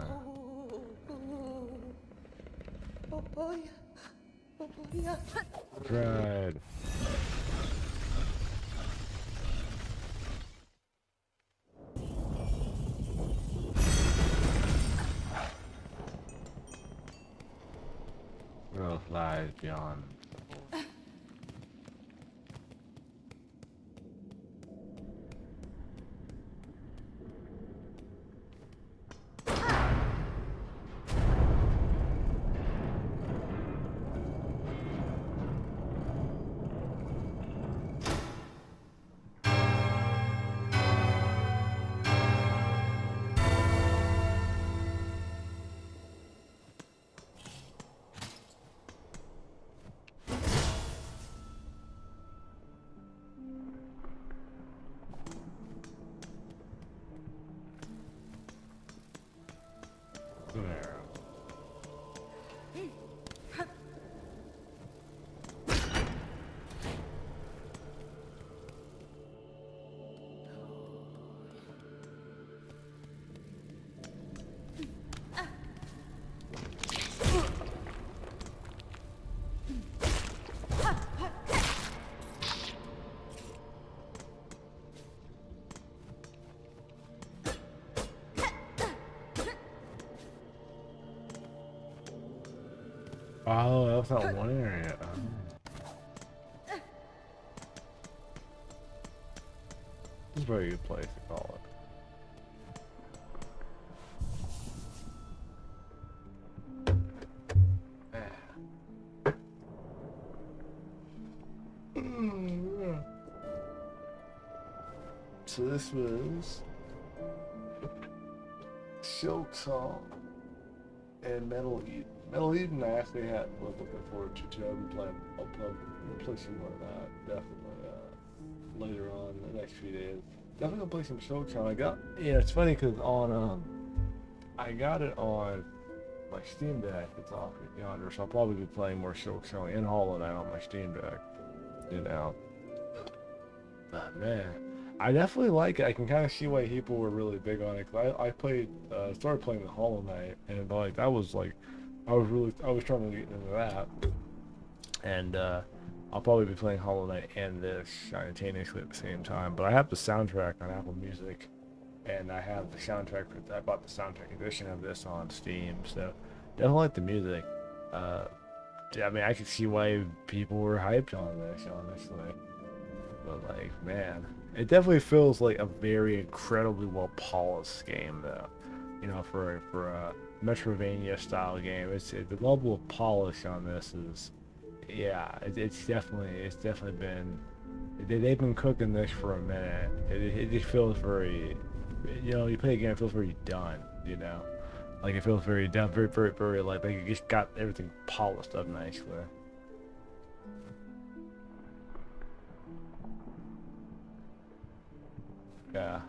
Speaker 1: Right. World lies beyond. There. Oh, that was that one area. This is a very good place to call it. So this was Silksong and Metal Eden. Metal Eden I actually was looking forward to too. I'll play some more of that definitely later on the next few days. Definitely gonna play some Silksong. It's funny because on I got it on my Steam Deck. It's off yonder, so I'll probably be playing more Silksong and Hollow Knight on my Steam Deck. But man, I definitely like it. I can kind of see why people were really big on it. Cause I started playing the Hollow Knight, and like I was trying to get into that, and I'll probably be playing Hollow Knight and this simultaneously at the same time. But I have the soundtrack on Apple Music, and I have the soundtrack. I bought the soundtrack edition of this on Steam, so definitely like the music. I mean, I could see why people were hyped on this, honestly. But like, man, it definitely feels like a very incredibly well polished game, though. You know, for a Metrovania style game, the level of polish on this is, yeah, it's definitely been. They've been cooking this for a minute. It just feels very, you know, you play a game, it feels very done. You know, like it feels very done, very like they just got everything polished up nicely. Yeah,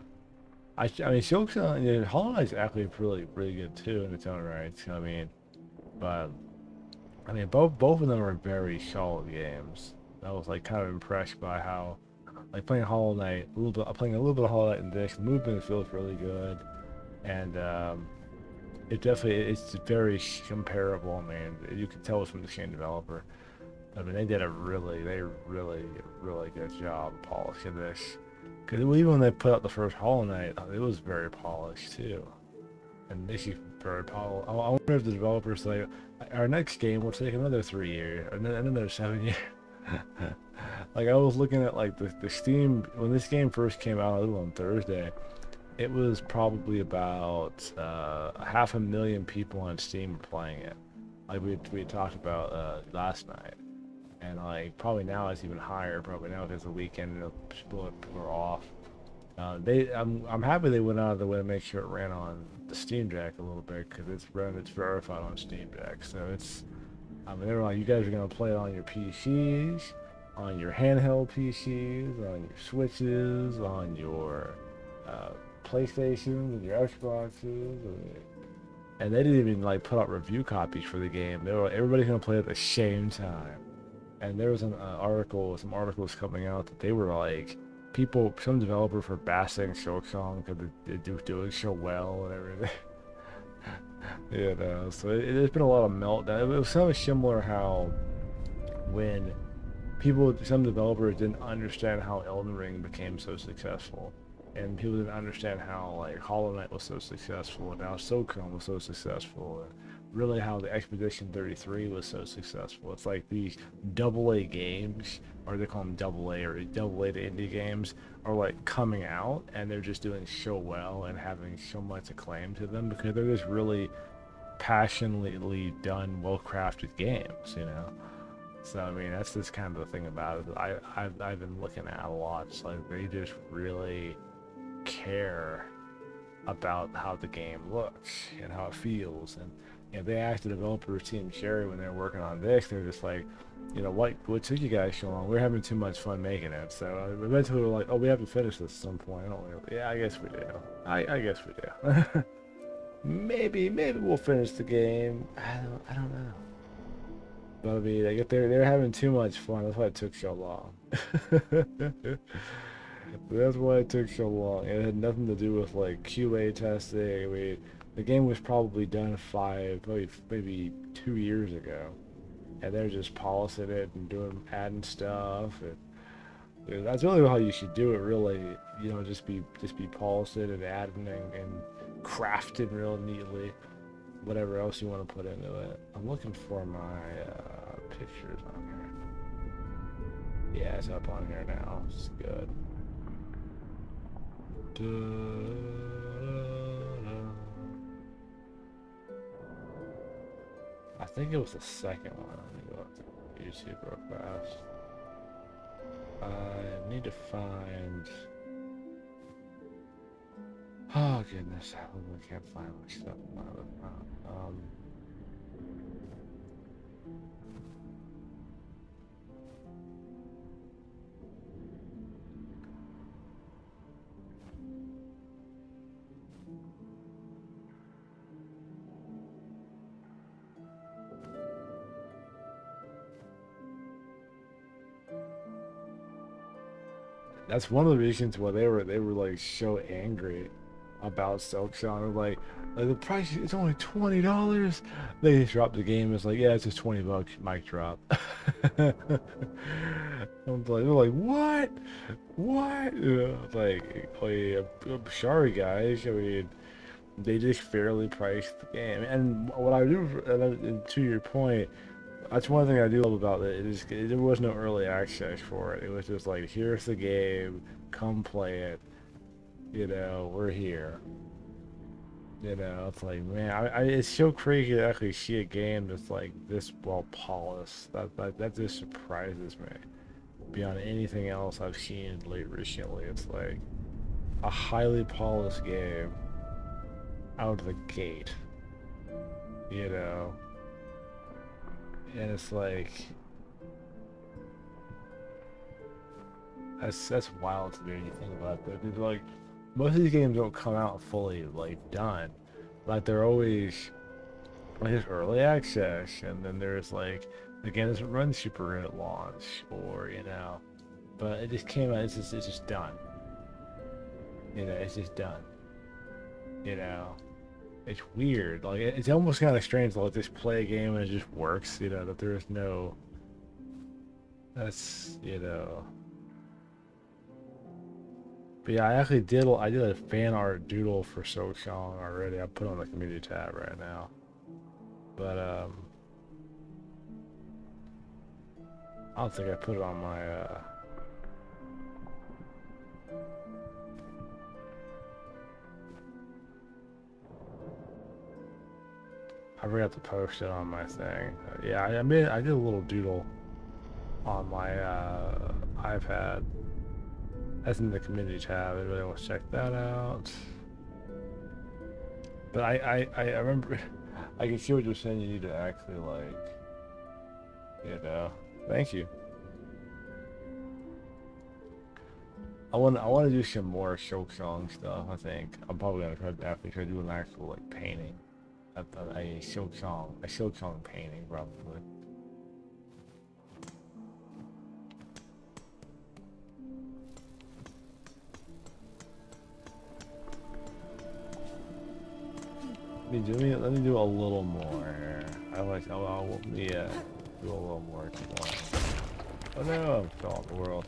Speaker 1: I mean, Silksong, Hollow Knight's actually really good too in its own right. I mean, but I mean, both of them are very solid games. I was like kind of impressed by how, like playing Hollow Knight, playing a little bit of Hollow Knight in this. The movement feels really good, and it's very comparable. I mean, you can tell it's from the same developer. I mean, they did a really good job polishing this. Because even when they put out the first Hollow Knight, it was very polished too. And this is very polished. I wonder if the developers say, our next game will take another 3 years, and then another 7 years. Like I was looking at like the Steam, when this game first came out, it was on Thursday. It was probably about 500,000 people on Steam were playing it. Like we talked about last night. And like probably now it's even higher. Probably now because the weekend people are off. I'm happy they went out of the way to make sure it ran on the Steam Deck a little bit because it's verified on Steam Deck. So it's, I mean, they were like, you guys are gonna play it on your PCs, on your handheld PCs, on your Switches, on your PlayStations, and your Xboxes, and they didn't even like put out review copies for the game. They were everybody's gonna play at the same time. And there was an some articles coming out that they were like, some developers were bashing Silksong because they do doing so well and everything. You know, so there's been a lot of meltdown. It was something similar how when some developers didn't understand how Elden Ring became so successful, and people didn't understand how like Hollow Knight was so successful, and now Silksong was so successful, and really how the Expedition 33 was so successful. It's like these AA games, or they call them AA or AA to indie games, are like coming out and they're just doing so well and having so much acclaim to them because they're just really passionately done, well-crafted games, you know. So I mean, that's just kind of the thing about it. I've been looking at a lot. It's like they just really care about how the game looks and how it feels. And you know, they asked the developer team Sherry when they're working on this, they're just like, you know, what took you guys so long? We're having too much fun making it. So eventually we're like, oh, we have to finish this at some point. Don't we? Yeah, I guess we do. I guess we do. maybe we'll finish the game. I don't know. But I mean, I get they're having too much fun. That's why it took so long. That's why it took so long. It had nothing to do with like QA testing. I mean, the game was probably done maybe 2 years ago, and they're just polishing it and adding stuff. And that's really how you should do it. Really, you know, just be polishing and adding and crafting real neatly. Whatever else you want to put into it. I'm looking for my pictures on here. Yeah, it's up on here now. It's good. I think it was the second one. Let me go up to YouTube real fast. I need to find. Oh goodness, I can't find my stuff in my other phone. That's one of the reasons why they were like so angry about Silksong. Like the price is only $20. They just dropped the game. It's like, yeah, it's just $20. Mic drop. I'm like, they're like, what? You know, it's like, oh yeah, I'm sorry guys. I mean, they just fairly priced the game. And what I do, and to your point, that's one thing I do love about it. There was no early access for it. It was just like, here's the game, come play it. You know, we're here. You know, it's like, man, it's so crazy to actually see a game that's like this well polished. That just surprises me. Beyond anything else I've seen recently, it's like a highly polished game out of the gate. You know. And it's like that's wild to me when you think about that. Because like most of these games don't come out fully like done. Like they're always like there's early access, and then there's like the game doesn't run super good at launch, or you know, but it just came out. It's just done. You know, it's just done. You know. It's weird. Like it's almost kind of strange to like just play a game and it just works. You know that there is no. That's you know. But yeah, I did a fan art doodle for Silksong already. I put it on the community tab right now. But I don't think I put it on my I forgot to post it on my thing. Yeah, I did a little doodle on my iPad. That's in the community tab. Anybody wants to check that out? But I remember I can see what you're saying. You need to actually like, you know. Thank you. I want to do some more Silksong stuff. I think I'm probably gonna try to do an actual like painting, a Silksong painting probably. Let me do a little more. Let me do a little more. Oh no, I'm still in the world.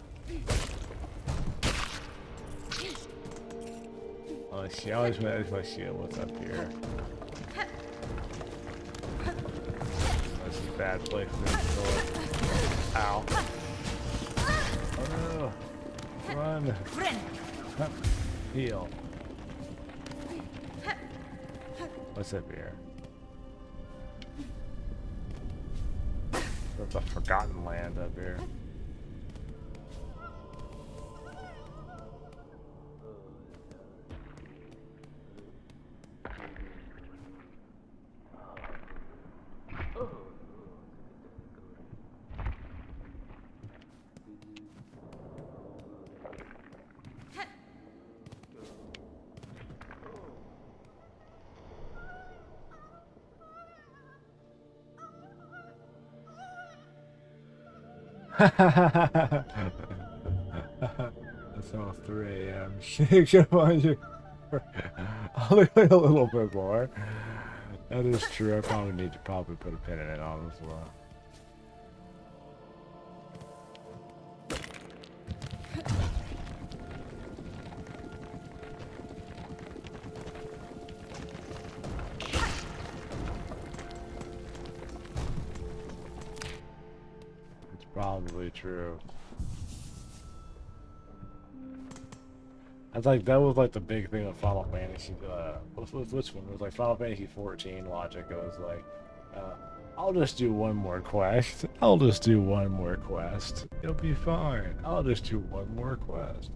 Speaker 1: Oh, see, I just want to see what's up here. That's a bad place to go. Ow. Oh no. Run. Heal. What's up here? There's a forgotten land up here. It's almost 3 a.m. I'll wait a little bit more. That is true. I probably need to put a pin in it on as well. It's probably true. It's like that was like the big thing of Final Fantasy. Which one? It was like Final Fantasy 14 logic. It was like, I'll just do one more quest. I'll just do one more quest. It'll be fine. I'll just do one more quest.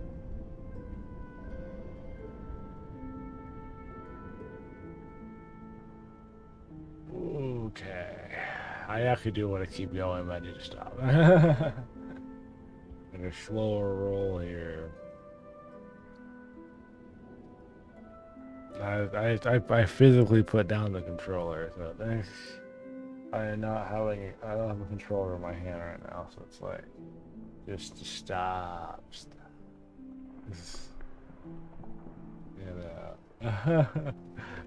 Speaker 1: Okay. I actually do want to keep going, but I need to stop. And a slower roll here. I physically put down the controller, so thanks. I don't have a controller in my hand right now, so it's like, just stop. Just,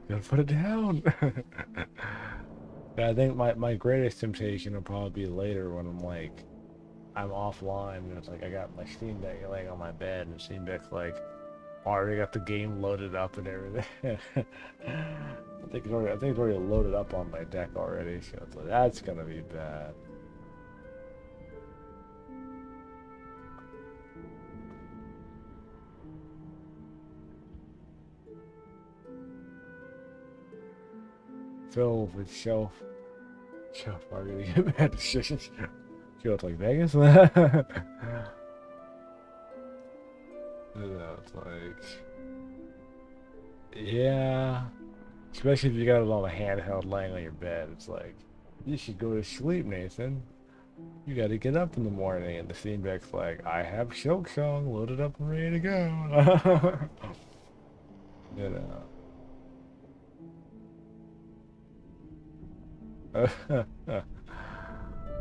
Speaker 1: gotta put it down. I think my greatest temptation will probably be later when I'm offline and it's like I got my Steam Deck laying on my bed and Steam Deck's like already got the game loaded up and everything. I think it's already loaded up on my deck already, so it's like, that's gonna be bad. Filled with shelf marketing and bad decisions. Go to like Vegas? It's like, yeah, especially if you got it on a handheld laying on your bed. It's like, you should go to sleep, Nathan. You got to get up in the morning. And the Steam Deck's like, I have Silksong loaded up and ready to go. You know.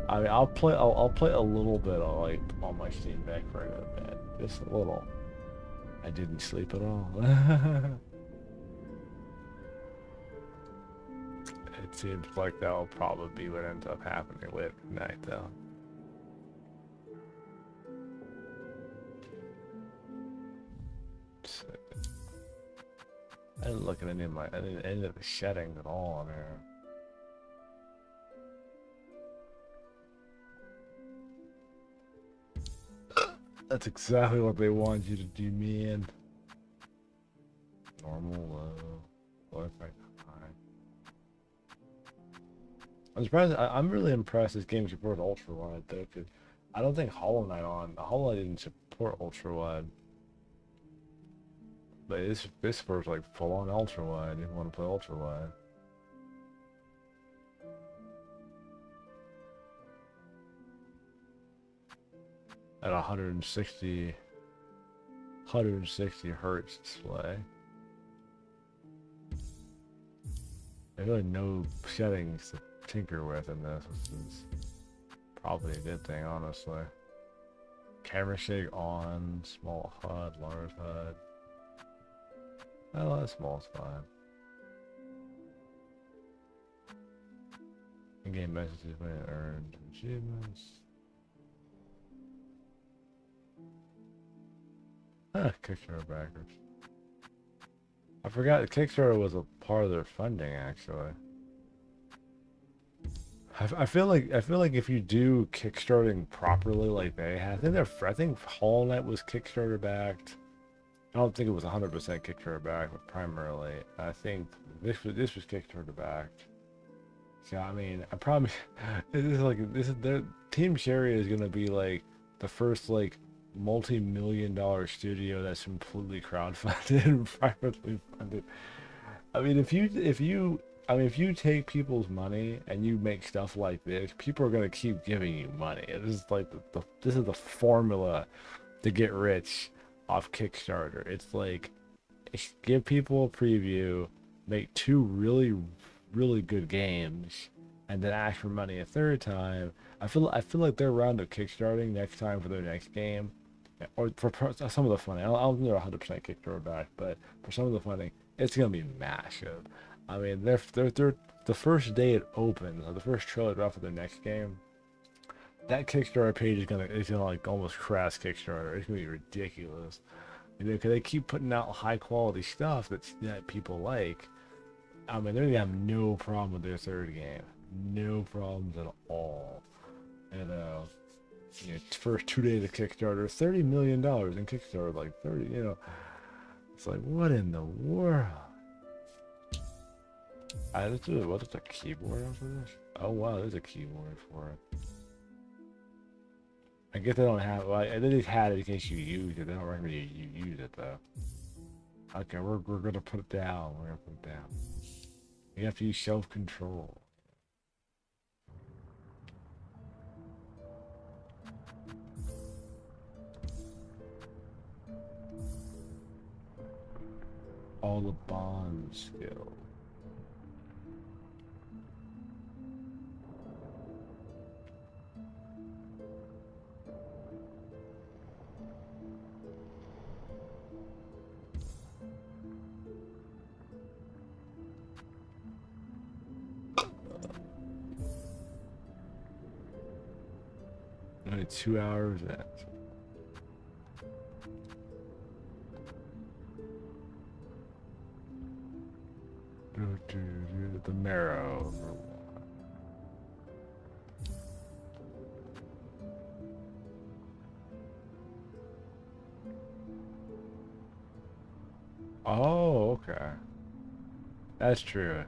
Speaker 1: I mean, I'll play a little bit on my Steam Deck for I go to bed, just a little. I didn't sleep at all. It seems like that'll probably be what ends up happening later tonight, though. I didn't look at any of the settings at all on there. That's exactly what they want you to do, man. Normal, low effect, high. I'm surprised. I'm really impressed this game supports ultra wide though, because I don't think Hollow Knight didn't support ultra wide. But this supports like full on ultra wide. If you want to play ultra wide. At 160 160 hertz display. There's really no settings to tinker with in this, which is probably a good thing, honestly. Camera shake on, small HUD, large HUD. Oh, that small's fine. In-game messages when earned achievements. Kickstarter backers. I forgot the Kickstarter was a part of their funding, actually. I feel like if you do Kickstarting properly, like they have, I think Hollow Knight was Kickstarter backed. I don't think it was 100% Kickstarter backed, but primarily, I think this was Kickstarter backed. So I mean, I promise, this is their Team Cherry is gonna be like the first like multi-million-dollar studio that's completely crowdfunded and privately funded. I mean, if you take people's money and you make stuff like this, people are gonna keep giving you money. This is like this is the formula to get rich off Kickstarter. It's like give people a preview, make two really good games, and then ask for money a third time. I feel like their round of kickstarting next time for their next game, or for some of the funding. I don't think they're 100% Kickstarter back, but for some of the funding, it's gonna be massive. I mean, they're the first day it opens, or the first trailer drop for their next game. That Kickstarter page is gonna like almost crash Kickstarter. It's gonna be ridiculous. You know, because they keep putting out high quality stuff that people like. I mean, they're gonna have no problem with their third game. No problems at all. And first 2 days of Kickstarter, $30 million in Kickstarter, like 30. It's like, what in the world? What is a keyboard for this? Oh wow, there's a keyboard for it. I guess they don't have. Well, they just had it in case you use it. They don't recommend you use it though. Okay, we're gonna put it down. We're gonna put it down. You have to use self-control. All the bond skill. Only 2 hours in. The marrow. Oh, okay. That's true.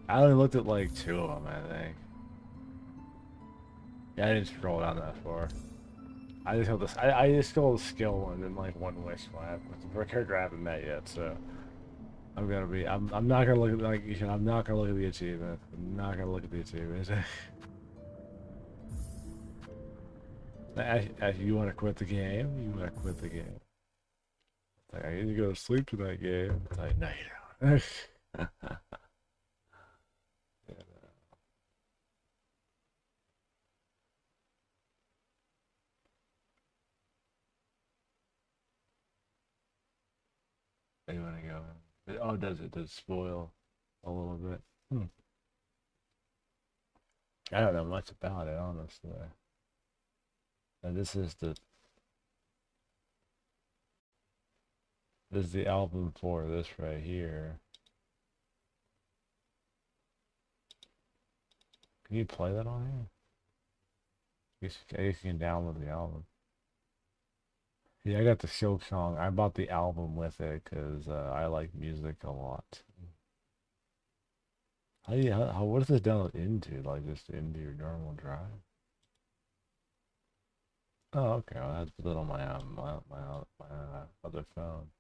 Speaker 1: I only looked at like 2 of them, I think. Yeah, I didn't scroll down that far. I just held this. I just scrolled the skill one and like one wish one. For a character I haven't met yet, so I'm not gonna look at, like you said, I'm not gonna look at the achievement. I'm not gonna look at the achievement. As you want to quit the game, you want to quit the game. It's like, I need to go to sleep tonight, game. It's like, no, you don't. You want to go? Oh, does it? Does it spoil a little bit? I don't know much about it, honestly. And this is the album for this right here. Can you play that on here? I guess you can download the album. Yeah, I got the Silksong. I bought the album with it because I like music a lot. What does this download into? Like just into your normal drive? Oh, okay. Well, I have to put it on my other phone.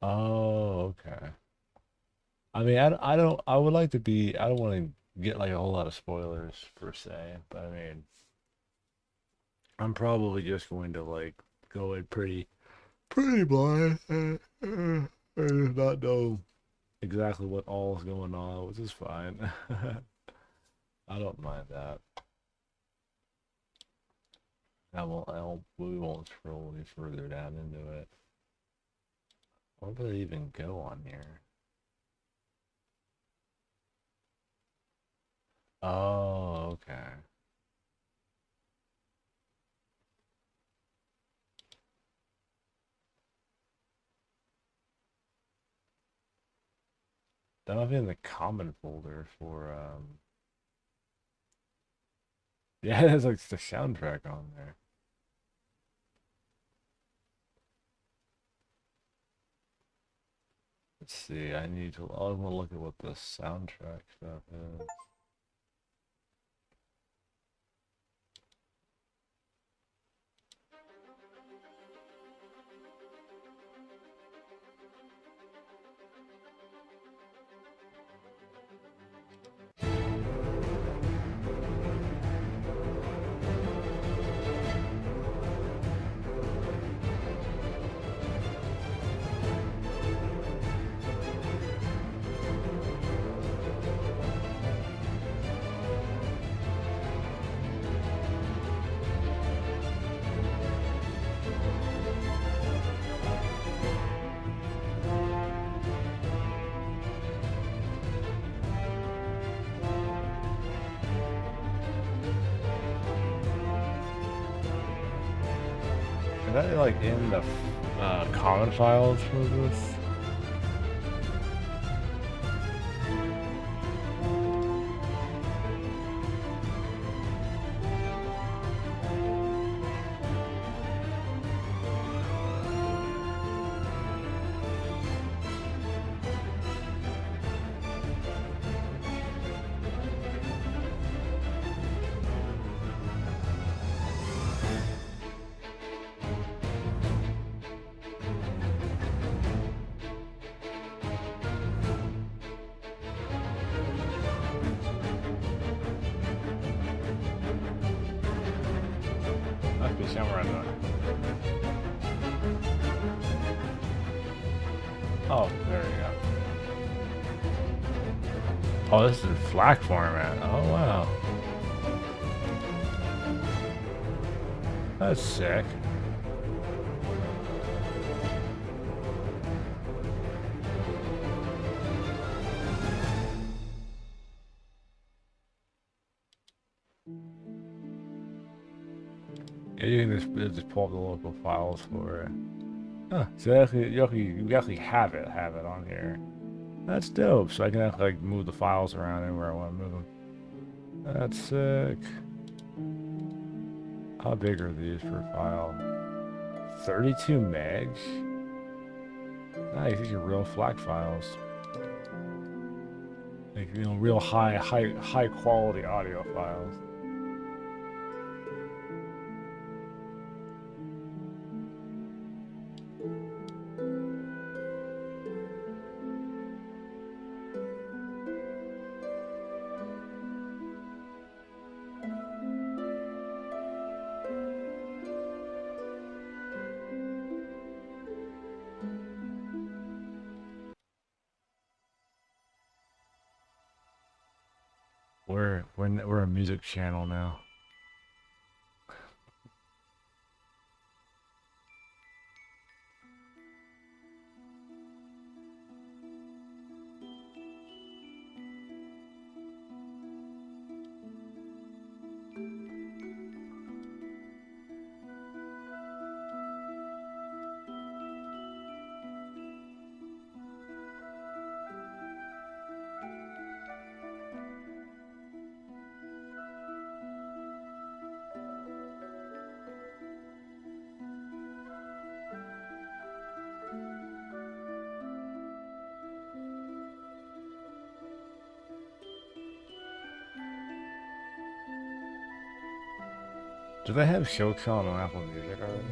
Speaker 1: Oh, okay. I mean, I don't, I would like to be, I don't want to get like a whole lot of spoilers per se, but I mean, I'm probably just going to like go in pretty blind and not know exactly what all is going on, which is fine. I don't mind that. We won't scroll any further down into it. Where would it even go on here? Oh, okay. That might be in the common folder for yeah, there's like the soundtrack on there. Let's see, I want to look at what the soundtrack stuff is. Is that like in the common files for this? Must be somewhere in the... Oh, there you go. Oh, this is FLAC format. Oh, wow. That's sick. Yeah, you can just pull up the local files for it. Huh. So you actually have it on here. That's dope. So I can actually like move the files around anywhere I want to move them. That's sick. How big are these per file? 32 megs? Nice, these are real FLAC files. Like, you know, real high quality audio files. We're a music channel now. Do they have Silksong on Apple Music already?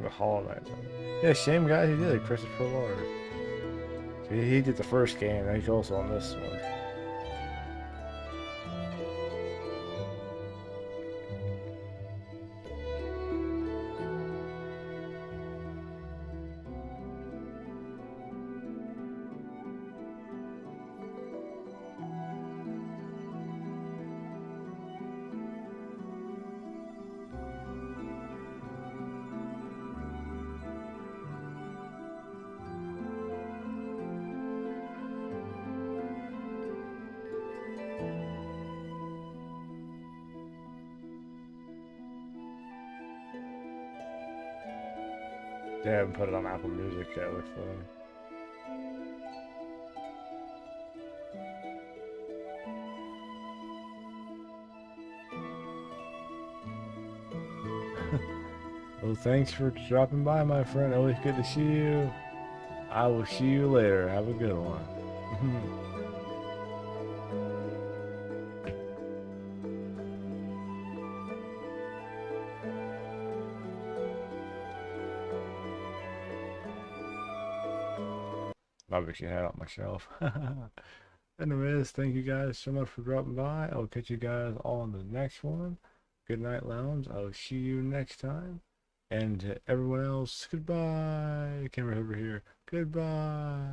Speaker 1: The Hollow Knight. Yeah, same guy who did it, Christopher Lord. So he did the first game, and he's also on this one. They haven't put it on Apple Music yet, looks like. Well, thanks for dropping by, my friend. Always good to see you. I will see you later. Have a good one. I wish you had it on my shelf. Anyways, thank you guys so much for dropping by. I'll catch you guys on the next one. Good night, lounge. I'll see you next time. And to everyone else, goodbye. Camera over here. Goodbye.